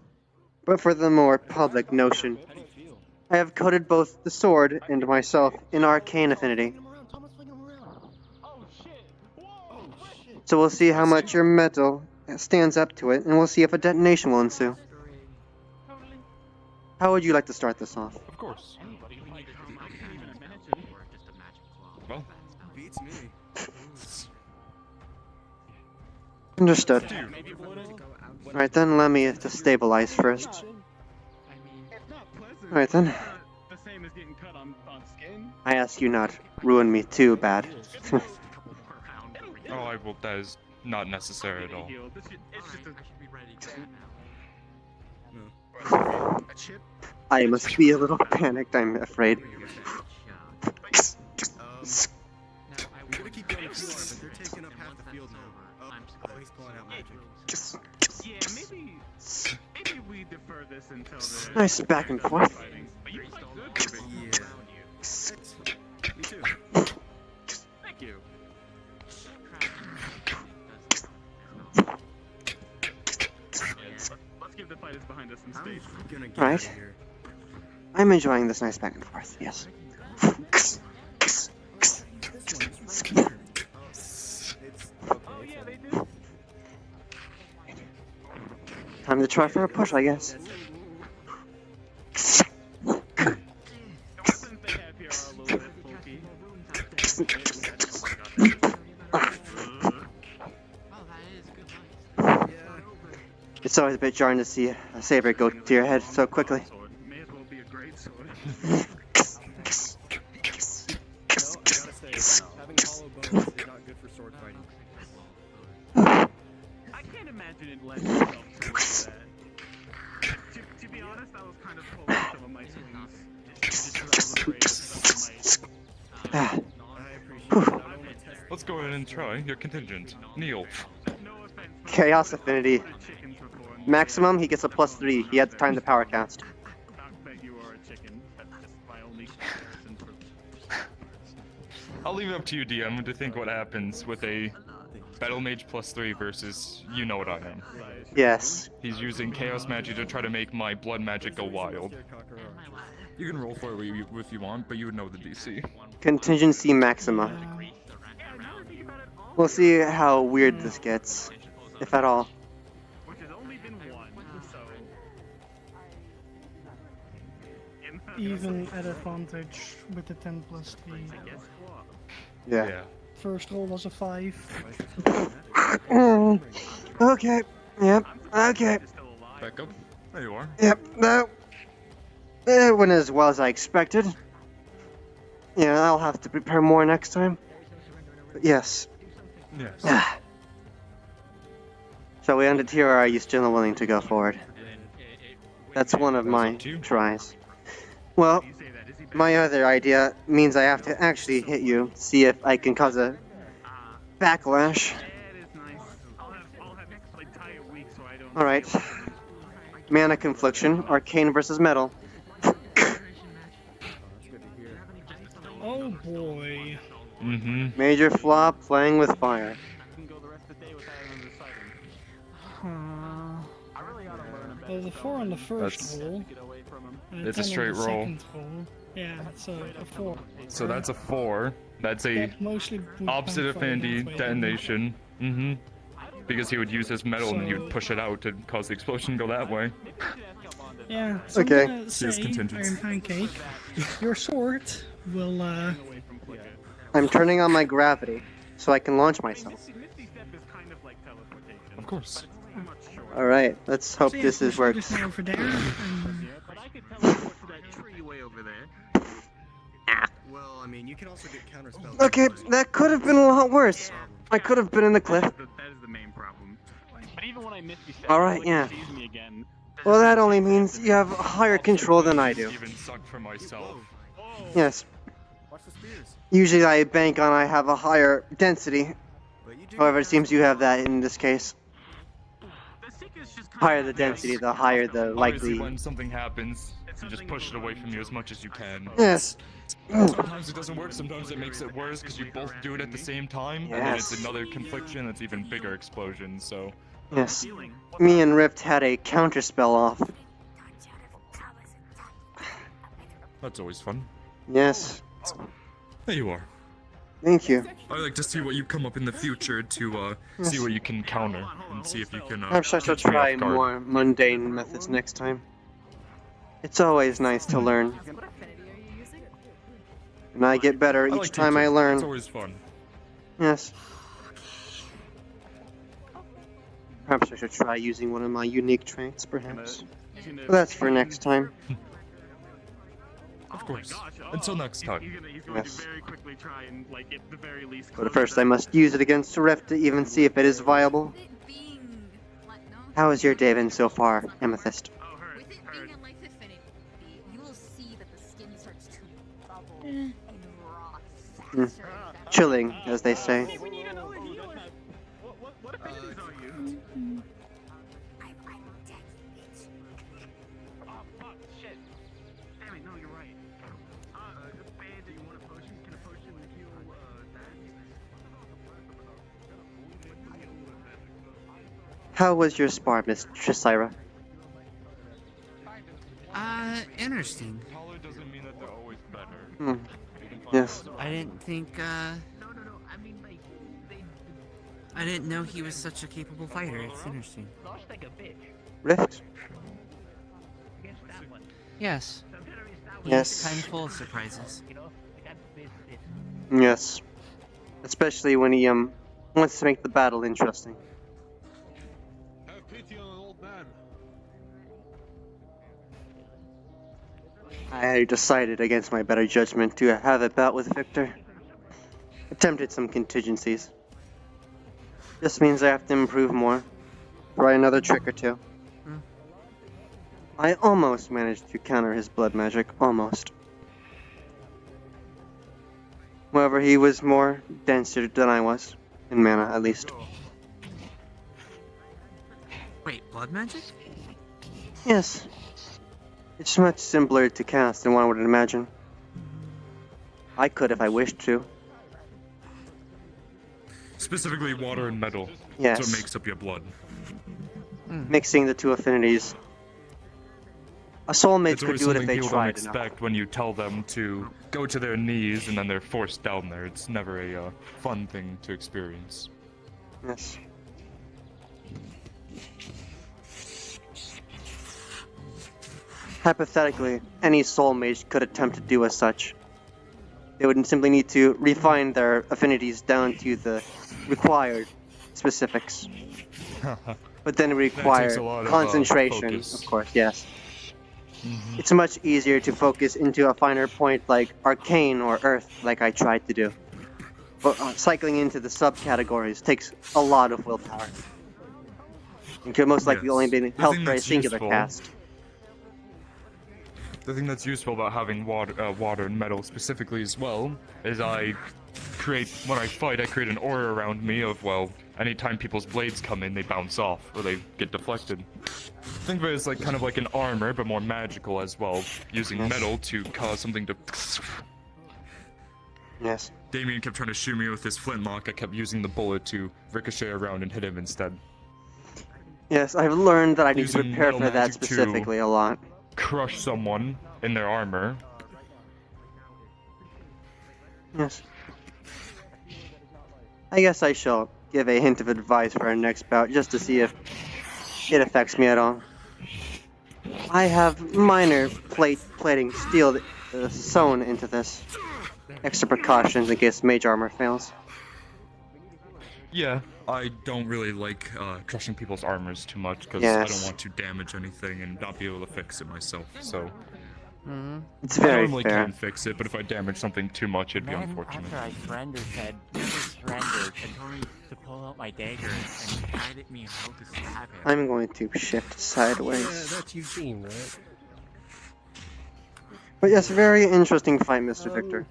But for the more public notion, I have coated both the sword and myself in arcane affinity. Oh shit! Whoa! So we'll see how much your metal stands up to it, and we'll see if a detonation will ensue. How would you like to start this off? Of course. Well, beats me. Understood. Alright then, allow me to stabilize first. Alright then. The same as getting cut on skin. I ask you not ruin me too bad. Oh, that is not necessary at all. I must be a little panicked, I'm afraid. We gotta keep going forward, but they're taking up half the field now. Oh, he's pulling out magic. Yeah, maybe we defer this until the... Nice back and forth. But you fight good. Yeah. Me too. Thank you. Let's give the fighters behind us some space. Gonna get Right. out of here. I'm enjoying this nice back and forth, yes. Oh yeah, they do. Time to try for a push, I guess. The weapons they have here are a little bit bulky. It's always a bit jarring to see a saber go to your head so quickly. May as well be a great sword. Having hollow bones is not good for sword fighting. I can't imagine it lends itself to that. To be honest, I was kind of pulling some of my swings just because I was afraid of some of my... Ah. Let's go ahead and try your contingent. Neil. Chaos Affinity. Maximum, he gets a +3. He had time to power cast. Not that you are a chicken. That's just my only comparison for... I'll leave it up to you, DM, to think what happens with a Battle Mage +3 versus you know what I am. Yes. He's using Chaos Magic to try to make my Blood Magic go wild. You can roll for it if you want, but you would know the DC. Contingency Maxima. We'll see how weird this gets, if at all. Which has only been one, so... Even at advantage with the 10+3. Yeah. First roll was a 5. Okay. Yep. Okay. Back up. There you are. Yep. That went as well as I expected. Yeah, I'll have to prepare more next time. But yes. Yes. Shall we end it here, or are you still willing to go forward? That's one of my tries. Well, my other idea means I have to actually hit you, see if I can cause a backlash. Alright. Mana Confliction, Arcane versus Metal. Oh boy. Major flaw, playing with fire. Well, the 4 on the first roll. And It's a 10 on straight the roll. second roll. Yeah, so a 4. So that's a 4. That's a That mostly would opposite backfire affinity that way. detonation. Because he would use his metal and then he would push it out to cause the explosion to go that way. Yeah, so Okay. I'm gonna say, Iron Pancake, your sword will, I'm turning on my gravity, so I can launch myself. Of course. Alright, let's hope so yeah, this your is sword works. is now over there, and But I could teleport to that tree way over there. Well, I mean, mean, you can also get counterspells. Okay, that could have been a lot worse. I could have been in the cliff. That is the main problem. But even when I miss these steps, Alright, like, yeah. it sees me again. Well, that only means you have higher control than I do. Even suck for myself. Yes. Usually I bank on I have a higher density. However, it seems you have that in this case. Higher the density, the higher the Obviously, likely... when something happens, you just push it away from you as much as you can. Yes. Sometimes it doesn't work, sometimes it makes it worse because you both do it at the same time, and then it's Yes. another confliction that's even bigger explosion, so... Yes. Me and Rift had a counterspell off. That's always fun. Yes. There you are. Thank you. I like to see what you come up in the future to see what you can counter and see if you can Perhaps I shall catch me try off guard. more mundane methods next time. It's always nice to learn. And I get better each time I learn. It's always fun. Yes. Perhaps I should try using one of my unique traits, perhaps. But that's for next time. Of course. Until next time. He's going Yes. to very quickly try and, like, at the very least... But first I must use it against Rift to even see if it is viable. How has your day been so far, Amethyst? With it being a life affinity, you will see that the skin starts to bubble and rot faster. Chilling, as they say. We need another healer! What abilities are you? Oh, fuck, shit. Damn it, no, you're right. Band, do you want a potion? Can a potion heal, How was your spar, Miss Trisira? Interesting. Taller doesn't mean that they're always better. Hmm. Yes. I didn't think, I didn't know he was such a capable fighter. It's interesting. Rift? Yes. Yes. He's kind of full of surprises. Yes. Especially when he, wants to make the battle interesting. Have pity on an old man. I decided against my better judgment to have a bout with Victor. Attempted some contingencies. This means I have to improve more. Try another trick or two. I almost managed to counter his blood magic. Almost. However, he was more denser than I was. In mana, at least. Wait, blood magic? Yes. It's much simpler to cast than one would imagine. I could if I wished to. Specifically water and metal. Yes. That's what makes up your blood. Mixing the two affinities. A soulmate It's could always do it if something they people tried don't enough. expect when you tell them to go to their knees and then they're forced down there. It's never a fun thing to experience. Yes. Hypothetically, any soul mage could attempt to do as such. They would simply need to refine their affinities down to the required specifics. But then it requires a lot of, concentration, focus. of course, yes. It's much easier to focus into a finer point like arcane or earth, like I tried to do. But cycling into the subcategories takes a lot of willpower. And could most likely Yes. only be The held thing for a that's singular useful- cast. The thing that's useful about having water and metal specifically as well is when I fight, I create an aura around me of, well, anytime people's blades come in, they bounce off or they get deflected. Think of it as like kind of like an armor, but more magical as well, using metal to cause something to. Yes. Damien kept trying to shoot me with his flintlock. I kept using the bullet to ricochet around and hit him instead. Yes, I've learned that I need to Using prepare metal for that magic to specifically a lot. Crush someone in their armor. Yes. I guess I shall give a hint of advice for our next bout, just to see if it affects me at all. I have minor plating steel sewn into this. Extra precautions in case mage armor fails. Yeah, I don't really like crushing people's armors too much because I Yes. don't want to damage anything and not be able to fix it myself. So It's very I normally fair. can fix it, but if I damage something too much, it'd be Man, unfortunate. after I surrendered, said never surrendered and told me to pull out my dagger and guided me how to stab him. I'm going to shift Yeah, sideways. that's Eugene, right? But yes, very interesting fight, Mr. Victor.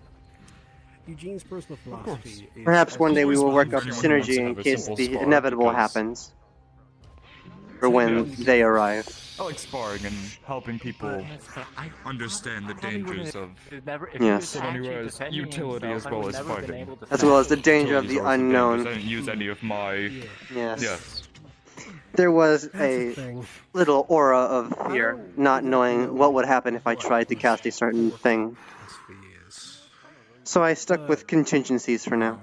Eugene's personal philosophy is... Perhaps one day we will work for up anyone who wants to synergy in have a case simple the spar, inevitable because- happens. For when they arrive. I like sparring and helping people understand the dangers of Yes. someone who has utility as well as fighting. As well as the danger of Utilities the are dangerous. unknown. I didn't use any of my... Yes. Yes. There was That's the a thing. little aura of fear, not knowing what would happen if I tried to cast a certain thing. So I stuck with contingencies for now.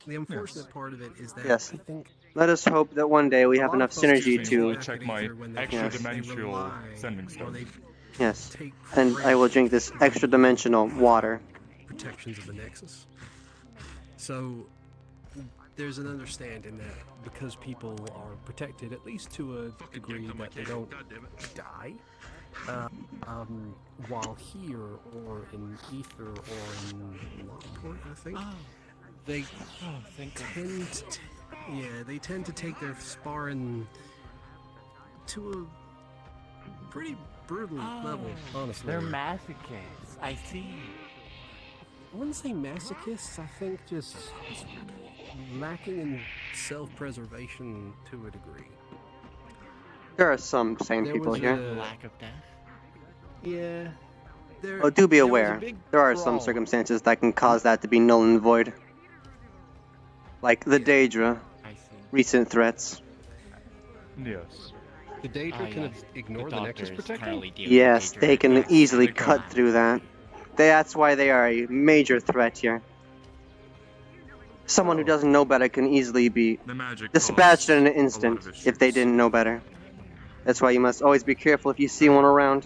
The unfortunate part of it is that Yes. I think Let us hope that one day we have lot enough of folks synergy use to... I check my extra Yes. dimensional sending or stone. they Yes. take And I will drink this extra dimensional water. protections of the Nexus. So there's an understanding that because people are protected, at least to a degree, that they don't die. While here, or in Aether, or in Lockport, I think, they tend to, they tend to take their sparring to a pretty brutal level, honestly. They're masochists. I see. I wouldn't say masochists, I think just lacking in self-preservation to a degree. There are some sane There people was here. a- Lack of death. Yeah. Oh, do be there was a aware. big There are some brawl. circumstances that can cause that to be null and void. Like the Daedra. I see. Recent threats. Yes. The Daedra can ignore the Nexus Protector? Yes, they can easily they can. cut through that. That's why they are a major threat here. Someone who doesn't know better can easily be The magic dispatched in an caused a lot instant of if they issues. didn't know better. That's why you must always be careful if you see one around.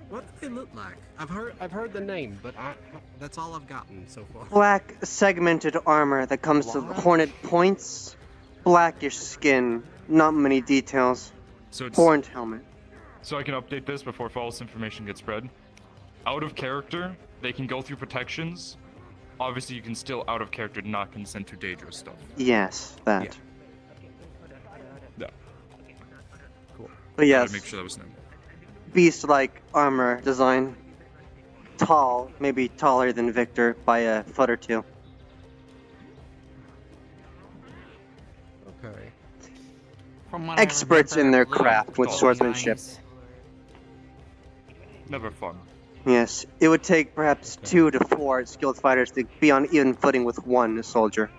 What do they look like? I've heard the name, but that's all I've gotten so far. Black segmented armor that comes to horned points, blackish skin, not many details. So it's... Horned helmet. So I can update this before false information gets spread. Out of character, they can go through protections. Obviously, you can still out of character not consent to Daedra stuff. Yes, that. Yeah. Cool. But yes, Gotta make sure that was known. beast-like armor design. Tall, maybe taller than Victor by a foot or two. Okay. From what I Experts in remember, their little craft with glowing swordsmanship. eyes. Never fun. Yes, it would take perhaps 2 to 4 skilled fighters to be on even footing with one soldier.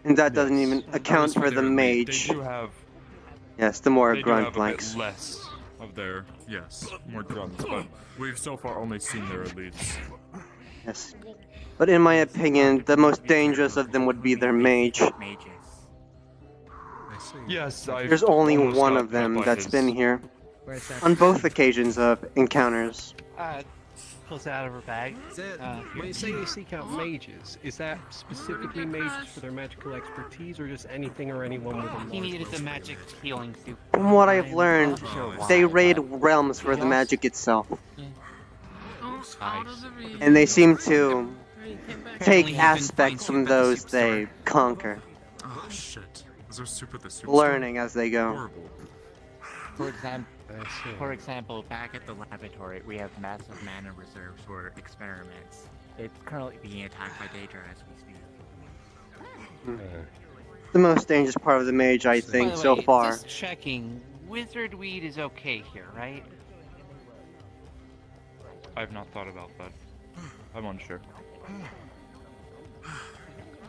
And that doesn't Yes. even account for the mage. They do have... Yes, the more They do grunt have a bit flanks. less of their... Yes, more grunts, but we've so far only seen their elites. Yes. But in my opinion, the most dangerous of them would be their mage. Mages. I see. Yes, I... There's only one of them that's been here. Where's that? On both occasions of encounters. Pulls it out of her bag. Is that, when you say you seek out mages, is that specifically mages for their magical expertise, or just anything or anyone with a He large needed the spell magic healing suit. From what I've I'm learned, not sure why, they raid but- realms for the magic itself. Nice. And they seem to take Apparently he's been aspects fine from soup at the those soup they store. conquer, Oh, shit. Is there soup at the soup learning as they store? go. Horrible. For example, back at the laboratory, we have massive mana reserves for experiments. It's currently being attacked by Daedra as we speak. The most dangerous part of the mage, I By think, the so way, far. Just checking. Wizard weed is okay here, right? I've not thought about that. I'm unsure.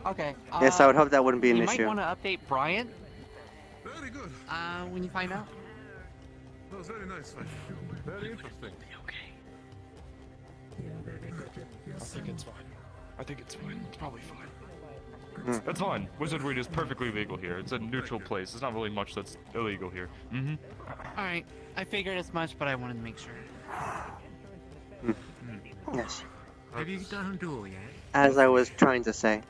Okay. Yes, I would hope that wouldn't be an you issue. might want to update Bryant Very good. when you find out. That was very nice. Very interesting. I think it's fine. I think it's fine. It's probably fine. That's fine. Wizard weed is perfectly legal here. It's a neutral place. There's not really much that's illegal here. Mm-hmm. Alright. I figured as much, but I wanted to make sure. Yes. Have you done a duel yet? as I was trying to say.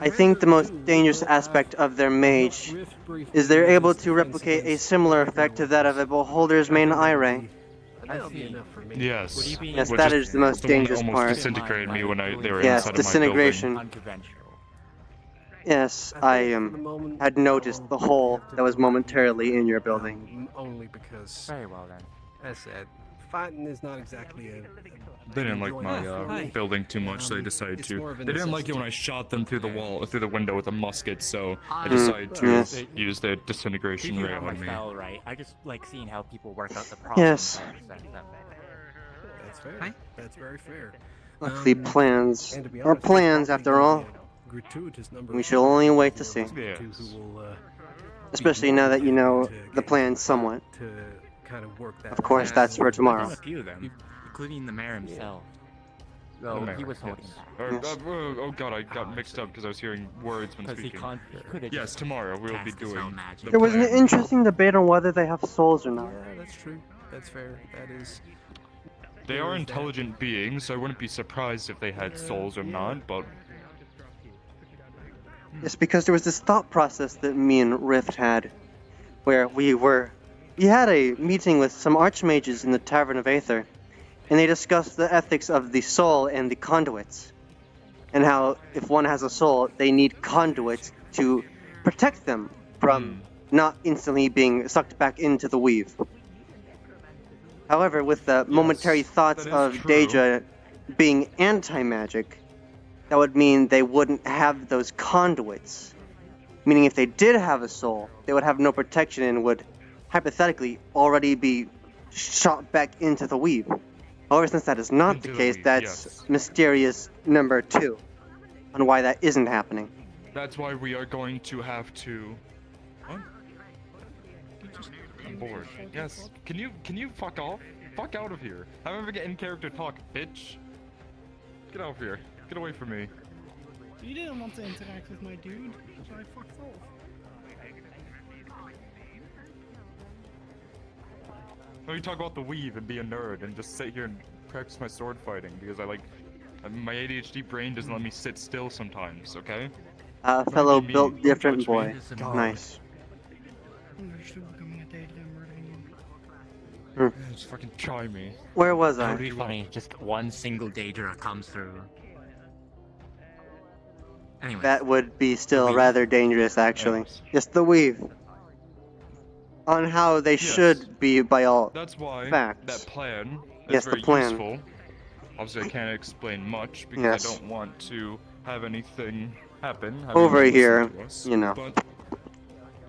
I I think the rather most do, dangerous but aspect of their mage Rift briefly is they're able uses to defense replicate a against similar whatever effect to it that of was. a beholder's I main think eye that'll ray. be- That'll be enough for me. Yes. Yes, Which that is is the most the one that dangerous almost part. disintegrated me when they were Yes, inside disintegration. of my building. Unconventional. Yes, I I think for the moment, had noticed the hole that was momentarily in your building. Only because, Very well then. as I said, fighting is not exactly a. They didn't like my building too much, so they decided it's to. more of a They didn't like it when I necessity. shot them through the wall, through the window with a musket, so I Mm, decided to yes. use the disintegration You ray know my on me. style, right? I just like seeing how people work out the problems. Yes. That's fair. That's very fair. Luckily, plans and to be are honest, there's plans probably after gonna all. be a gratuitous number We of shall only people wait to who see. are listening to who will, Especially now that you know the plan somewhat. to kind of work that. Of course, out. that's for tomorrow. I've done a few of them, including the mayor himself. The Though mayor, he was holding yes. back. Oh god, I got mixed up because I was hearing words when Because he speaking. could've Yes, just tomorrow we'll be cast his doing own magic. There was an plan. interesting debate on whether they have souls or not. Yeah, that's true. That's fair. That is. They are intelligent beings, so I wouldn't be surprised if they had souls or not, but Yes, because there was this thought process that me and Rift had, where we had a meeting with some archmages in the Tavern of Aether, and they discussed the ethics of the soul and the conduits, and how if one has a soul, they need conduits to protect them from not instantly being sucked back into the weave. However, with the momentary thoughts that is of true. Deja being anti-magic, that would mean they wouldn't have those conduits. Meaning if they did have a soul, they would have no protection and would, hypothetically, already be shot back into the weave. However, since that is not the Into the case, weave, that's yes. mysterious number 2 on why that isn't happening. that's why we are going to have to. What? I'm bored. Yes. Can you fuck off? Fuck out of here. I never get in character talk, bitch. Get out of here. Get away from me. You didn't want to interact with my dude, so I fucked off. Let me talk about the weave and be a nerd and just sit here and practice my sword fighting because my ADHD brain doesn't let me sit still sometimes, okay? Fellow be mean. built Don't different judge me. boy. God. Nice. You're still becoming a date and murdering you. Just fucking try me. Where was That I? would be funny. Just one single Daedra comes through. Anyway. That would be still rather dangerous, actually. Just the weave. On how they should be by all That's why facts. that plan is Yes, the very plan. useful. Obviously, I can't explain much because Yes. I don't want to have anything happen. have Over anyone here, listen to us, you know. But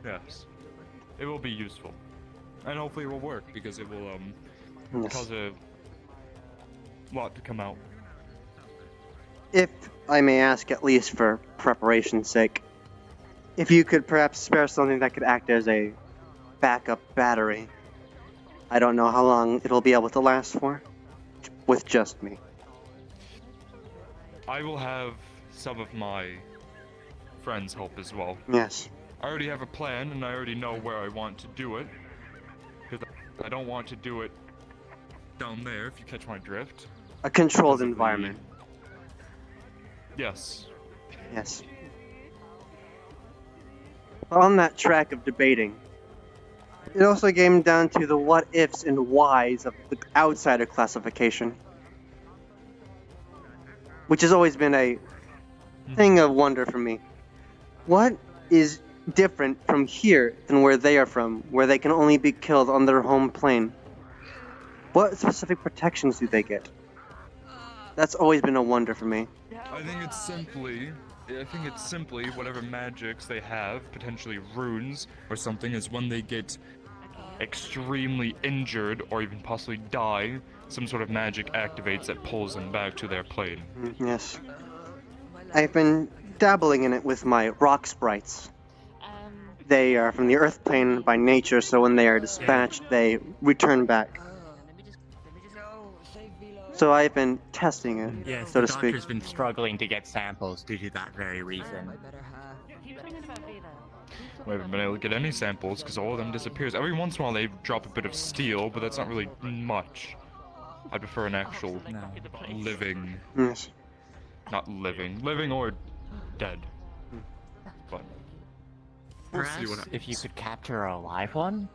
yes, it will be useful, and hopefully it will work because it will Yes. cause a lot to come out. If I may ask, at least for preparation's sake, if you could perhaps spare something that could act as a backup battery. I don't know how long it'll be able to last for, with just me. I will have some of my friends help as well. Yes. I already have a plan, and I already know where I want to do it. Because I don't want to do it down there, if you catch my drift. A controlled Because of the- environment. Yes. Yes. On that track of debating, it also came down to the what ifs and whys of the outsider classification, which has always been a thing of wonder for me. What is different from here than where they are from, where they can only be killed on their home plane? What specific protections do they get? That's always been a wonder for me. I think it's simply whatever magics they have, potentially runes or something, is when they get extremely injured or even possibly die, some sort of magic activates that pulls them back to their plane. Yes. I've been dabbling in it with my rock sprites. They are from the earth plane by nature, so when they are dispatched, they return back. So I've been testing it, Yes, so the to speak. doctor's been struggling to get samples due to that very reason. We haven't been able to get any samples because all of them disappears. Every once in a while they drop a bit of steel, but that's not really much. I prefer an actual living, Yes. not living or dead. But we'll see what happens. If you could capture a live one?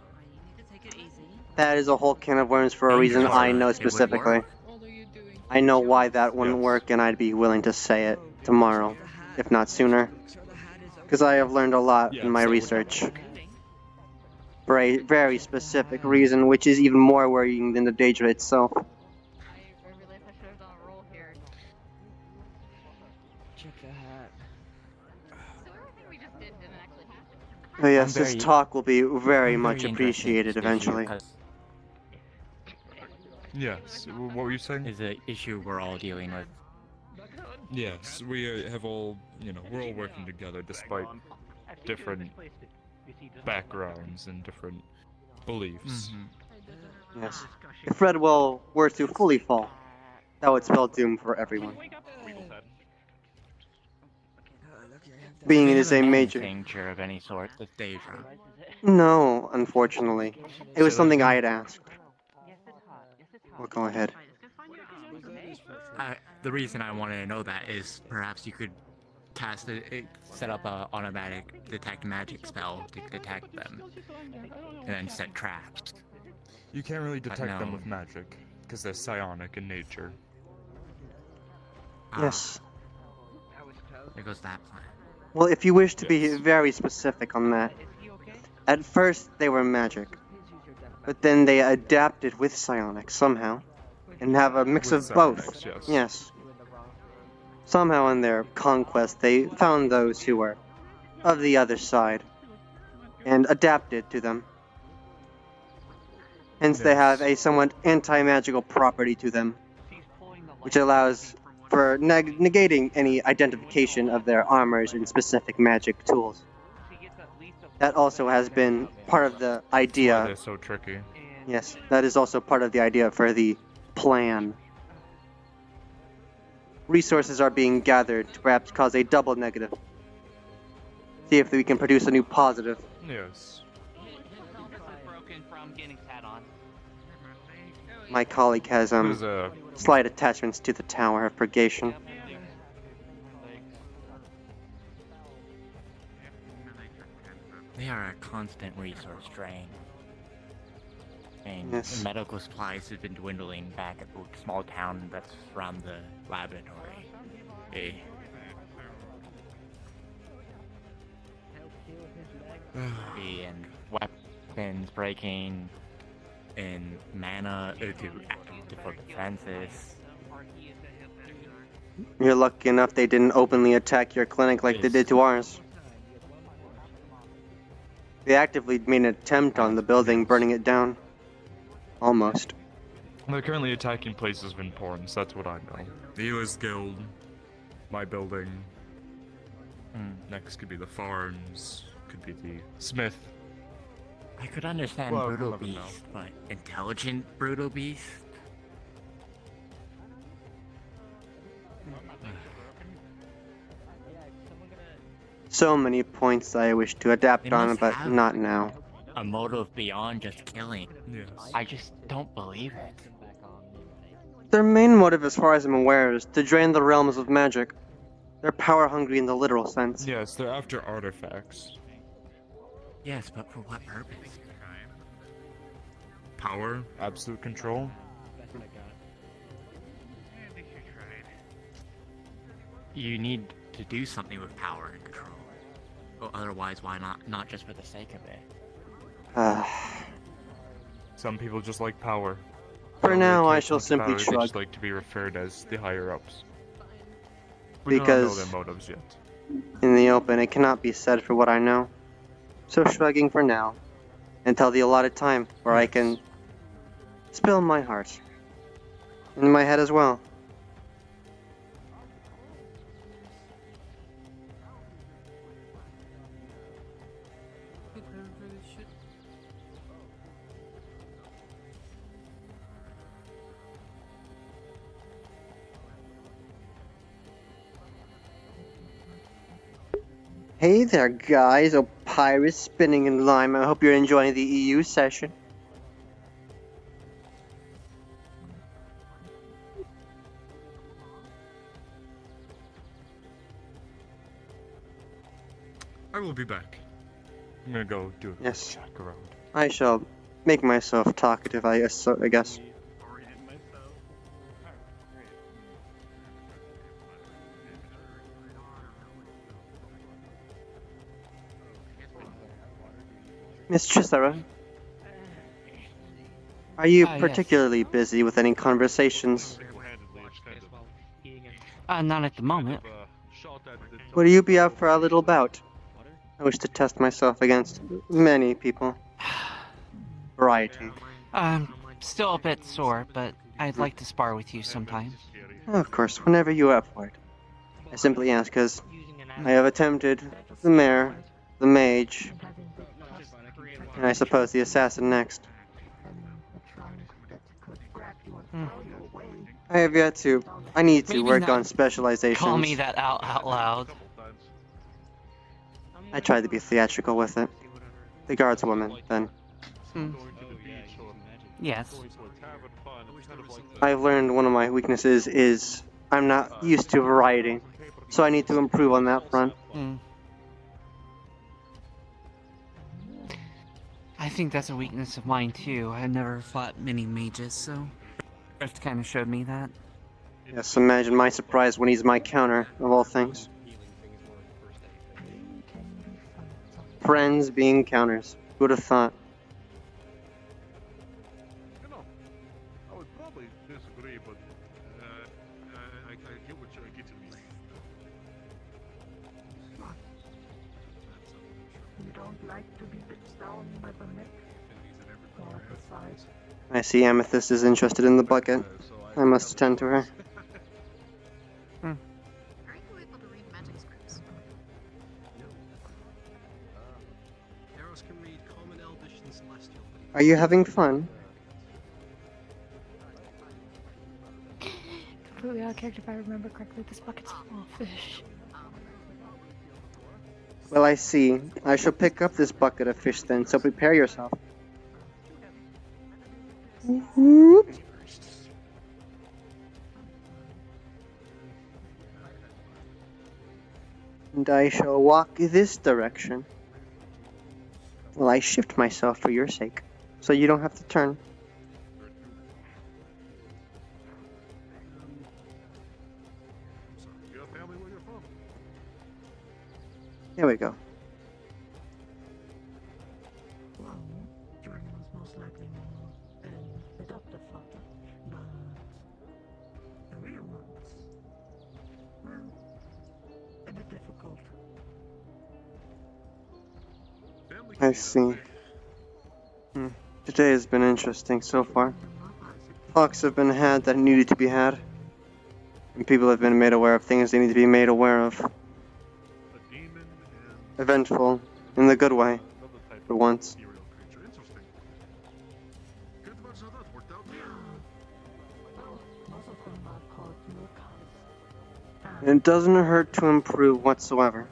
That is a whole can of worms for a reason I know specifically. I know why that wouldn't work, and I'd be willing to say it tomorrow, if not sooner. Because I have learned a lot in my research. For a very specific reason, which is even more worrying than the Daedra itself. Check the hat. But yes, this talk will be very much appreciated eventually. Yes, what were you saying? Is an issue we're all dealing with. Yes, we have all, we're all working together despite different backgrounds and different beliefs. Yes. If Redwell were to fully fall, that would spell doom for everyone. Being it is a major danger of any sort, the Daedra. No, unfortunately. It was something I had asked. Well, go ahead. The reason I wanted to know that is perhaps you could set up a automatic detect magic spell to detect them, and then set traps. You can't really detect them with magic, because they're psionic in nature. Yes. There goes that plan. Well, if you wish to be very specific on that, at first they were magic, but then they adapted with psionic somehow, and have a mix of both. Yes. Somehow in their conquest they found those who were of the other side, and adapted to them. Hence they have a somewhat anti-magical property to them, which allows for negating any identification of their armors and specific magic tools. That also has been part of the idea. That's why they're so tricky. Yes, that is also part of the idea for the plan. Resources are being gathered to perhaps cause a double negative. See if we can produce a new positive. Yes. Broken from getting sat on. My colleague has slight attachments to the Tower of Purgation. They are a constant resource drain. And Yes. medical supplies have been dwindling back at the small town that's around the laboratory. And weapons breaking, and mana for defenses. You're lucky enough they didn't openly attack your clinic like they did to ours. They actively made an attempt on the building, burning it down. Almost. They're currently attacking places of importance, that's what I know. The US Guild, my building. Next could be the farms, could be the Smith. I could understand Well, Brutal we'll never know. Beast, but intelligent Brutal Beast? So many points I wish to adapt They on, must but have not now. A motive beyond just killing. Yes. I just don't believe it. Their main motive, as far as I'm aware, is to drain the realms of magic. They're power hungry in the literal sense. Yes, they're after artifacts. Yes, but for what purpose? Power, absolute control. You need to do something with power and control. Well, otherwise, why not just for the sake of it? Some people just like power. For They don't now, really I care shall too much simply about it, shrug. They just like to be referred as the higher-ups. We don't Because know their motives yet. in the open, it cannot be said for what I know. So shrugging for now, until the allotted time where I can spill my heart. In my head as well. Hey there, guys. Opyrus spinning in lime. I hope you're enjoying the EU session. I will be back. I'm gonna go do a Yes. check around. I shall make myself talkative, I guess. I guess. Orient myself. Miss Chisara, are you Yes. particularly busy with any conversations? Not at the moment. Would you be up for a little bout? I wish to test myself against many people. Variety. I'm still a bit sore, but I'd like to spar with you sometime. Of course, whenever you are up for it. I simply ask because I have attempted the mayor, the mage, and I suppose the assassin next. I have yet to. I need to Maybe work not on specializations. Call me that out loud. I tried to be theatrical with it. The guardswoman, then. Yes. I've learned one of my weaknesses is I'm not used to variety, so I need to improve on that front. I think that's a weakness of mine too. I've never fought many mages, so Rift kind of showed me that. Yes, imagine my surprise when he's my counter, of all things. Friends being counters. Who would have thought? You know, I would probably disagree, but I get what I get to mean. You don't like to be pitched down by the neck or the sides. I see Amethyst is interested in the bucket. I must attend to her. Are you able to read magic scripts? Arrows can read Common, Elvish, and Celestial. Are you having fun? Completely out of character if I remember correctly. This bucket's full of fish. Well, I see. I shall pick up this bucket of fish then, so prepare yourself. And I shall walk this direction. Well, I shift myself for your sake, so you don't have to turn. Your family where you're from? Here we go. Well, Jordan was most likely more an adoptive father, but the real ones, well, a bit difficult. I see. Today has been interesting so far. Talks have been had that needed to be had. And people have been made aware of things they need to be made aware of. Eventful, in the good way, for once. And it doesn't hurt to improve whatsoever.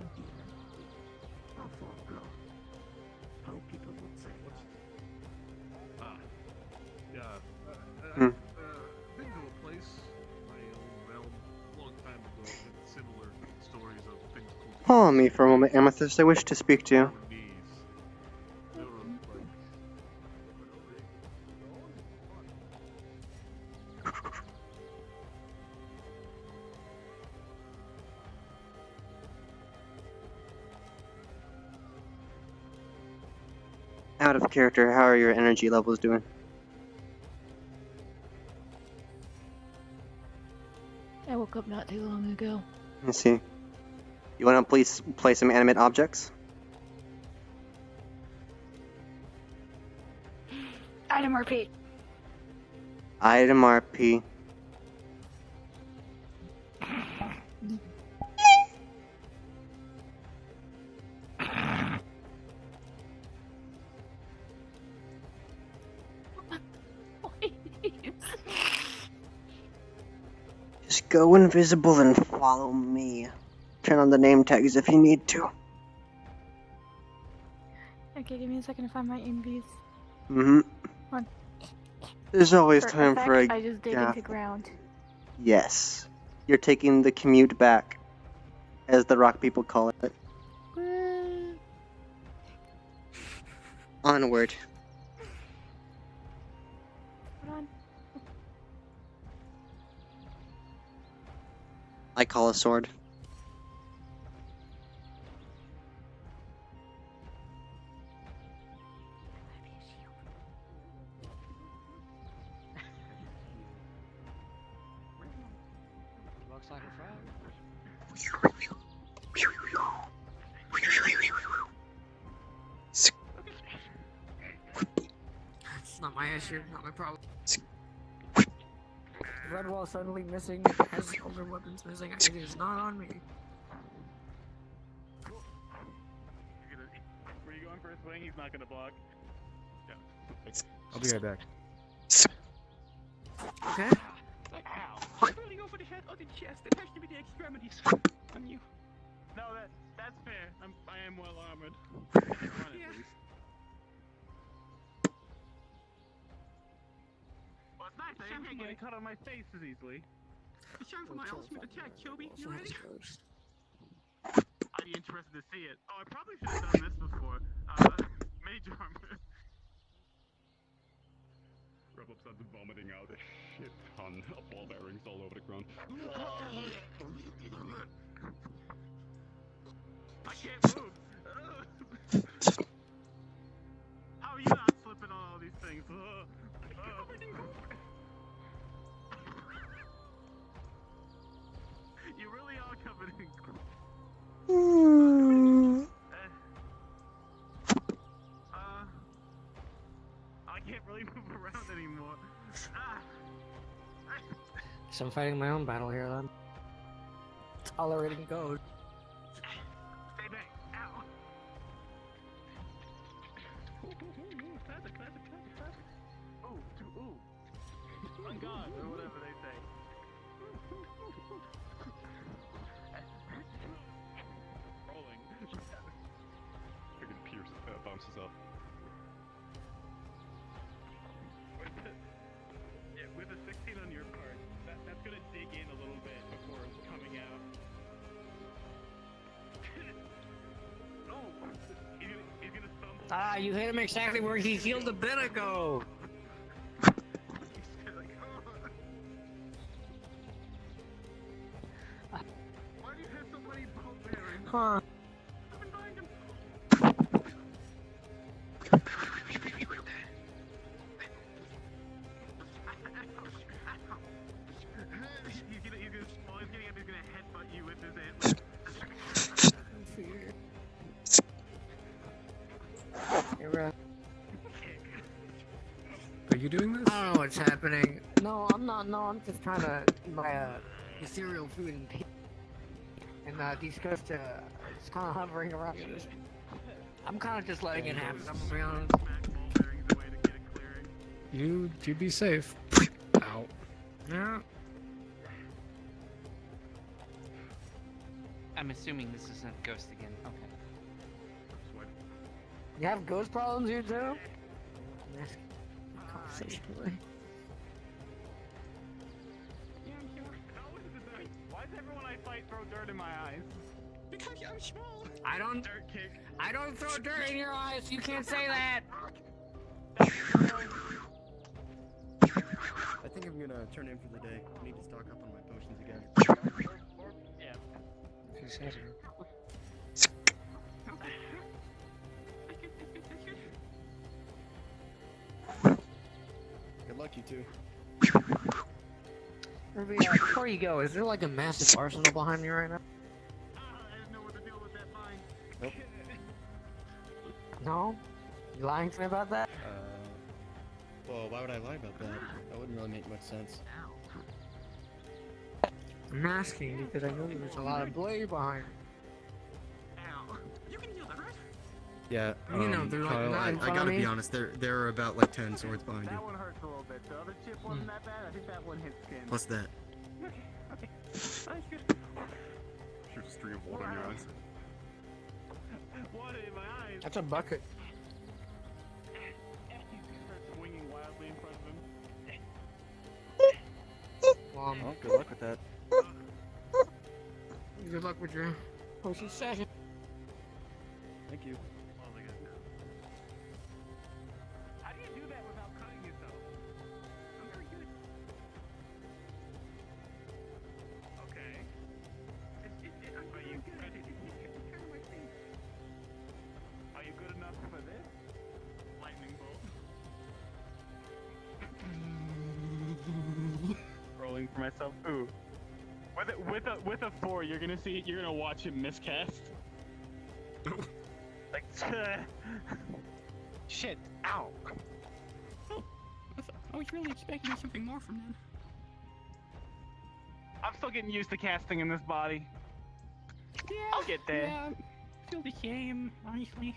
Been to a place, my own realm, a long time ago, with similar stories of things called Follow me for a moment, Amethyst. I wish to speak to you. Out of character, how are your energy levels doing? I woke up not too long ago. I see. You want to please play some animate objects? Item RP. Item RP. Just go invisible and follow me. Turn on the name tags if you need to. Okay, give me a second to find my invies. One. There's always For time for a effect, I just dig gap. into ground. Yes. You're taking the commute back, as the rock people call it. Woo. Onward. Hold on. I call a sword. Looks like a frog. It's not my issue, not my problem. Redwall suddenly missing, has older weapons missing, it is not on me. Were you going for a swing? He's not gonna block. Yeah. I'll be right back. Okay. Ow! I'm gonna go for the head or the chest. It has to be the extremities. On you. No, that's fair. I am well armored. Yeah. Well, it's nice. I didn't get cut on my face as easily. It's time for my ultimate attack, Chobi. You ready? I'd be interested to see it. Oh, I probably should have done this before. Mage armor. Rebel started vomiting out a shit ton of ball bearings all over the ground. I can't move. How are you not slipping on all these things? You really are covered in. I can't really move around anymore. So I'm fighting my own battle here then. Tolerating goes. Stay back. Ow. Classic. Ooh. On God, or whatever they say. Rolling. Friggin' Pierce bounces off. Yeah, with a 16 on your part, that's gonna dig in a little bit before coming out. Oh, he's gonna stumble. Ah, you hit him exactly where he healed a bit ago. Why do you have so many ball bearings? Huh. I've been buying them. He's gonna headbutt you with his antlers. Are you doing this? I don't know what's happening. No, I'm not. No, I'm just trying to buy cereal food and these ghosts it's kind of hovering around. I'm kind of just letting it happen. I'm gonna be honest. You be safe. Ow. Yeah. I'm assuming this isn't Ghost again. Okay. You have ghost problems here too? Conversation away. Why does everyone I fight throw dirt in my eyes? Because I'm small. I don't. Dirt kick. I don't throw dirt in your eyes. You can't say that. I think I'm gonna turn in for the day. I need to stock up on my potions again. Yeah. If you say so. Good luck, you two. Ruby, before you go, is there like a massive arsenal behind me right now? I didn't know what to do with that mine. Nope. No? You lying to me about that? Well, why would I lie about that? That wouldn't really make much sense. I'm asking because I know there's a lot of blade behind me. Ow. You can heal that, right? Yeah, You know, they're like Kyle, not in I front of gotta me. be honest, there are about like 10 swords behind you. That one hurts a little bit. The other chip wasn't that bad. I think that one hit skin. Plus that. Okay. That's good. Shoot a string of water in your eyes. Water in my eyes. That's a bucket. Swinging wildly in front of him. Well, Well, good luck with that. good luck with your potion session. Thank you. So, ooh. With a 4, you're gonna watch him miscast. Like, shit, ow. Oh, I was really expecting something more from them. I'm still getting used to casting in this body. Yeah, I'll get there. Yeah, feel the same, honestly.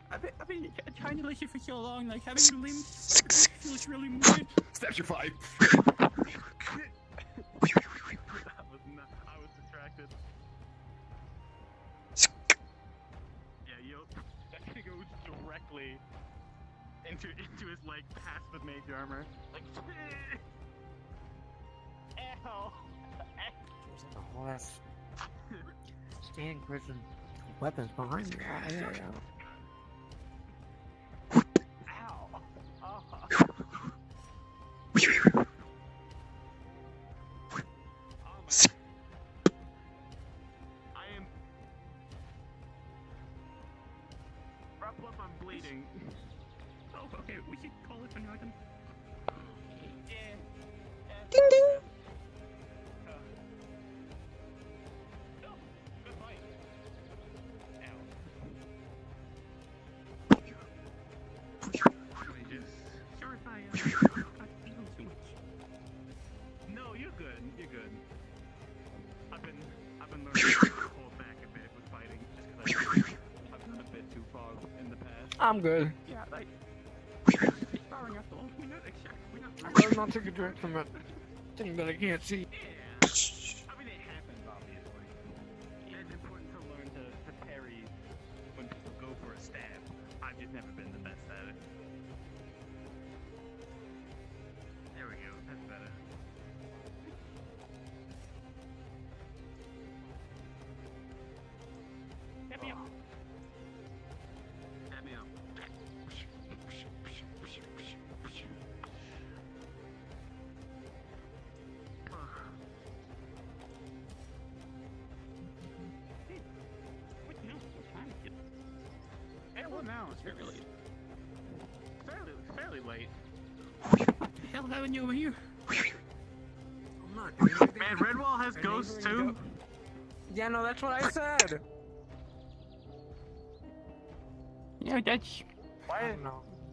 I've been trying to listen for so long, like having your limbs feels really weird. Snap your 5. I was distracted. Yeah, that thing goes directly into his leg past the mage armor. Like, ow! Oh, that's... Stay in prison. Weapons behind you. Ow! Oh. I am... Ruffle up, I'm bleeding. Oh, okay, we should call it an item. Ding ding! No, you're good. You're good. I've been learning to hold back a bit with fighting, just because I've gone a bit too far in the past. I'm good. Yeah, like... Sparring after all, we're not I'd rather not take a drink from that thing that I can't see. Yeah. I mean, it happens, obviously. Yeah, it's important to learn to parry when people go for a stab. I've just never been the best at it. There we go. That's better. Get me up. Tap me up. Yeah, well, now it's very late. Fairly late. What the hell happened you over here? I'm not doing anything. Man, Redwall has ghosts too. Yeah, no, that's what I said. Yeah, that's... Why Yeah,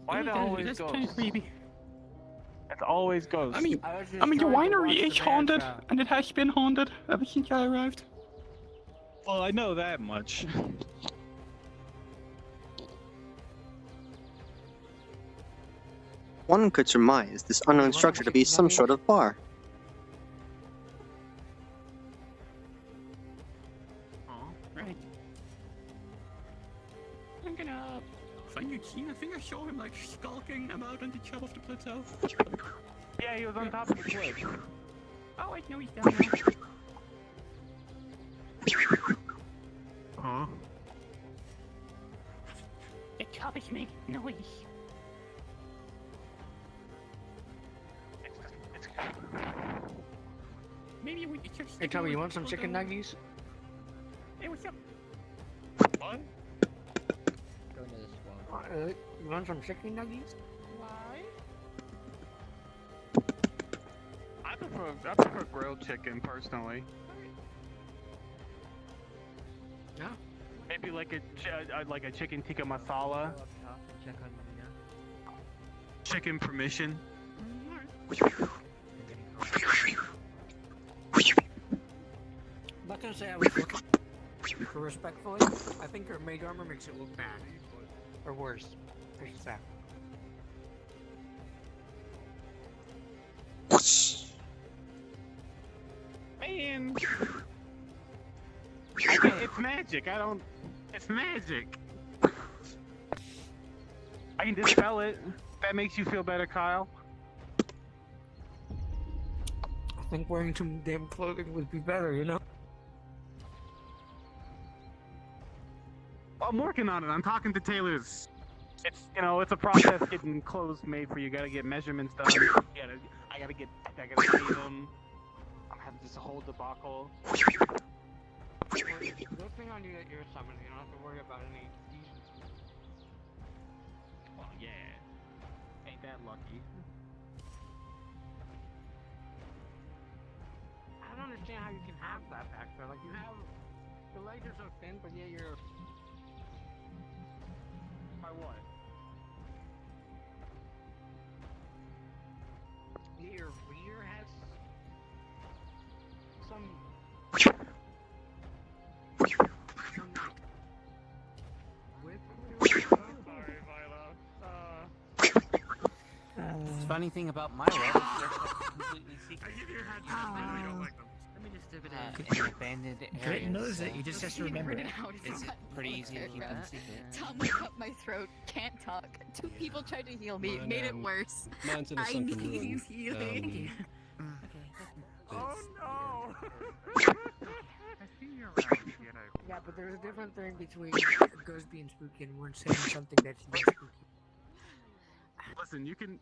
are there always that's ghosts? kind of creepy. It's always ghosts. I mean, the winery is haunted, and it has been haunted ever since I arrived. Well, I know that much. One could surmise this unknown structure to be some sort of bar. Right. I'm gonna find your key. I think I saw him like skulking about on the top of the plateau. Yeah, he was on top of the cliff. Oh wait, no, he's down now. Huh? The top is making noise. Maybe we could just... Hey, Tommy, you want some chicken nuggies? Hey, what's up? What? Go into the swamp. You want some chicken nuggies? Why? I prefer grilled chicken personally. Yeah. Maybe like a chicken tikka masala. Go up top and check on the Chicken permission. I'm not gonna say I was looking. Respectfully, I think her mage armor makes it look bad. Or worse. I should say. Man. It's magic. It's magic. I can dispel it. That makes you feel better, Kyle. I think wearing some damn clothing would be better, you know? I'm working on it. I'm talking to tailors. It's a process getting clothes made for you. Gotta get measurements done. I gotta see them. I'm having this whole debacle. Good thing on you that you're summoning. You don't have to worry about any seasons. Well, yeah. Ain't that lucky? understand how you can have that back there. Like, you have... The legs are so thin, but yet you're... By what? Yet your rear has... some... some, like... width to it? Sorry, Milo. Funny thing about my web is they're completely secret. I give you a head I don't like them. Let me just dip it In abandoned areas. Great knows it, you just have to remember it. It's pretty easy to keep them secret. Tummy cut my throat, can't talk. Two people tried to heal me, Mine, made it worse. Mine's in a I sunken need room. healing. Oh no! Yeah, but there's a different thing between a ghost being spooky and one saying something that's not spooky. Listen, you can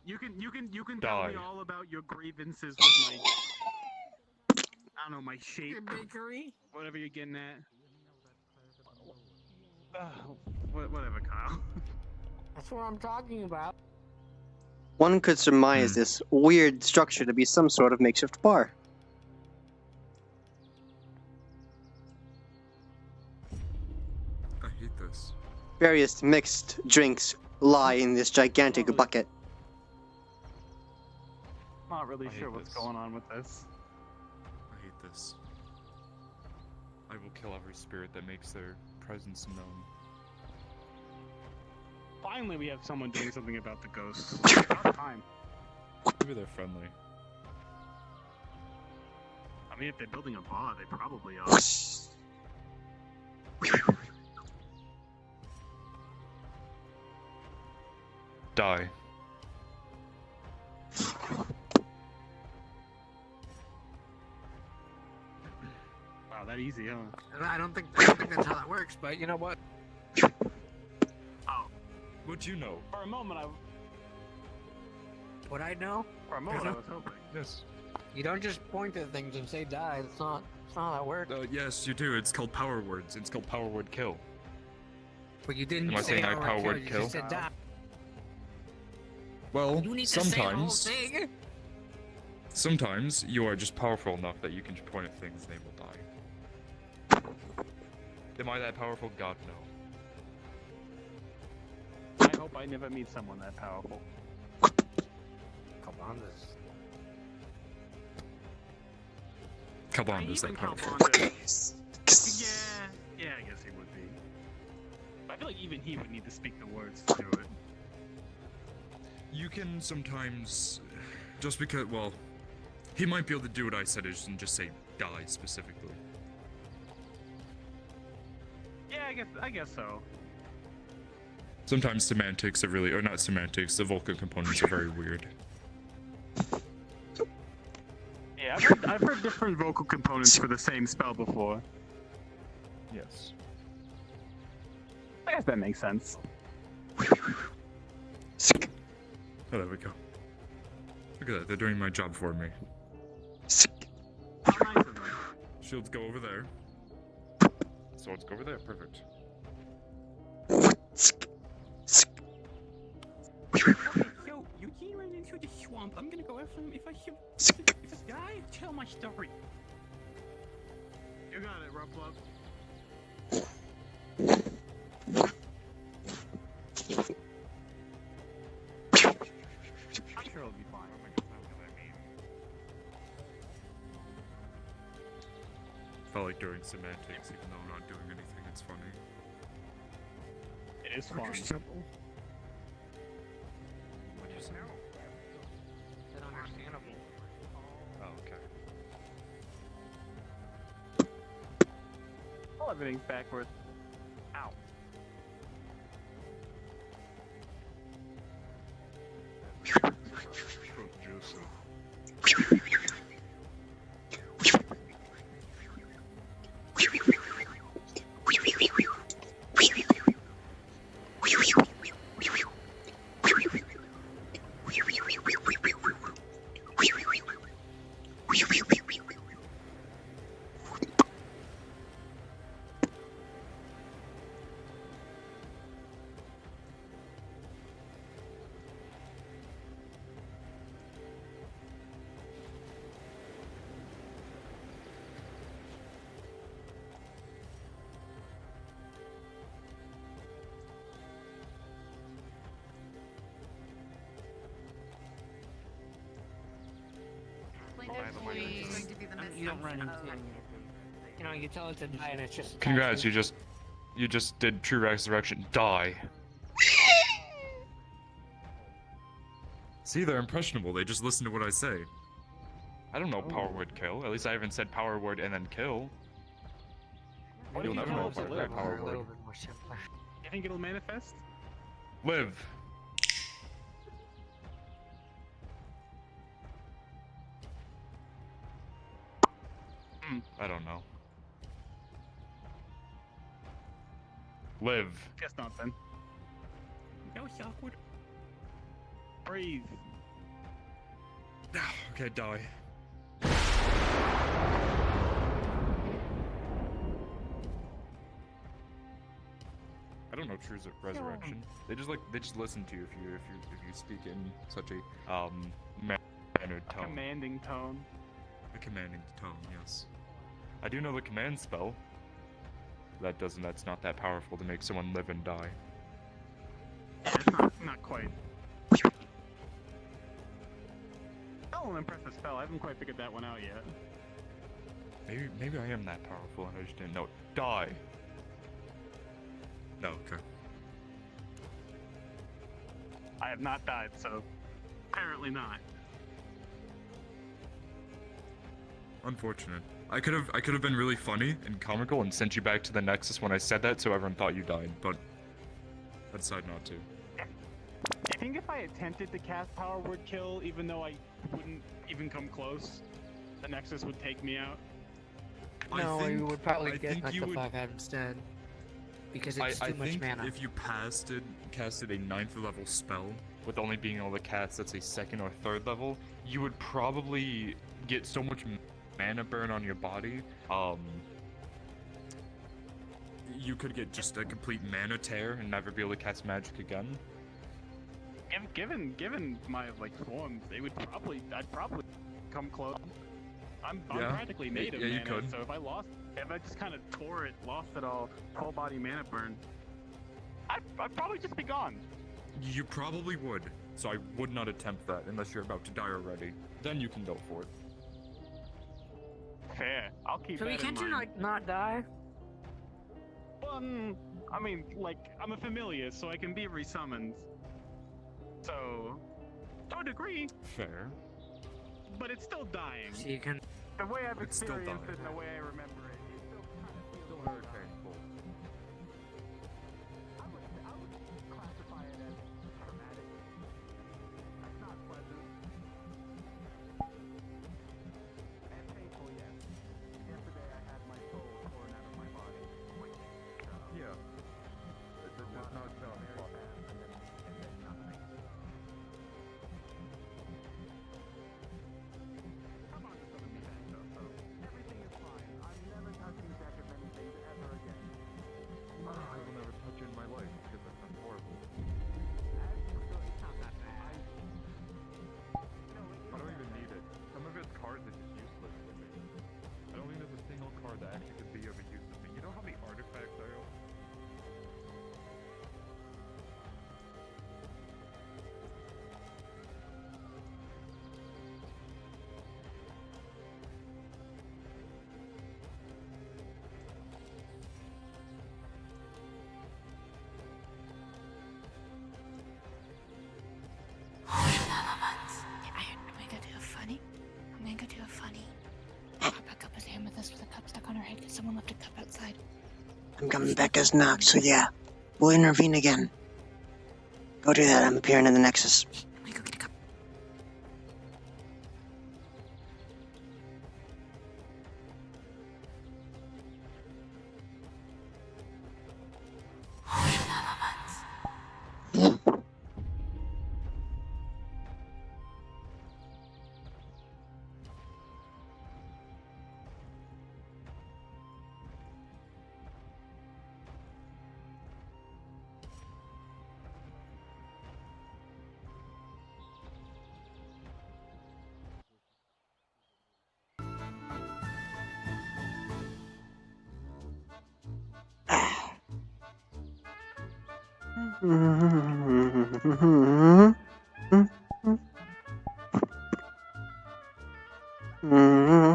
tell me Die. all about your grievances with my, I don't know, my shape. Your bakery? Whatever you're getting at. Whatever, Kyle. That's what I'm talking about. One could surmise this weird structure to be some sort of makeshift bar. I hate this. Various mixed drinks lie in this gigantic bucket. Not really I hate sure what's this. going on with this. I hate this. I will kill every spirit that makes their presence known. Finally, we have someone doing something about the ghosts. About time. Maybe they're friendly. I mean, if they're building a bar, they probably are. Die. Wow, that easy, huh? I don't think that's how that works, but you know what? Oh. What'd you know? For a moment, What I know? For a moment, I was hoping. Yes. You don't just point at things and say die. It's not how that works. Yes, you do. It's called power words. It's called power word kill. But you didn't Am I say saying I outright power kill, word you kill? just said die. Well, You need to say the whole sometimes, thing. sometimes you are just powerful enough that you can just point at things and they will die. Am I that powerful? God, no. I hope I never meet someone that powerful. Come on, this. Calbanda's that Even powerful. Calbanda- yeah, I guess he would be. I feel like even he would need to speak the words to do it. You can sometimes, just because, well, he might be able to do what I said is and just say die specifically. Yeah, I guess so. Sometimes semantics are really, or not semantics, the Vulcan components are very weird. Yeah, I've heard different vocal components for the same spell before. Yes. I guess that makes sense. Oh, there we go. Look at that, they're doing my job for me. How nice of them. Shields go over there. Swords go over there, perfect. Yo, Eugene ran into the swamp. I'm gonna go after him. If I die, tell my story. You got it, Ruplop. I'm sure it'll be fine. Felt like doing semantics, even though I'm not doing anything, it's funny. It is fun. What'd you say? It's understandable. Oh, okay. Oh, everything's backwards. Ow. just going to be the you don't run into any of you know, you tell it to die and it's just Congrats, you just did true resurrection. Die. See, they're impressionable. They just listen to what I say. I don't know power word kill. At least I haven't said power word and then kill. You'll never know if I say power word. You think it'll manifest? Live. I don't know. Live. Guess not then. That was awkward. Breathe. Okay, die. I don't know true resurrection. They just listen to you if you speak in such a mannered tone. Commanding tone. A commanding tone, yes. I do know the command spell. That's not that powerful to make someone live and die. It's not quite. Still an impressive spell. I haven't quite figured that one out yet. Maybe I am that powerful and I just didn't know it. Die. No, okay. I have not died, so apparently not. Unfortunate. I could have been really funny and comical and sent you back to the Nexus when I said that, so everyone thought you died, but I decided not to. I think if I attempted to cast Power Word Kill, even though I wouldn't even come close, the Nexus would take me out. No, you would probably get like the fuck out instead. Because it's too much mana. If you casted a 9th level spell with only being able to cast, let's say, 2nd or 3rd level, you would probably get so much mana burn on your body. You could get just a complete mana tear and never be able to cast magic again. Given my forms, I'd probably come close. I'm practically made of mana, you could. so if I just kind of lost it all, full body mana burn, I'd probably just be gone. You probably would, so I would not attempt that unless you're about to die already. Then you can go for it. Fair. I'll keep that in mind. So can't you not die? Well, I mean, I'm a familiar, so I can be resummoned. So, to a degree. Fair. But it's still dying. So you can. The way I've It's still experienced dying. it and the way I remember it, it still kind of feels Still hurt very full. I would classify it as traumatic. That's not pleasant. And painful, yes. Yesterday I had my soul torn out of my body. Yeah. It does not sound fun. And then nothing. Come on to some of me back though, so everything is fine. I'm never touching Deck of anything ever again. I will never touch it in my life because that sounds horrible. It's not that bad. I don't even need it. Some of its cards are just useless to me. I don't think there's a single card that actually could be of a use to me. You know how many artifacts I own? I'm gonna go do a funny. Pop back up as Amethyst with a cup stuck on her head because someone left a cup outside. I'm coming back as Nox, so yeah. We'll intervene again. Go do that, I'm appearing in the Nexus. Let me go get a cup. Mm-hmm.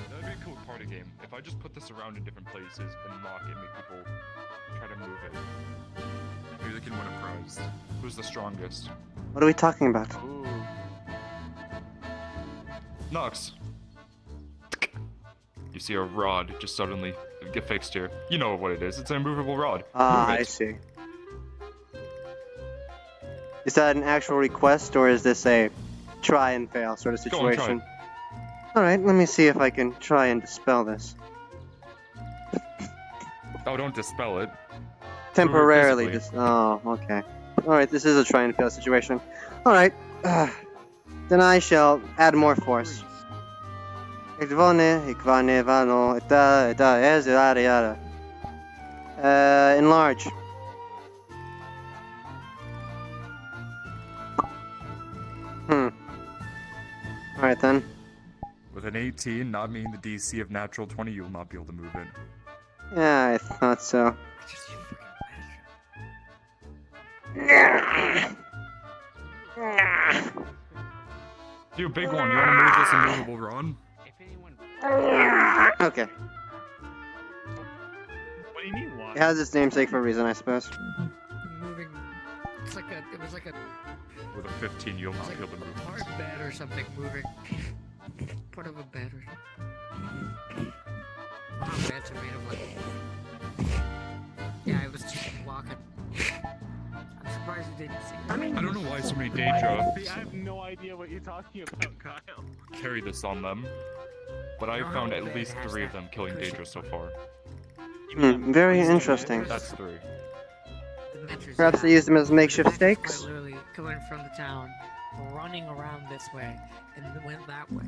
That'd be a cool party game. If I just put this around in different places and lock it, make people try to move it. Maybe they can win a prize. Who's the strongest? What are we talking about? Ooh. Nox. You see a rod just suddenly get fixed here. You know what it is. It's an immovable rod. Ah, Move it. I see. Is that an actual request, or is this a try and fail sort of Go on, try situation? Alright, let me see if I can try and dispel this. Oh, don't dispel it. Temporarily physically. oh, okay. Alright, this is a try and fail situation. Alright, then I shall add more force. Enlarge. Alright then. With an 18 not meeting the DC of natural 20, you will not be able to move it. Yeah, I thought so. Do a big one. You want to move this immovable rod? Okay. What do you mean, why? It has its namesake for a reason, I suppose. Moving. It's like a. It was like a. With a 15, you'll not be able to move Part this. bed or something moving. Part of a bed or something. Beds are made of like. Yeah, I was just walking. I'm surprised you didn't see it. I don't know why so many Daedra See, I have no idea what you're talking about, Kyle. carry this on them, but I've found at least 3 of them killing Daedra so far. Very interesting. That's 3. Perhaps they used them as makeshift stakes? Quite literally coming from the town, running around this way, and then went that way.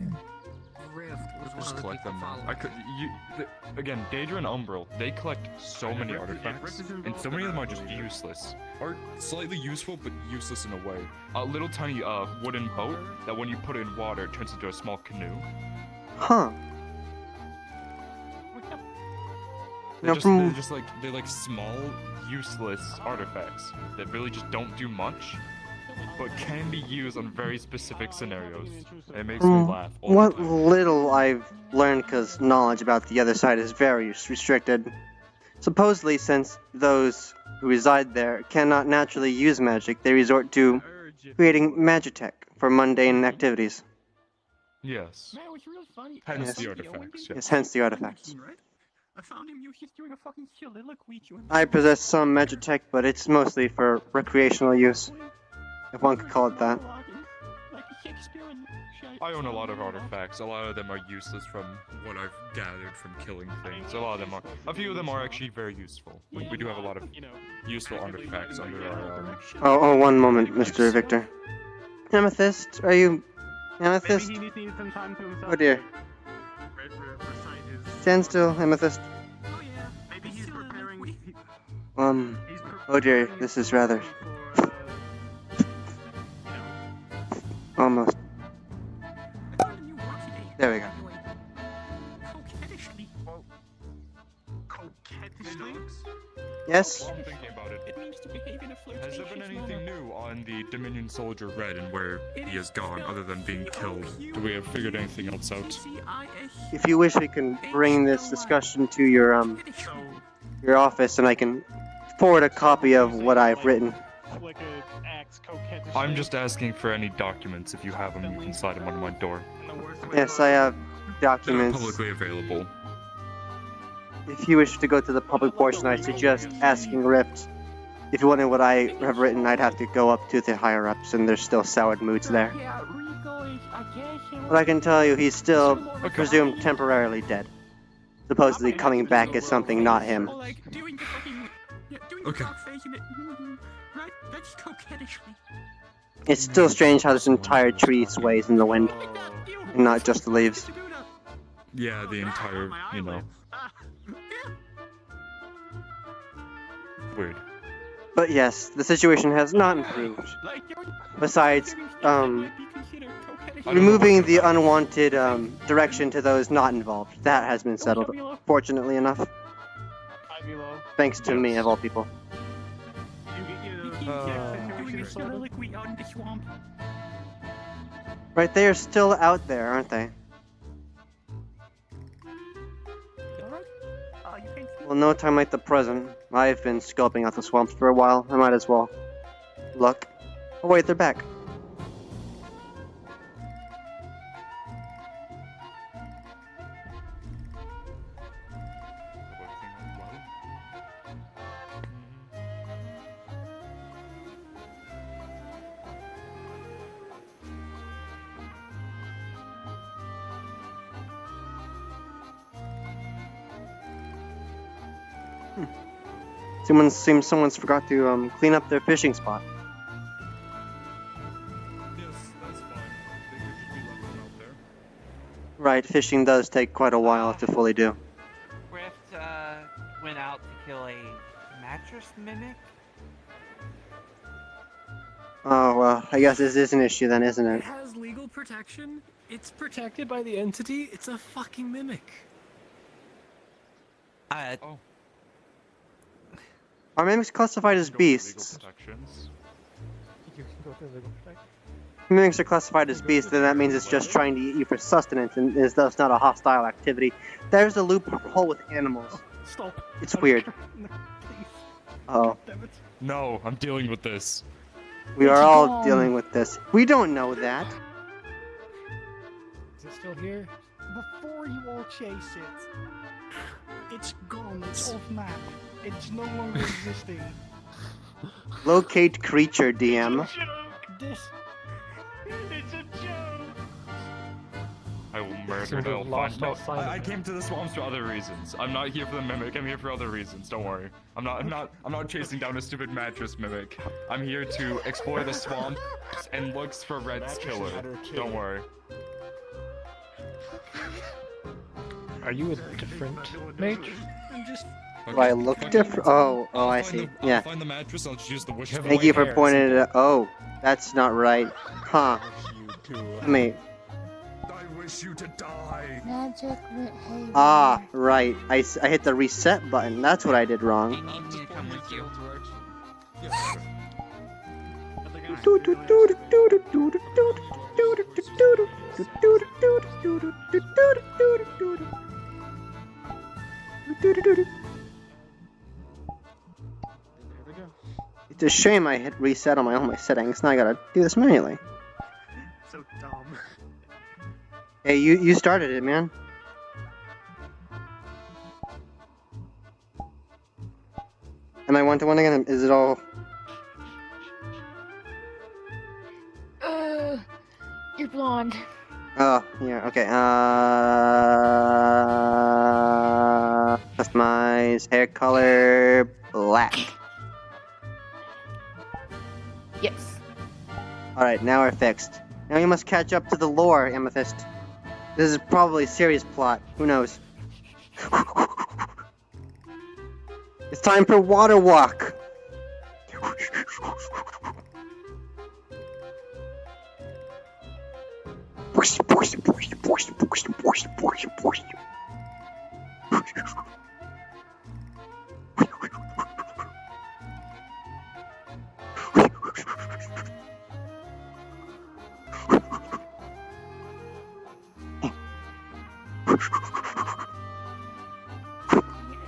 Rift was one Just of the collect people them now. following. Again, Daedra and Umbral, they collect so many artifacts, and so many of them are just useless. Or slightly useful, but useless in a way. A little tiny wooden boat that when you put it in water, it turns into a small canoe. Huh. They're like small, useless artifacts that really just don't do much, but can be used on very specific scenarios. It makes me laugh. all the What time. little I've learned, because knowledge about the other side is very restricted. Supposedly, since those who reside there cannot naturally use magic, they resort to creating magitech for mundane activities. Yes. Man, it was real funny. Hence the artifacts. Yes, hence the artifacts. I found him. He's doing a fucking soliloquy. I possess some magitech, but it's mostly for recreational use, if one could call it that. I own a lot of artifacts. A lot of them are useless from what I've gathered from killing things. A lot of them are. A few of them are actually very useful. We do have a lot of useful artifacts under our. Oh, one moment, Mr. Victor. Amethyst, are you... Amethyst? Maybe he needed some time to himself. Oh dear. Recite his... Stand still, Amethyst. Maybe he's preparing... Oh dear, this is rather... Almost. There we go. Yes? I'm thinking about it. Has there been anything new on the Dominion Soldier Red and where he has gone other than being killed? Do we have figured anything else out? If you wish, we can bring this discussion to your office, and I can forward a copy of what I've written. I'm just asking for any documents. If you have them, you can slide them under my door. Yes, I have They're documents. publicly available. If you wish to go to the public portion, I suggest asking Rift. If you wanted what I have written, I'd have to go up to the higher-ups, and there's still soured moods there. But I can tell you, he's still presumed temporarily dead. Supposedly coming back as something not him. Okay. Right? That's coquettishly. It's still strange how this entire tree sways in the wind, and not just the leaves. Yeah, the entire, you know. Weird. But yes, the situation has not improved. Besides, removing the unwanted direction to those not involved. That has been settled, fortunately enough. Thanks to me, of all people. Right, they are still out there, aren't they? Well, no time like the present. I've been scoping out the swamps for a while. I might as well look. Oh wait, they're back. Someone's forgot to clean up their fishing spot. Yes, that's fine. They could just be left out there. Right, fishing does take quite a while to fully do. Rift went out to kill a mattress mimic. Oh, well, I guess this is an issue then, isn't It it? has legal protection. It's protected by the entity. It's a fucking mimic. Are mimics classified as beasts? Mimics are classified as beasts, then that means it's just trying to eat you for sustenance and is thus not a hostile activity. There's a loophole with animals. Stop. It's weird. Oh. No, I'm dealing with this. We are all dealing with this. We don't know that. Is it still here? Before you all chase it, it's gone. It's off map. It's no longer existing. Locate creature, DM. This. It's a joke. I will murder no fun. I came to the swamps for other reasons. I'm not here for the mimic. I'm here for other reasons. Don't worry. I'm not chasing down a stupid mattress mimic. I'm here to explore the swamp and look for Red's killer. Don't worry. Are you a different mage? I'm just. Do I look different? Oh, I see. Yeah. I'll find the mattress. I'll just use the wish. Thank you for pointing it out. Oh, that's not right. Huh. Mate. I wish you to die. Magic Ah, right. I hit the reset button. That's what I did wrong. It's a shame I hit reset on all my settings. Now I gotta do this manually. So dumb. Hey, you started it, man. Am I 1-to-1 again? Is it all... You're blonde. Oh, yeah, okay. Customize hair color black. Yes. Alright, now we're fixed. Now you must catch up to the lore, Amethyst. This is probably a serious plot. Who knows? It's time for water walk.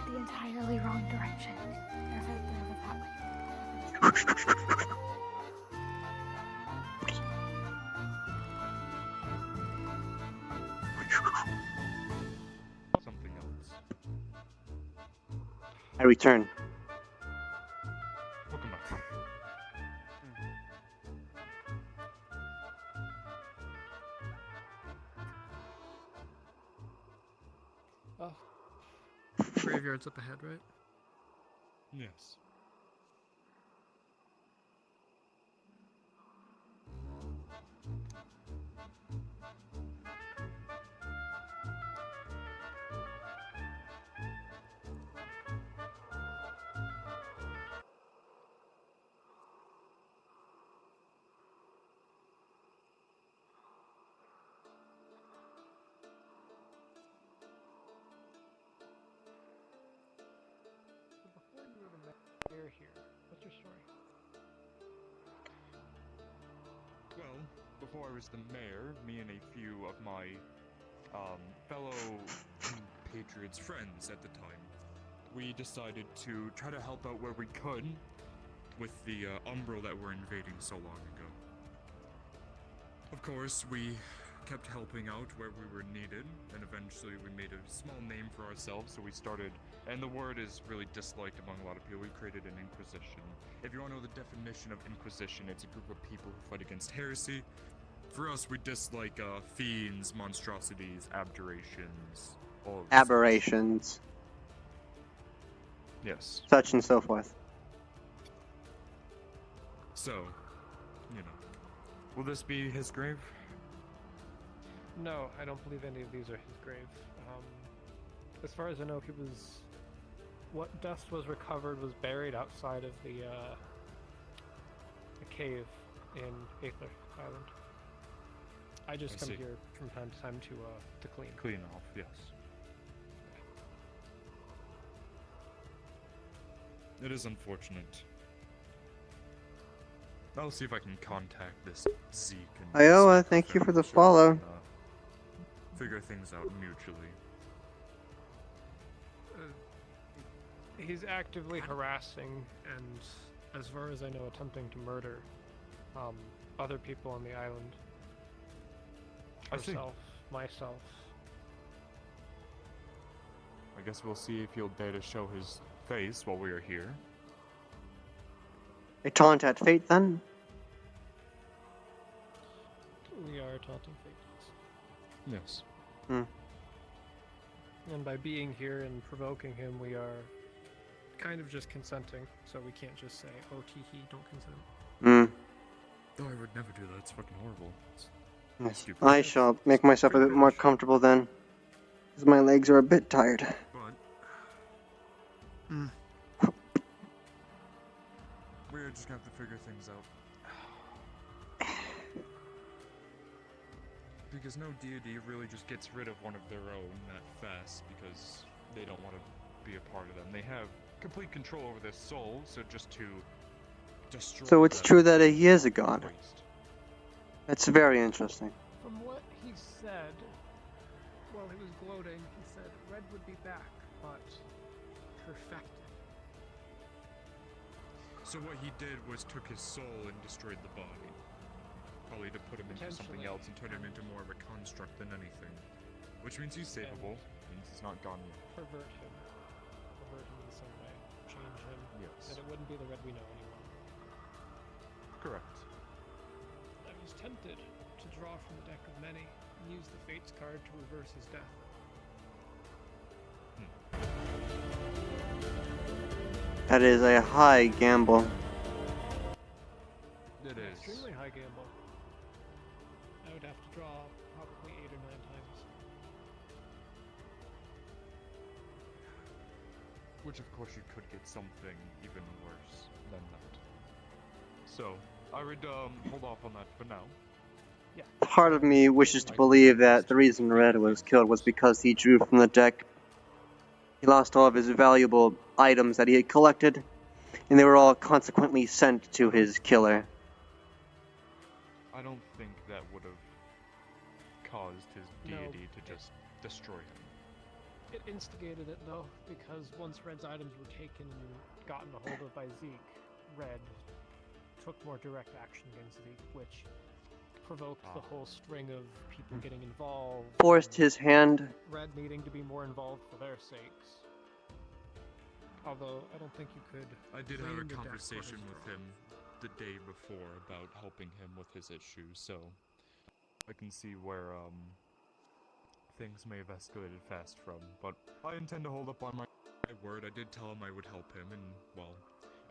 The entirely wrong direction. That way. Something else. I return. Welcome back. Oh. Graveyard's up ahead, right? Yes. you're here? What's your story? Well, before I was the mayor, me and a few of my fellow Patriots friends at the time, we decided to try to help out where we could with the Umbral that were invading so long ago. Of course, we kept helping out where we were needed, and eventually we made a small name for ourselves, so we started, and the word is really disliked among a lot of people, we created an Inquisition. If you want to know the definition of Inquisition, it's a group of people who fight against heresy. For us, we dislike fiends, monstrosities, abjurations, all of Aberrations. Yes. Such and so forth. So, you know, will this be his grave? No, I don't believe any of these are his grave. As far as I know, what dust was recovered was buried outside of the cave in Aether Island. I just come here from time to time to clean. Clean off, yes. It is unfortunate. I'll see if I can contact this Zeke and Iowa, thank you for the follow. And, figure things out mutually. He's actively harassing and, as far as I know, attempting to murder other people on the island. Herself, myself. I guess we'll see if he'll dare to show his face while we are here. A taunt at fate, then? We are taunting fate. Yes. And by being here and provoking him, we are kind of just consenting, so we can't just say, oh, tee-hee, don't consent. Oh, I would never do that. It's fucking horrible. Yes. Stupid. I shall make myself a bit more comfortable then, because my legs are a bit tired. But we're just gonna have to figure things out. Because no deity really just gets rid of one of their own that fast because they don't want to be a part of them. They have complete control over their soul, so just to destroy So it's them true that he is a god. waste. That's very interesting. From what he said, while he was gloating, he said Red would be back, but perfected. So what he did was took his soul and destroyed the body. Probably to put him into something else and turn him into more of a construct than anything. Which means he's savable, means he's not gone yet. Pervert him in some way, change him, and it wouldn't be the Red we know anymore. Correct. I was tempted to draw from the deck of many and use the Fates card to reverse his death. That is a high gamble. It is. Extremely high gamble. I would have to draw probably 8 or 9 times. Which of course you could get something even worse than that. So, I would hold off on that for now. Yeah. Part of me wishes to believe that the reason Red was killed was because he drew from the deck. He lost all of his valuable items that he had collected, and they were all consequently sent to his killer. I don't think that would have caused his deity to just destroy him. It instigated it though, because once Red's items were taken and gotten a hold of by Zeke, Red took more direct action against Zeke, which provoked the whole string of people getting involved. Forced his hand. Red needing to be more involved for their sakes. Although, I don't think you could... I did have blame a the deck for conversation his with draw. him the day before about helping him with his issues, so I can see where things may have escalated fast from, but I intend to hold up on my word. I did tell him I would help him, and, well,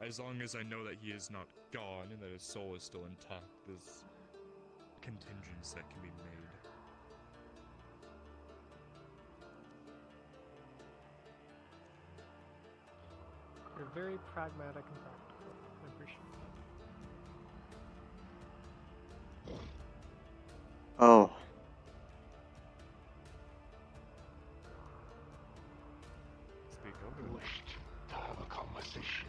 as long as I know that he is not gone and that his soul is still intact, there's contingents that can be made. You're very pragmatic and practical. I appreciate that. Oh. Speak over. Wished to have a conversation.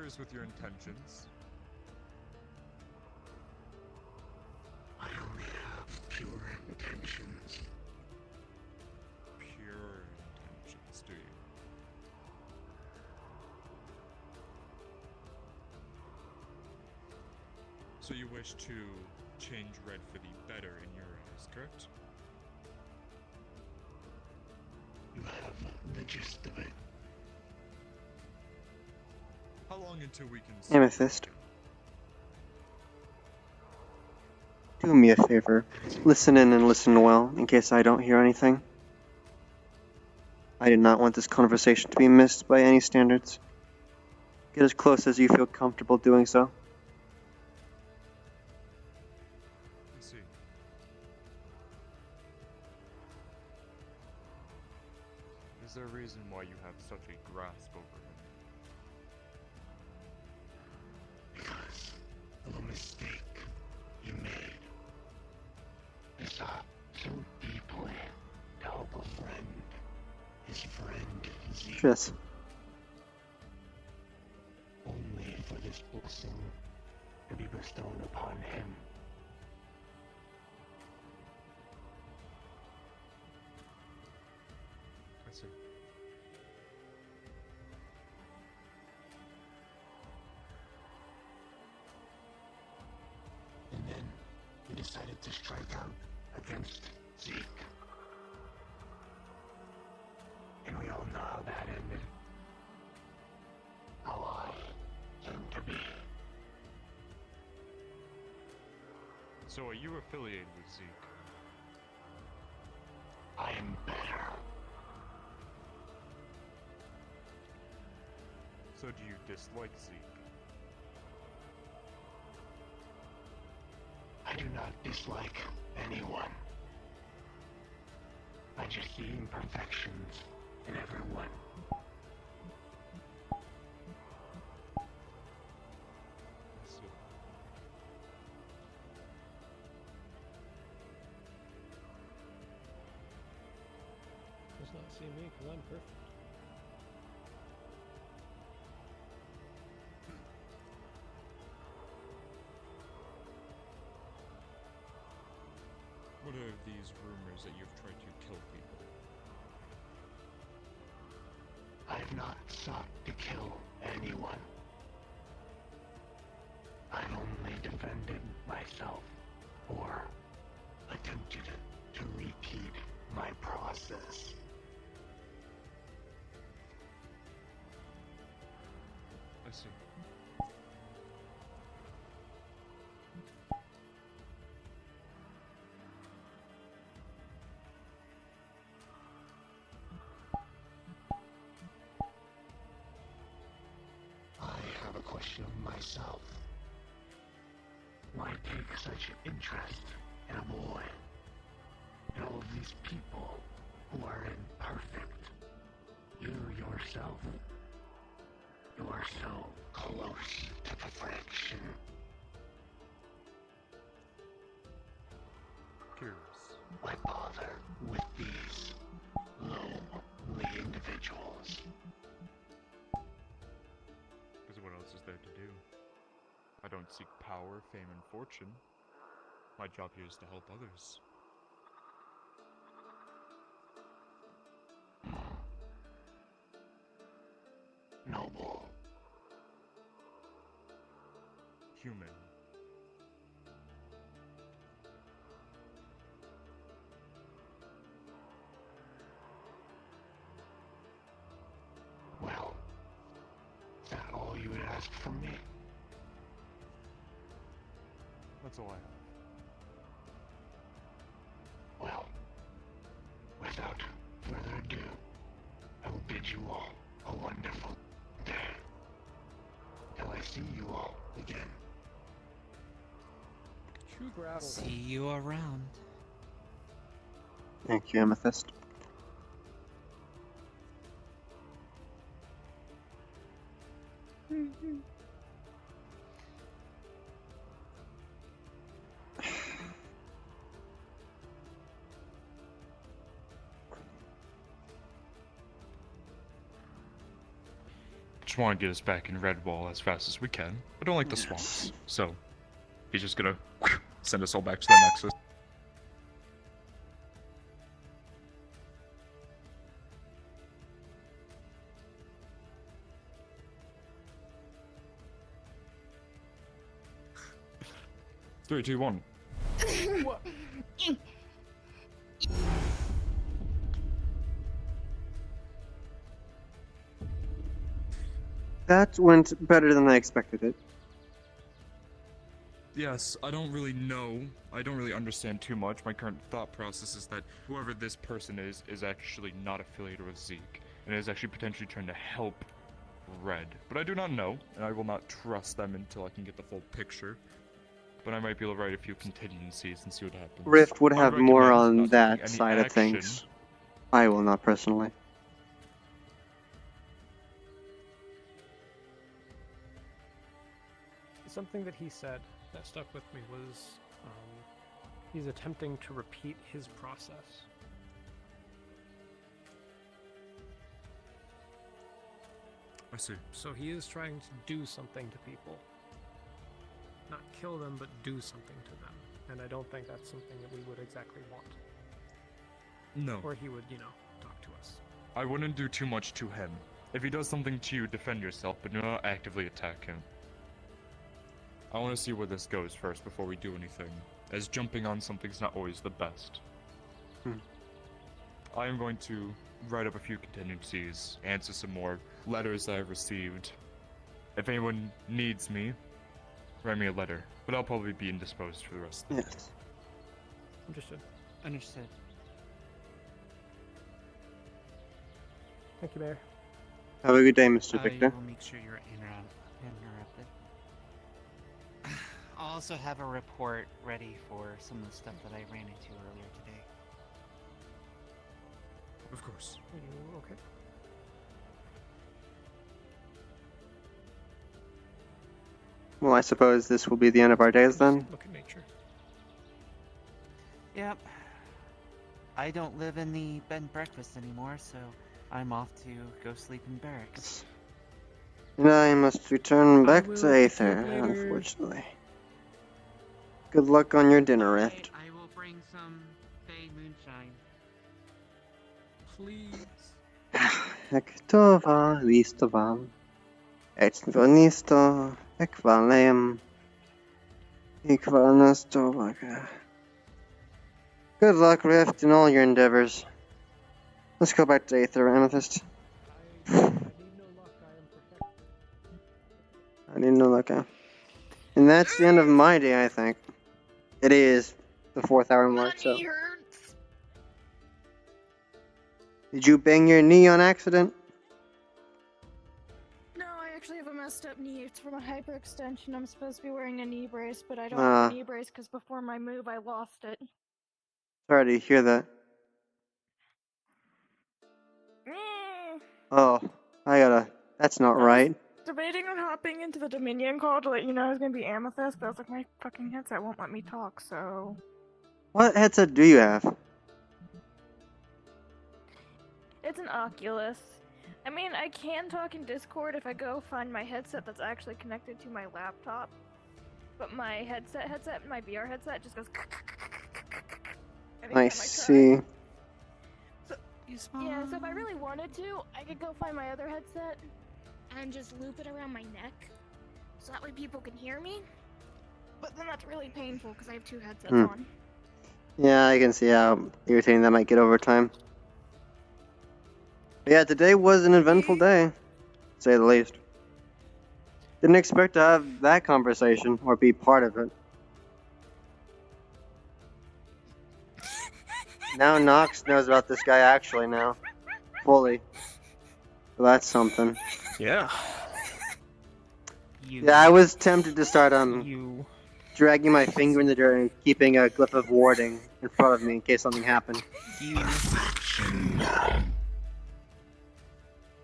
curious with your intentions. I only have pure intentions. Pure intentions, do you? So you wish to change red for the better in your eyes, correct? You have the gist of it. How long until we can see? Amethyst. Do me a favor. Listen in and listen well, in case I don't hear anything. I do not want this conversation to be missed by any standards. Get as close as you feel comfortable doing so. I see. Is there a reason why you have such a grasp over him? Because of a mistake you made. You sought so deeply to help a friend. His friend, Zeke. Yes. Only for this blessing to be bestowed upon him. I see. And then you decided to strike out against Zeke. And we all know how that ended. How I came to be. So are you affiliated with Zeke? I am better. So do you dislike Zeke? I do not dislike anyone. I just see imperfections in everyone. I see. Does not see me because I'm perfect. What are these rumors that you've tried to kill people? I have not sought to kill anyone. I've only defended myself, or attempted to repeat my process. I see. I have a question of myself. Why take such interest in a boy? And all of these people who are imperfect. You yourself. You are so close to perfection. Curious. Why bother with these lonely individuals? Because what else is there to do? I don't seek power, fame, and fortune. My job here is to help others. Noble. Human. Well, is that all you would ask from me? That's all I have. Well, without further ado, I will bid you all a wonderful day. Till I see you all again. True gravel. See you around. Thank you, Amethyst. just want to get us back in Redwall as fast as we can. I don't like the swamps, so he's just gonna send us all back to the Nexus. Three, two, one. That went better than I expected it. Yes, I don't really know. I don't really understand too much. My current thought process is that whoever this person is actually not affiliated with Zeke, and is actually potentially trying to help Red. But I do not know, and I will not trust them until I can get the full picture. But I might be able to write a few contingencies and see what happens. Rift would I have more recommend on not that taking any side of action. things. I will not personally. Something that he said that stuck with me was he's attempting to repeat his process. I see. So he is trying to do something to people. Not kill them, but do something to them. And I don't think that's something that we would exactly want. No. Or he would, talk to us. I wouldn't do too much to him. If he does something to you, defend yourself, but do not actively attack him. I want to see where this goes first before we do anything, as jumping on something's not always the best. I am going to write up a few contingencies, answer some more letters that I've received. If anyone needs me, write me a letter, but I'll probably be indisposed for the rest of the day. Understood. Understood. Thank you, Mayor. Have a good day, Mr. Victor. I will make sure you're interrupted. I'll also have a report ready for some of the stuff that I ran into earlier today. Of course. Are you okay? Well, I suppose this will be the end of our days then? Look at nature. Yep. I don't live in the bed and breakfast anymore, so I'm off to go sleep in barracks. And I must return back to Aether, unfortunately. Good luck on your dinner, Rift. I will bring some Bay moonshine. Please. Ektova listovam. Etnvonisto ekvalem. Ekvalnastovaga. Good luck, Rift, in all your endeavors. Let's go back to Aether, Amethyst. I need no luck. And that's the end of my day, I think. It is the 4th hour mark, so. Did you bang your knee on accident? No, I actually have a messed up knee. It's from a hyperextension. I'm supposed to be wearing a knee brace, but I don't have a knee brace because before my move I lost it. Sorry to hear that. Oh, that's not right. Debating on hopping into the Dominion call to let you know I was gonna be Amethyst, but I was like, my fucking headset won't let me talk, so. What headset do you have? It's an Oculus. I mean, I can talk in Discord if I go find my headset that's actually connected to my laptop. But my headset, my VR headset just goes. I see. Yeah, so if I really wanted to, I could go find my other headset and just loop it around my neck, so that way people can hear me. But then that's really painful because I have 2 headsets on. Yeah, I can see how irritating that might get over time. But yeah, today was an eventful day, to say the least. Didn't expect to have that conversation or be part of it. Now Nox knows about this guy actually now. Fully. So that's something. Yeah. Yeah, I was tempted to start dragging my finger in the dirt and keeping a glyph of warding in front of me in case something happened.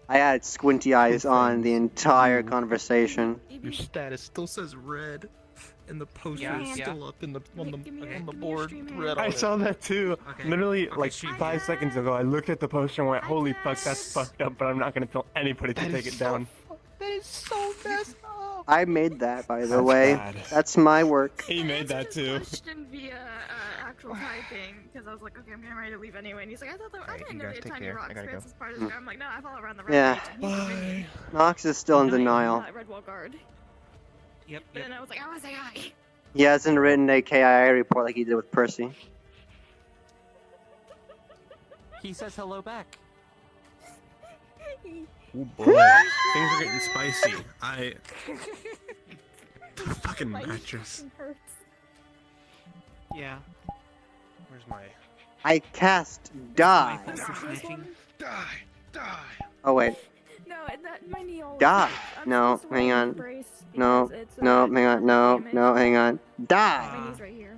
I had squinty eyes on the entire conversation. Your status still says red, and the poster is still up on the board with red on I it. saw that too. Okay. Literally, Okay, like she- 5 seconds ago, I looked at the poster and went, "Holy fuck, that's fucked up." But I'm not gonna tell anybody to take it down. is so messed up. I made that, by the That's way. bad. That's my work. He made that too. Question via actual typing because I was like, okay, I'm getting ready to leave anyway. And he's like, I didn't know guys the take tiny care. rock I gotta spirits go. as part of the I'm like, no, I follow around the Yeah. Bye. Nox is still in denial. Red wall guard. Yep. But then I was like, I want to say hi. He hasn't written a KIA report like he did with Percy. He says hello back. Oh boy, things are getting spicy. The fucking mattress. Yeah. Where's my... I cast die. Die. Oh wait. No, my knee always Die. hurts. I'm No, supposed to wear hang a on. knee brace No, because it's, no, hang on. No, damage. no, hang on. Die. My knee's right here.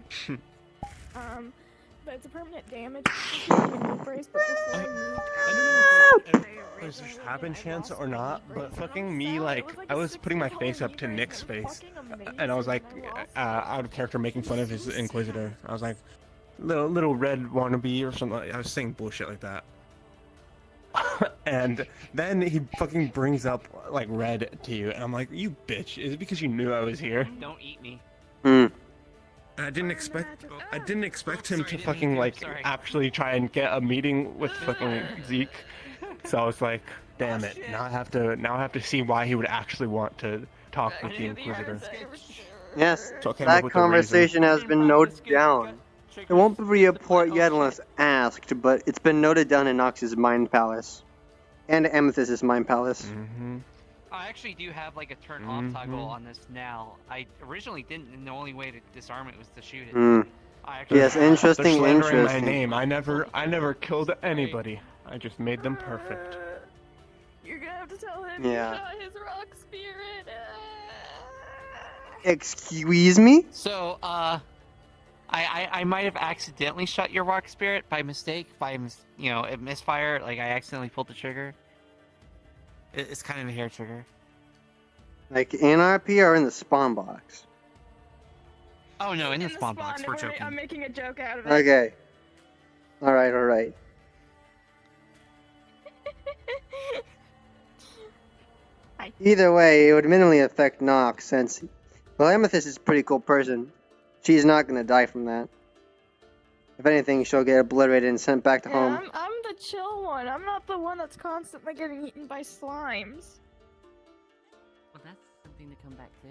But it's a permanent damage. It's supposed to be a knee brace, but before I moved out, Does this happen chance or not? But fucking me, like, I was putting my face up to Nick's face, and I was like, out of character, making fun of his Inquisitor. I was like, little red wannabe or something. I was saying bullshit like that. And then he fucking brings up like red to you, and I'm like, you bitch! Is it because you knew I was here? Don't eat me. I didn't expect him to fucking like actually try and get a meeting with fucking Zeke. So I was like, damn it! Now I have to see why he would actually want to talk with the Inquisitor. Yes, So I came up that with a reason. conversation has been noted down. It won't be a report yet unless asked, but it's been noted down in Nox's Mind Palace. And Amethyst's Mind Palace. I actually do have like a turn off toggle on this now. I originally didn't, and the only way to disarm it was to shoot it. I actually Yes, interesting, They're slandering interesting. my name. I never killed anybody. I just made them perfect. you're gonna have to tell him Yeah. you shot his rock spirit. Excuse me? So, I might have accidentally shot your rock spirit by mistake, a misfire. Like I accidentally pulled the trigger. It's kind of a hair trigger. Like in RP or in the spawn box? Oh no, in the spawn box. We're joking. I'm making a joke out of it. Okay. Alright. Either way, it would minimally affect Nox since, well, Amethyst is a pretty cool person. She's not gonna die from that. If anything, she'll get obliterated and sent back to home. I'm the chill one. I'm not the one that's constantly getting eaten by slimes. Well, that's something to come back to.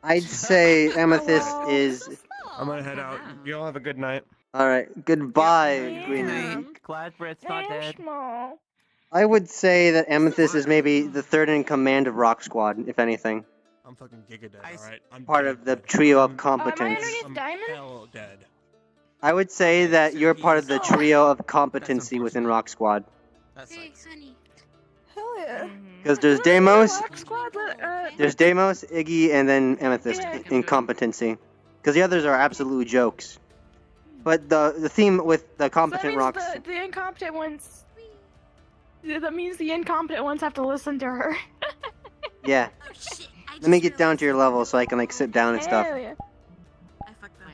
I'd say Amethyst is... I'm gonna head out. You all have a good night. Alright, goodbye, Green. Glad Brett's not dead. I would say that Amethyst is maybe the third in command of Rock Squad, if anything. I'm fucking giga dead, alright? I'm Part of the trio of competence. hell dead. I would say that you're part of the trio of competency within Rock Squad. Hey, honey. Hell yeah. Because there's Deimos, Rock Squad, there's Deimos, Iggy, and then Amethyst in competency. Because the others are absolute jokes. But the theme with the competent rocks... The incompetent ones... That means the incompetent ones have to listen to her. Yeah. Let me get down to your level so I can like sit down and stuff. Hell yeah.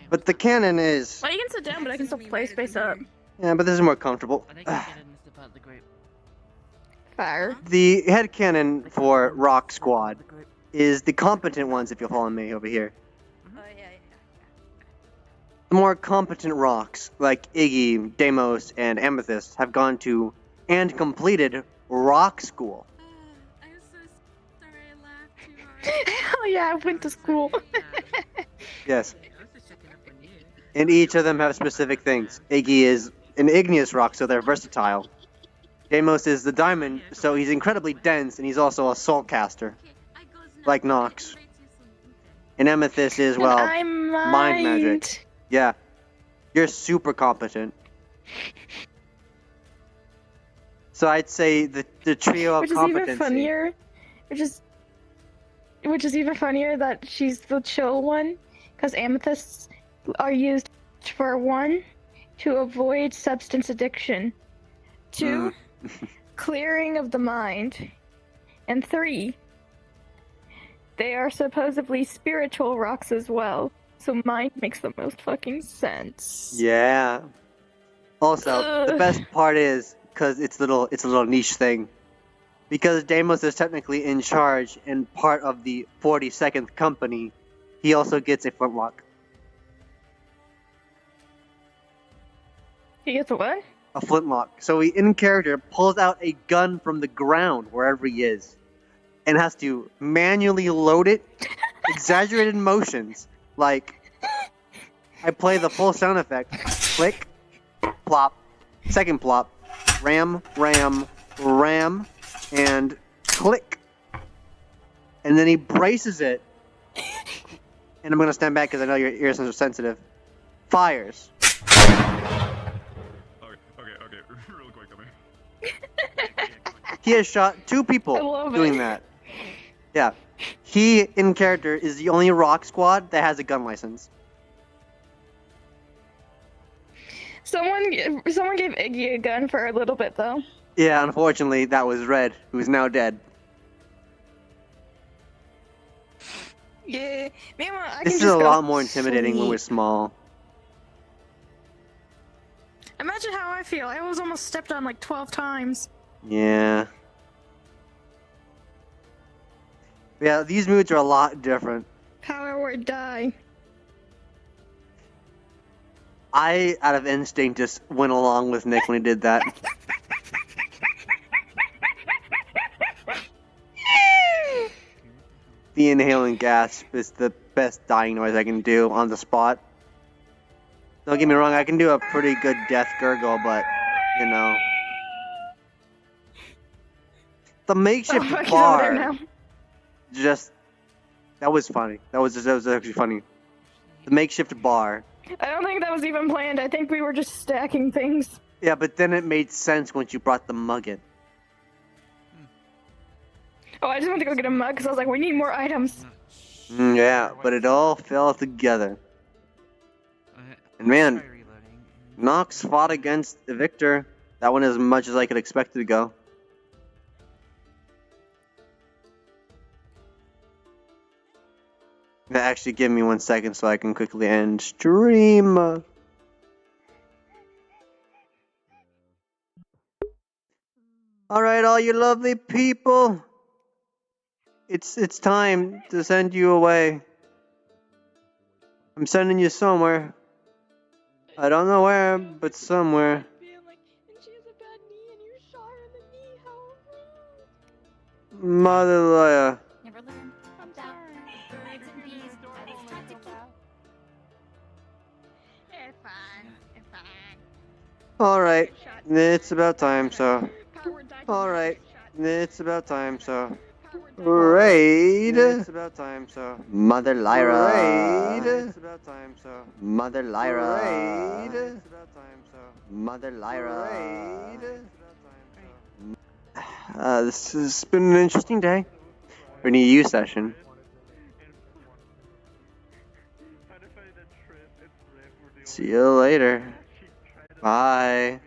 But the cannon is... Well, you can sit down, but I can still play space up. Yeah, but this is more comfortable. Fire. The headcanon for Rock Squad is the competent ones, if you'll follow me over here. The more competent rocks, like Iggy, Deimos, and Amethyst, have gone to and completed rock school. Hell yeah, I went to school. Yes. And each of them have specific things. Iggy is an igneous rock, so they're versatile. Deimos is the diamond, so he's incredibly dense, and he's also a soul caster. Like Nox. And Amethyst is, well, mind magic. Yeah. You're super competent. So I'd say the trio of Which is competency. even funnier. Which is even funnier that she's the chill one, because amethysts are used for 1, to avoid substance addiction, 2, clearing of the mind, and 3, they are supposedly spiritual rocks as well. So mind makes the most fucking sense. Yeah. Also, the best part is because it's a little niche thing. because Deimos is technically in charge and part of the 42nd company, he also gets a flintlock. He gets a what? A flintlock. So he, in character, pulls out a gun from the ground wherever he is and has to manually load it. Exaggerated motions. Like, I play the full sound effect. Click, plop, second plop, ram, ram, ram, and click. And then he braces it. And I'm going to stand back because I know your ears are sensitive. Fires. Okay, real quick, come here. He has shot 2 people doing that. Yeah. He, in character, is the only Rock Squad that has a gun license. Someone gave Iggy a gun for a little bit, though. Yeah, unfortunately, that was Red, who is now dead. Yeah, meanwhile, I can This is just a go lot more intimidating when sleep. we're small. Imagine how I feel. I was almost stepped on like 12 times. Yeah. Yeah, these moods are a lot different. Power or die. I, out of instinct, just went along with Nick when he did that. The inhaling gasp is the best dying noise I can do on the spot. Don't get me wrong, I can do a pretty good death gurgle, but, you know. The makeshift Oh, he's over there bar, now. just, that was funny. That was actually funny. The makeshift bar. I don't think that was even planned. I think we were just stacking things. Yeah, but then it made sense once you brought the mug in. Oh, I just went to go get a mug because I was like, we need more items. Yeah, but it all fell together. And man, Nox fought against Victor. That went as much as I could expect it to go. Actually, give me 1 second so I can quickly end stream. Alright, all you lovely people. It's time to send you away. I'm sending you somewhere. I don't know where, but somewhere. Mother lawyer. Never learn. I'm down. Birds and bees. I was trying to keep. It's fine. It's fine. Alright, it's about time, so. Alright, it's about time, so. Raid! It's about time, so. Mother Lyra! Raid! It's about time, so. Mother Lyra! Raid! It's about time, so. Mother Lyra! Raid! This has been an interesting day. For an EU session. See you later. Bye.